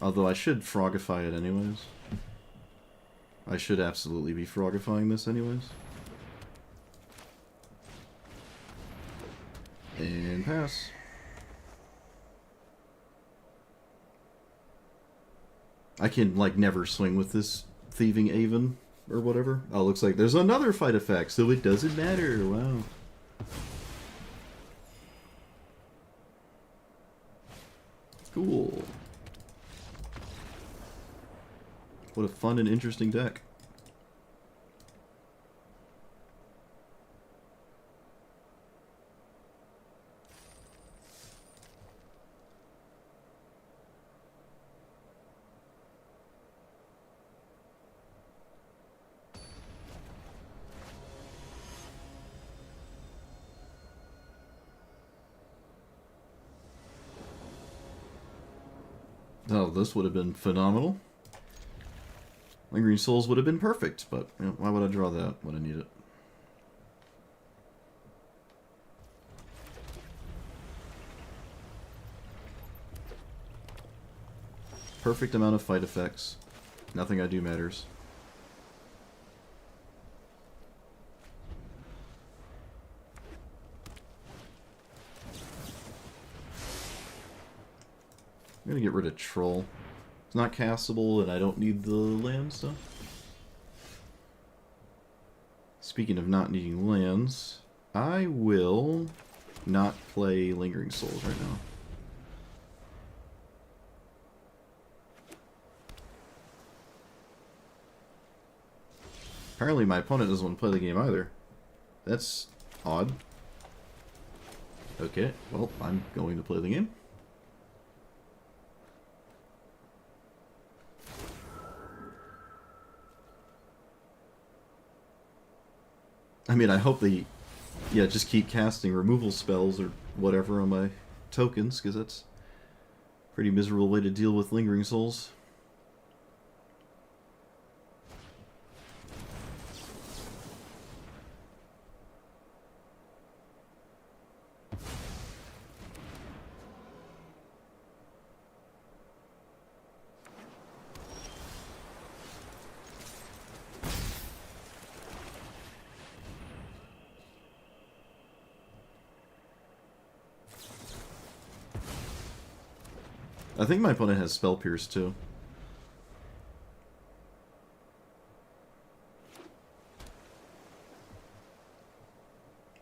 Although I should frogify it anyways. I should absolutely be frogifying this anyways. And pass. I can, like, never swing with this Thieving Aven or whatever. Oh, looks like there's another fight effect, so it doesn't matter. Wow. Cool. What a fun and interesting deck. Oh, this would have been phenomenal. Lingering Souls would have been perfect, but you know, why would I draw that when I need it? Perfect amount of fight effects. Nothing I do matters. I'm gonna get rid of Troll. It's not castable, and I don't need the land stuff. Speaking of not needing lands, I will not play Lingering Souls right now. Apparently my opponent doesn't want to play the game either. That's odd. Okay, well, I'm going to play the game. I mean, I hope they, yeah, just keep casting removal spells or whatever on my tokens, because that's a pretty miserable way to deal with Lingering Souls. I think my opponent has Spell Pierce too.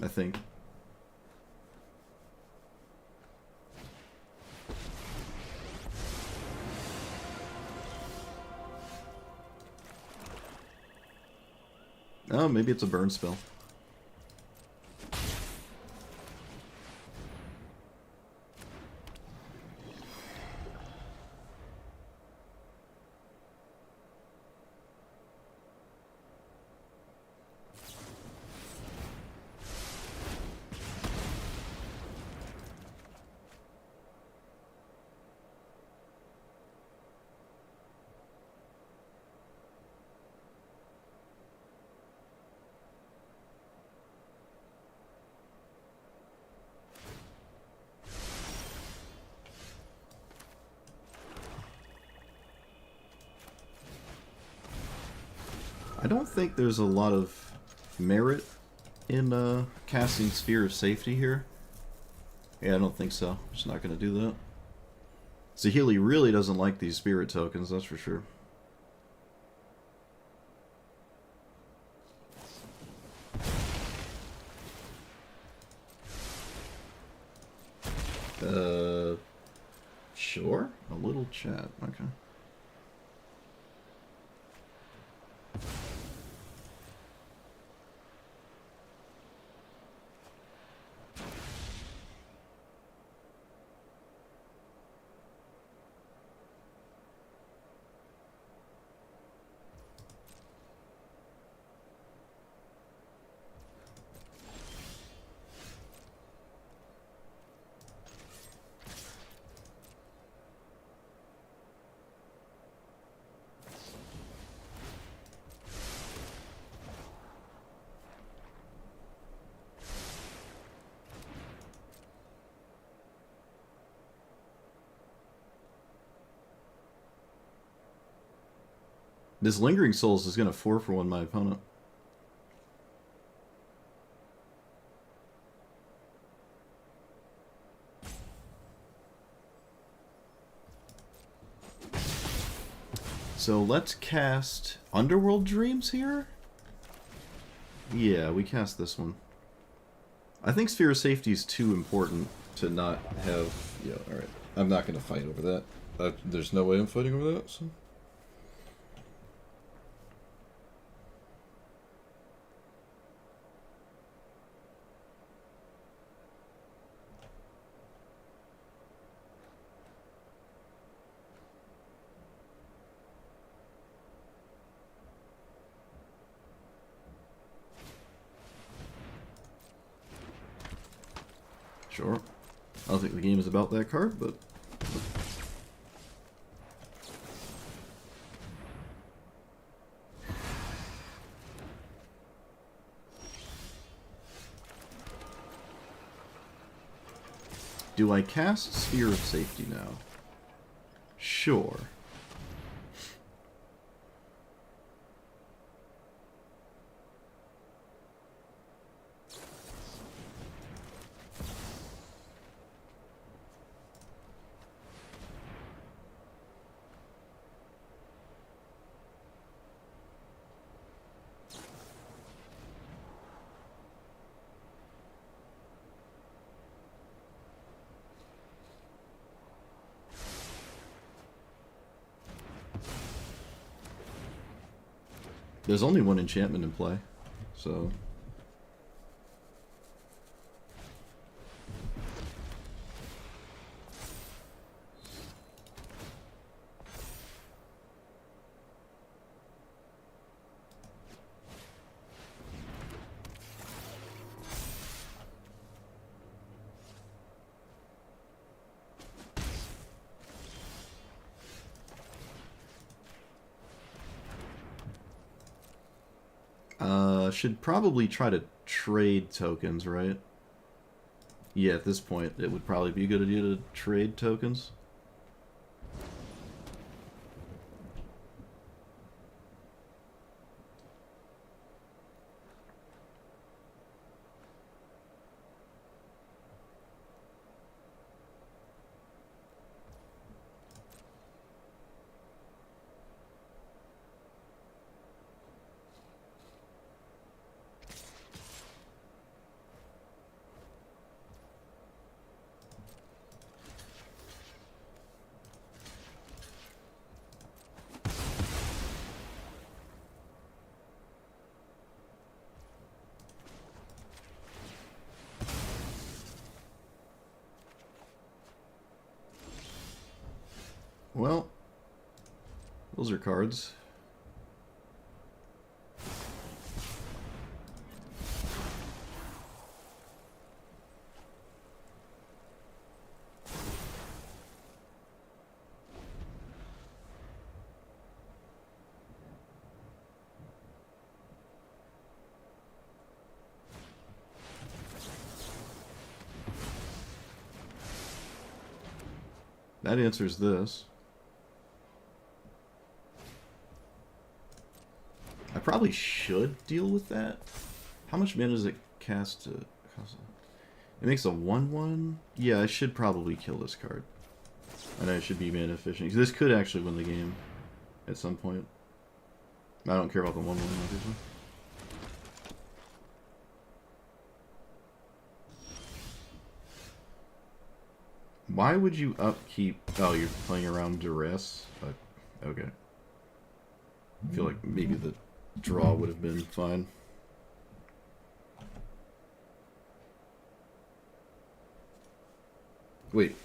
I think. Oh, maybe it's a burn spell. I don't think there's a lot of merit in casting Sphere of Safety here. Yeah, I don't think so. I'm just not going to do that. Zahili really doesn't like these spirit tokens, that's for sure. Sure. A little chat. Okay. This Lingering Souls is going to 4-for-1 my opponent. So let's cast Underworld Dreams here? Yeah, we cast this one. I think Sphere of Safety is too important to not have... Yeah, alright. I'm not going to fight over that. There's no way I'm fighting over that, so... Sure. I don't think the game is about that card, but... Do I cast Sphere of Safety now? Sure. There's only one enchantment in play, so... should probably try to trade tokens, right? Yeah, at this point, it would probably be a good idea to trade tokens. Well, those are cards. That answers this. I probably should deal with that. How much mana does it cast to... It makes a 1/1? Yeah, I should probably kill this card. I know it should be mana efficient. This could actually win the game at some point. I don't care about the 1/1, obviously. Why would you upkeep... Oh, you're playing around Duress? Okay. I feel like maybe the draw would have been fine. Wait.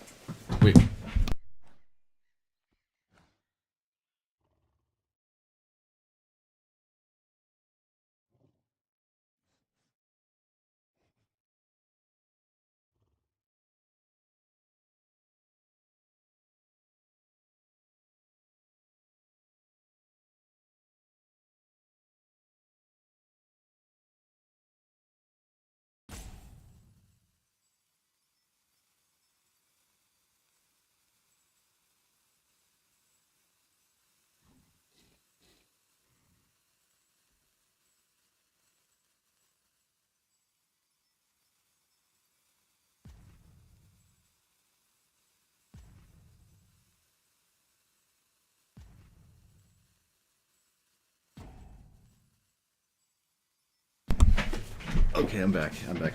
Okay, I'm back. I'm back.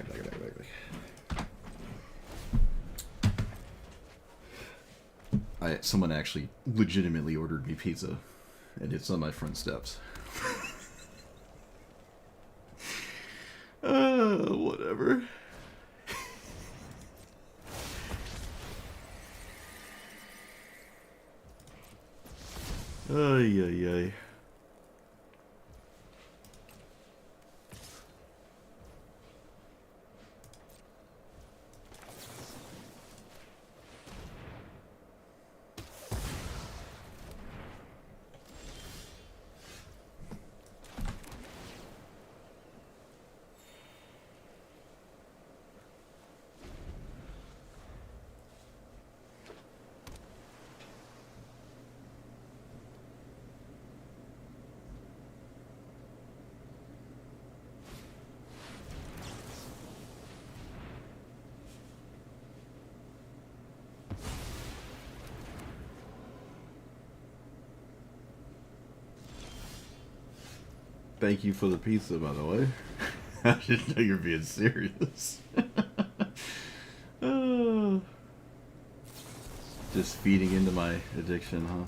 Someone actually legitimately ordered me pizza, and it's on my front steps. Whatever. Ay, ay, ay. Thank you for the pizza, by the way. I didn't know you were being serious. uh, just feeding into my addiction, huh?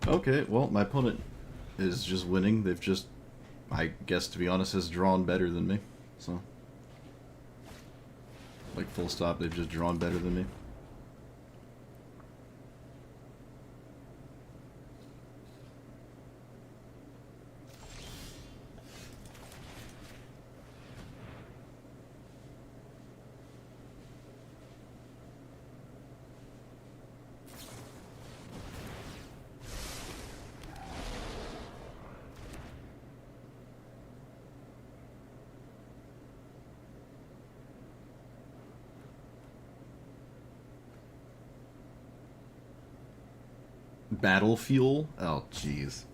Okay, well, my opponent is just winning. They've just, I guess, to be honest, has drawn better than me. So, like, full stop, they've just drawn better than me. Battle fuel? Oh, jeez.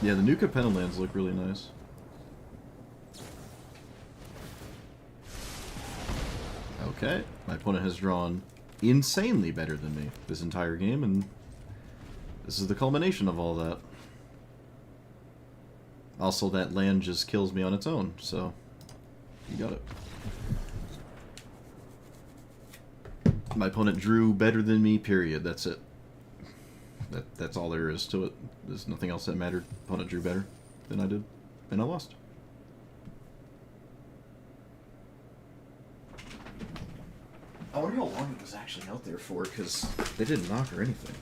Yeah, the new Capenna lands look really nice. Okay, my opponent has drawn insanely better than me this entire game, and this is the culmination of all that. Also, that land just kills me on its own, so you got it. My opponent drew better than me, period. That's it. That's all there is to it. There's nothing else that mattered. Opponent drew better than I did, and I lost. I wonder how long it was actually out there for, because they didn't knock or anything.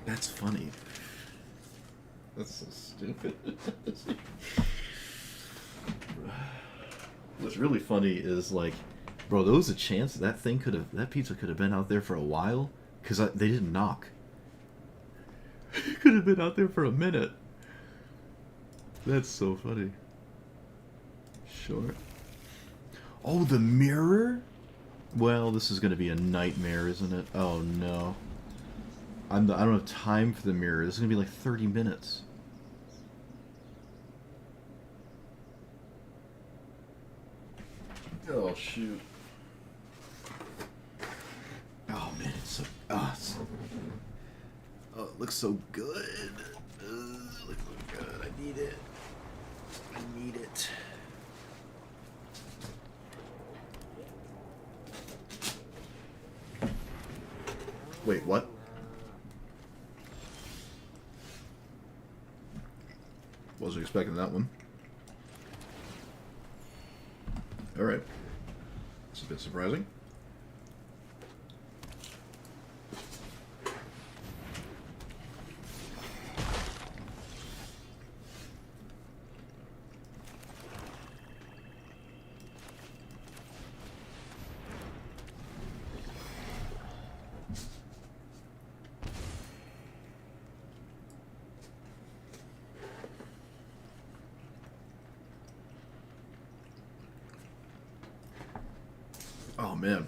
That's funny. That's so stupid. What's really funny is, like, bro, there was a chance that pizza could have been out there for a while, because they didn't knock. It could have been out there for a minute. That's so funny. Sure. Oh, the mirror? Well, this is going to be a nightmare, isn't it? Oh, no. I don't have time for the mirror. This is going to be like 30 minutes. Oh, shoot. Oh, man, it's so... Oh, it looks so good. It looks so good. I need it. I need it. Wait, what? Wasn't expecting that one. Alright. It's a bit surprising. Oh, man.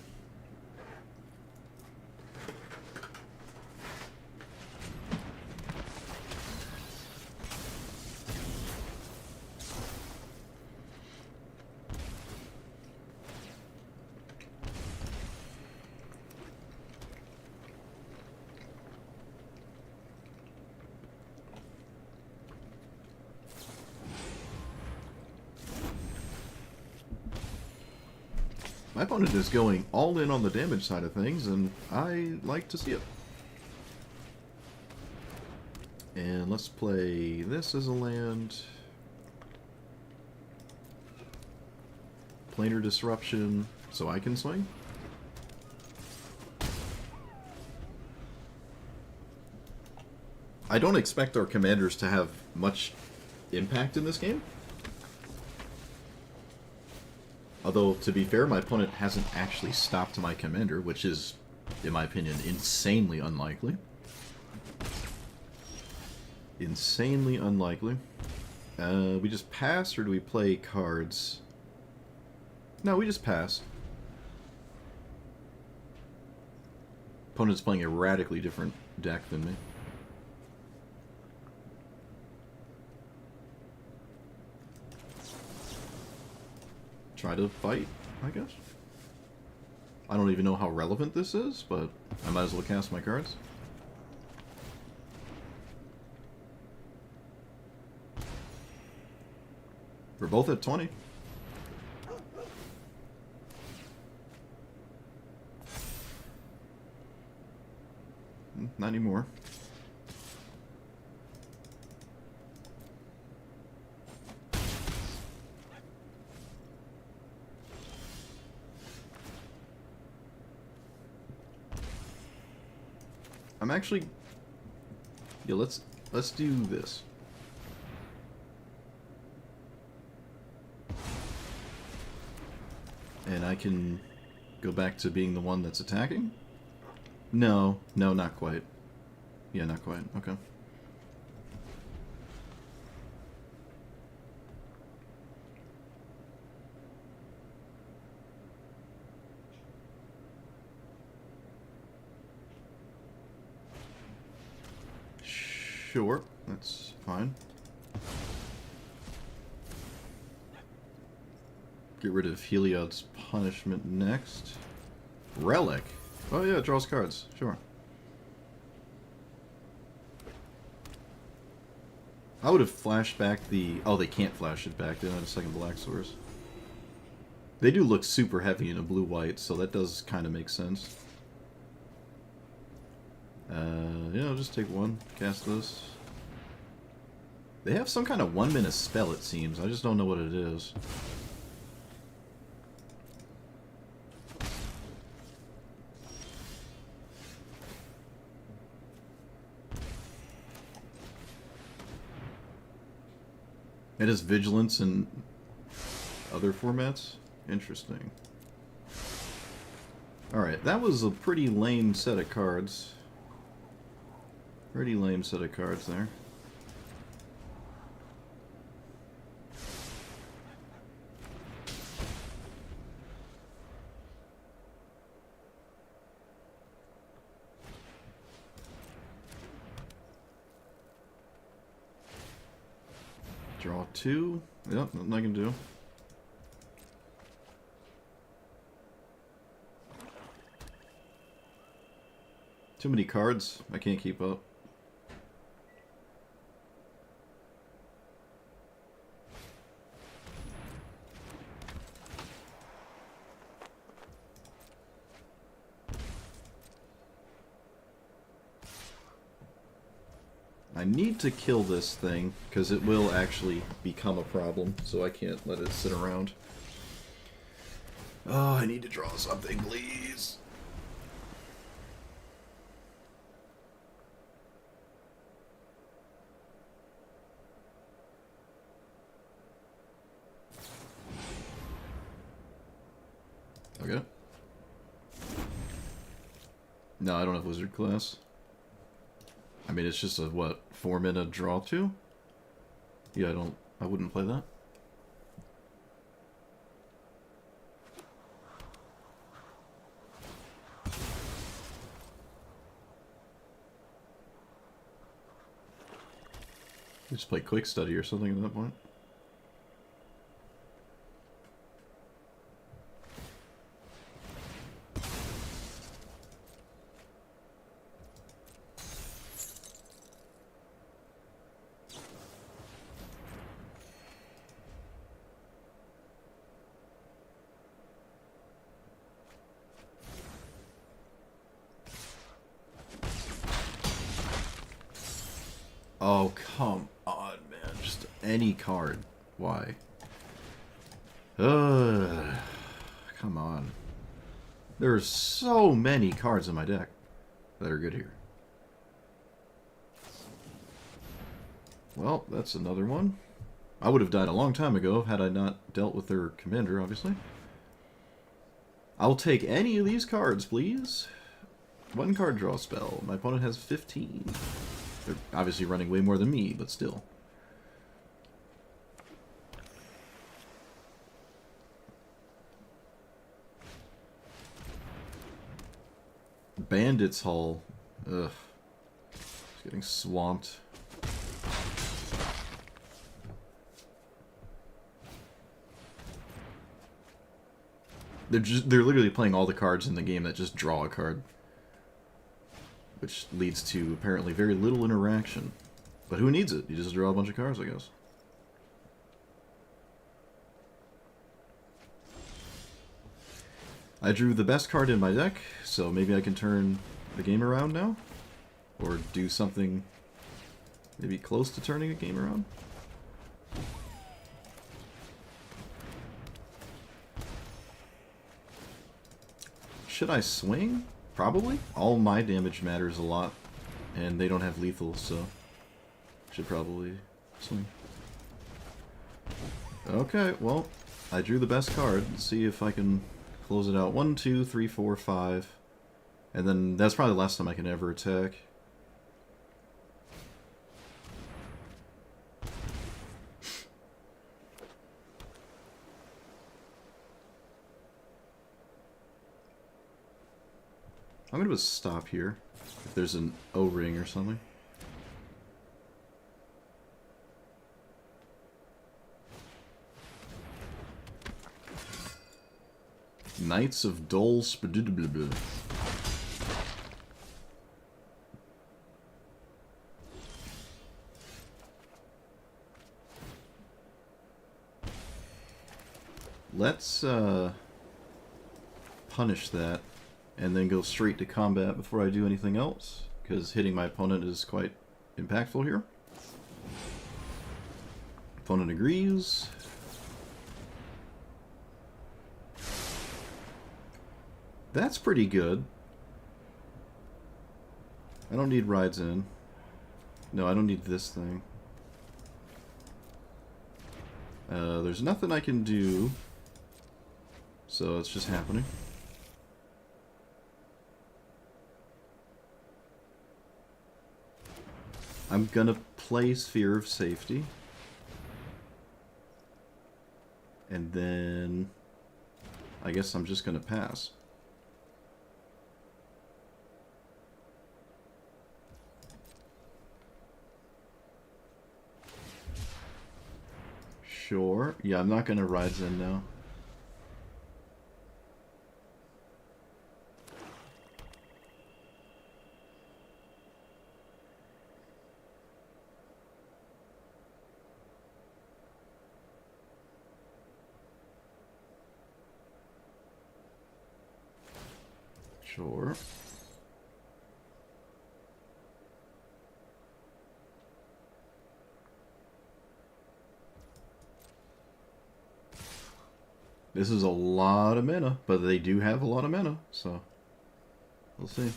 My opponent is going all in on the damage side of things, and I like to see it. And let's play this as a land. Planar Disruption, so I can swing. I don't expect our commanders to have much impact in this game. Although, to be fair, my opponent hasn't actually stopped my commander, which is, in my opinion, insanely unlikely. Insanely unlikely. We just pass, or do we play cards? No, we just pass. Opponent's playing a radically different deck than me. Try to fight, I guess. I don't even know how relevant this is, but I might as well cast my cards. We're both at 20. Not anymore. I'm actually... Yeah, let's do this. And I can go back to being the one that's attacking? No, not quite. Yeah, not quite. Okay. Sure, that's fine. Get rid of Heliod's punishment next. Relic. Oh yeah, it draws cards. Sure. I would have flashed back the... Oh, they can't flash it back. They don't have a second black source. They do look super heavy in a blue-white, so that does kind of make sense. Yeah, I'll just take one. Cast this. They have some kind of 1-minute spell, it seems. I just don't know what it is. It has vigilance in other formats? Interesting. Alright, that was a pretty lame set of cards. Pretty lame set of cards there. Draw 2. Yep, nothing I can do. Too many cards. I can't keep up. I need to kill this thing, because it will actually become a problem, so I can't let it sit around. Oh, I need to draw something, please. Okay. No, I don't have Wizard class. I mean, it's just a, what, 4-minute draw 2? Yeah, I wouldn't play that. Just play Quick Study or something at that point. Oh, come on, man. Just any card. Why? Come on. There's so many cards in my deck that are good here. Well, that's another one. I would have died a long time ago had I not dealt with their commander, obviously. I'll take any of these cards, please. 1 card draw spell. My opponent has 15. They're obviously running way more than me, but still. Bandit's Hull. Ugh. It's getting swamped. They're literally playing all the cards in the game that just draw a card. Which leads to apparently very little interaction. But who needs it? You just draw a bunch of cards, I guess. I drew the best card in my deck, so maybe I can turn the game around now? Or do something maybe close to turning a game around? Should I swing? Probably. All my damage matters a lot, and they don't have lethal, so should probably swing. Okay, well, I drew the best card. Let's see if I can close it out. 1, 2, 3, 4, 5. And then that's probably the last time I can ever attack. I'm going to stop here, if there's an O-ring or something. Knights of Dol Spedidibli. Let's punish that and then go straight to combat before I do anything else, because hitting my opponent is quite impactful here. Opponent agrees. That's pretty good. I don't need rides in. No, I don't need this thing. There's nothing I can do. So it's just happening. I'm gonna play Sphere of Safety. And then I guess I'm just gonna pass. Sure. Yeah, I'm not gonna ride Zen now. Sure. This is a lot of mana, but they do have a lot of mana, so we'll see.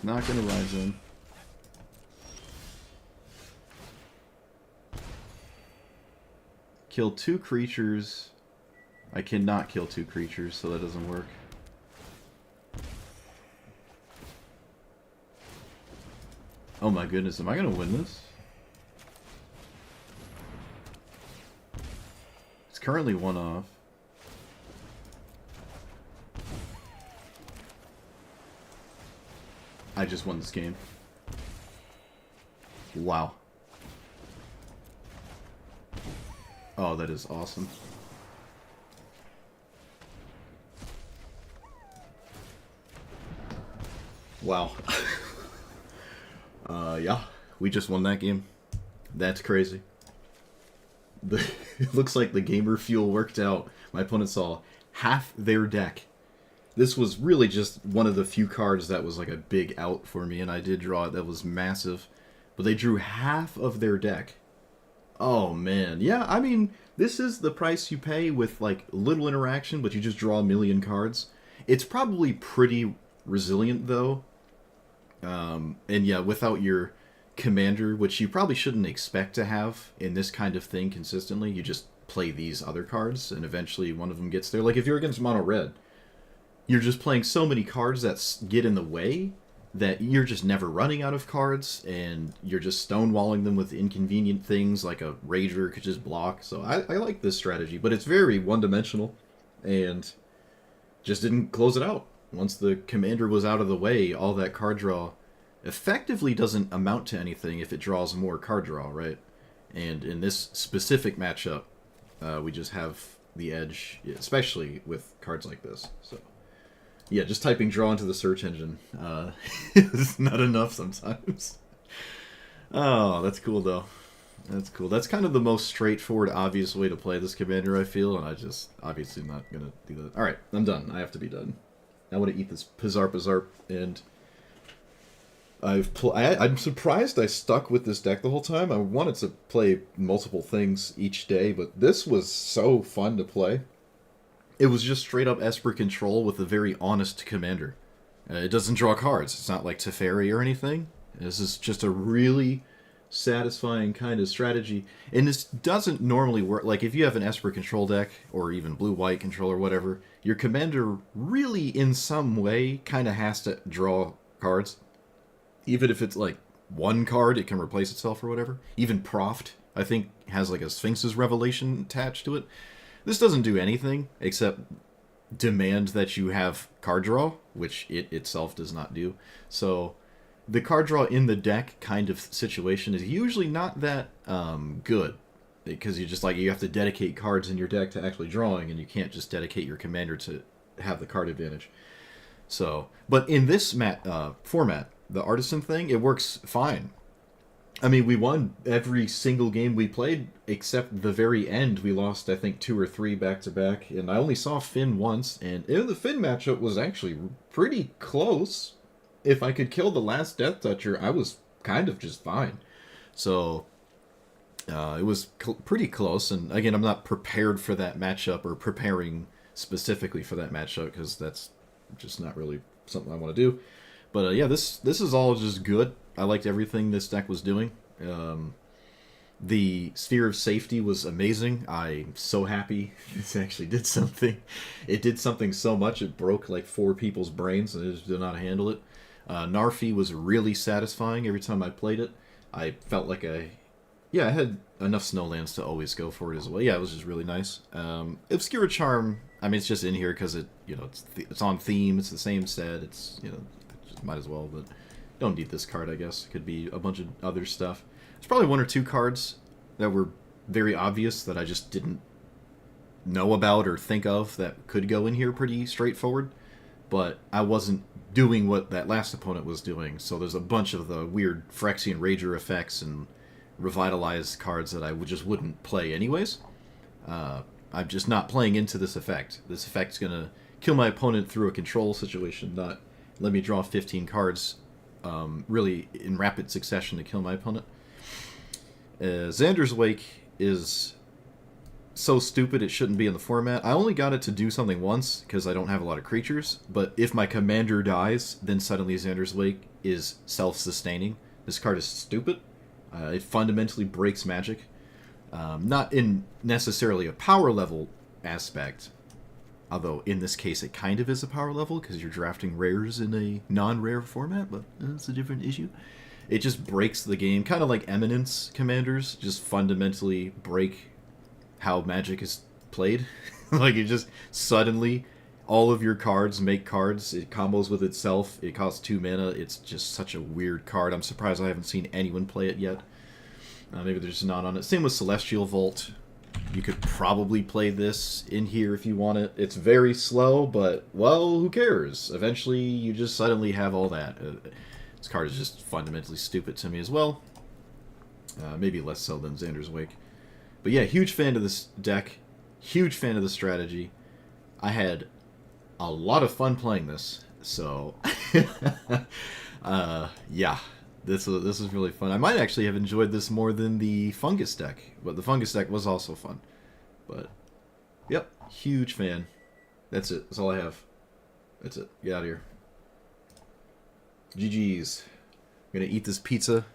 Not gonna rise in. Kill 2 creatures. I cannot kill 2 creatures, so that doesn't work. Oh my goodness, am I gonna win this? It's currently 1 off. I just won this game. Wow. Oh, that is awesome. Wow. Yeah, we just won that game. That's crazy. It looks like the gamer fuel worked out. My opponent saw half their deck. This was really just one of the few cards that was like a big out for me, and I did draw it. That was massive. But they drew half of their deck. Oh, man. Yeah, I mean, this is the price you pay with, like, little interaction, but you just draw a million cards. It's probably pretty resilient, though. And yeah, without your commander, which you probably shouldn't expect to have in this kind of thing consistently, you just play these other cards, and eventually one of them gets there. Like, if you're against mono-red, you're just playing so many cards that get in the way that you're just never running out of cards, and you're just stonewalling them with inconvenient things like a Rager could just block. So I like this strategy, but it's very one-dimensional, and just didn't close it out. Once the commander was out of the way, all that card draw effectively doesn't amount to anything if it draws more card draw, right? And in this specific matchup, we just have the edge, especially with cards like this. So yeah, just typing draw into the search engine is not enough sometimes. Oh, that's cool, though. That's cool. That's kind of the most straightforward, obvious way to play this commander, I feel, and I just obviously not going to do that. Alright, I'm done. I have to be done. I want to eat this Pizarp, and I'm surprised I stuck with this deck the whole time. I wanted to play multiple things each day, but this was so fun to play. It was just straight up Esper control with a very honest commander. It doesn't draw cards. It's not like Teferi or anything. This is just a really satisfying kind of strategy. And this doesn't normally work. Like, if you have an Esper control deck, or even blue-white control or whatever, your commander really, in some way, kind of has to draw cards. Even if it's like one card, it can replace itself or whatever. Even Proft, I think, has like a Sphinx's Revelation attached to it. This doesn't do anything except demand that you have card draw, which it itself does not do. So the card draw in the deck kind of situation is usually not that good, because you have to dedicate cards in your deck to actually drawing, and you can't just dedicate your commander to have the card advantage. So, but in this format, the Artisan thing, it works fine. I mean, we won every single game we played, except the very end. We lost, I think, 2 or 3 back-to-back, and I only saw Finn once, and the Finn matchup was actually pretty close. If I could kill the last Death Toucher, I was kind of just fine. So, it was pretty close, and again, I'm not prepared for that matchup, or preparing specifically for that matchup, because that's just not really something I want to do. But yeah, this is all just good. I liked everything this deck was doing. The Sphere of Safety was amazing. I'm so happy this actually did something. It did something so much, it broke like 4 people's brains, and they just did not handle it. Narfi was really satisfying every time I played it. I felt like I had enough Snowlands to always go for it as well. Yeah, it was just really nice. Obscura Charm, I mean, it's just in here because it's on theme. It's the same set. It's just might as well, but don't need this card. I guess it could be a bunch of other stuff. There's probably 1 or 2 cards that were very obvious that I just didn't know about or think of that could go in here pretty straightforward. But I wasn't doing what that last opponent was doing, so there's a bunch of the weird Phyrexian Rager effects and revitalized cards that I just wouldn't play anyways. I'm just not playing into this effect. This effect's gonna kill my opponent through a control situation, not let me draw 15 cards really in rapid succession to kill my opponent. Xander's Wake is so stupid it shouldn't be in the format. I only got it to do something once because I don't have a lot of creatures, but if my commander dies, then suddenly Xander's Wake is self-sustaining. This card is stupid. It fundamentally breaks Magic. Not in necessarily a power level aspect, although in this case it kind of is a power level because you're drafting rares in a non-rare format, but that's a different issue. It just breaks the game, kind of like Eminence commanders just fundamentally break how Magic is played. Like, it just suddenly, all of your cards make cards, it combos with itself, it costs 2 mana, it's just such a weird card. I'm surprised I haven't seen anyone play it yet. Maybe they're just not on it. Same with Celestial Vault. You could probably play this in here if you want it. It's very slow, but, well, who cares? Eventually, you just suddenly have all that. This card is just fundamentally stupid to me as well. Maybe less so than Xander's Wake. But yeah, huge fan of this deck. Huge fan of the strategy. I had a lot of fun playing this. So, yeah. This is really fun. I might actually have enjoyed this more than the Fungus deck. But the Fungus deck was also fun. But, yep. Huge fan. That's it. That's all I have. That's it. Get out of here. GG's. I'm gonna eat this pizza.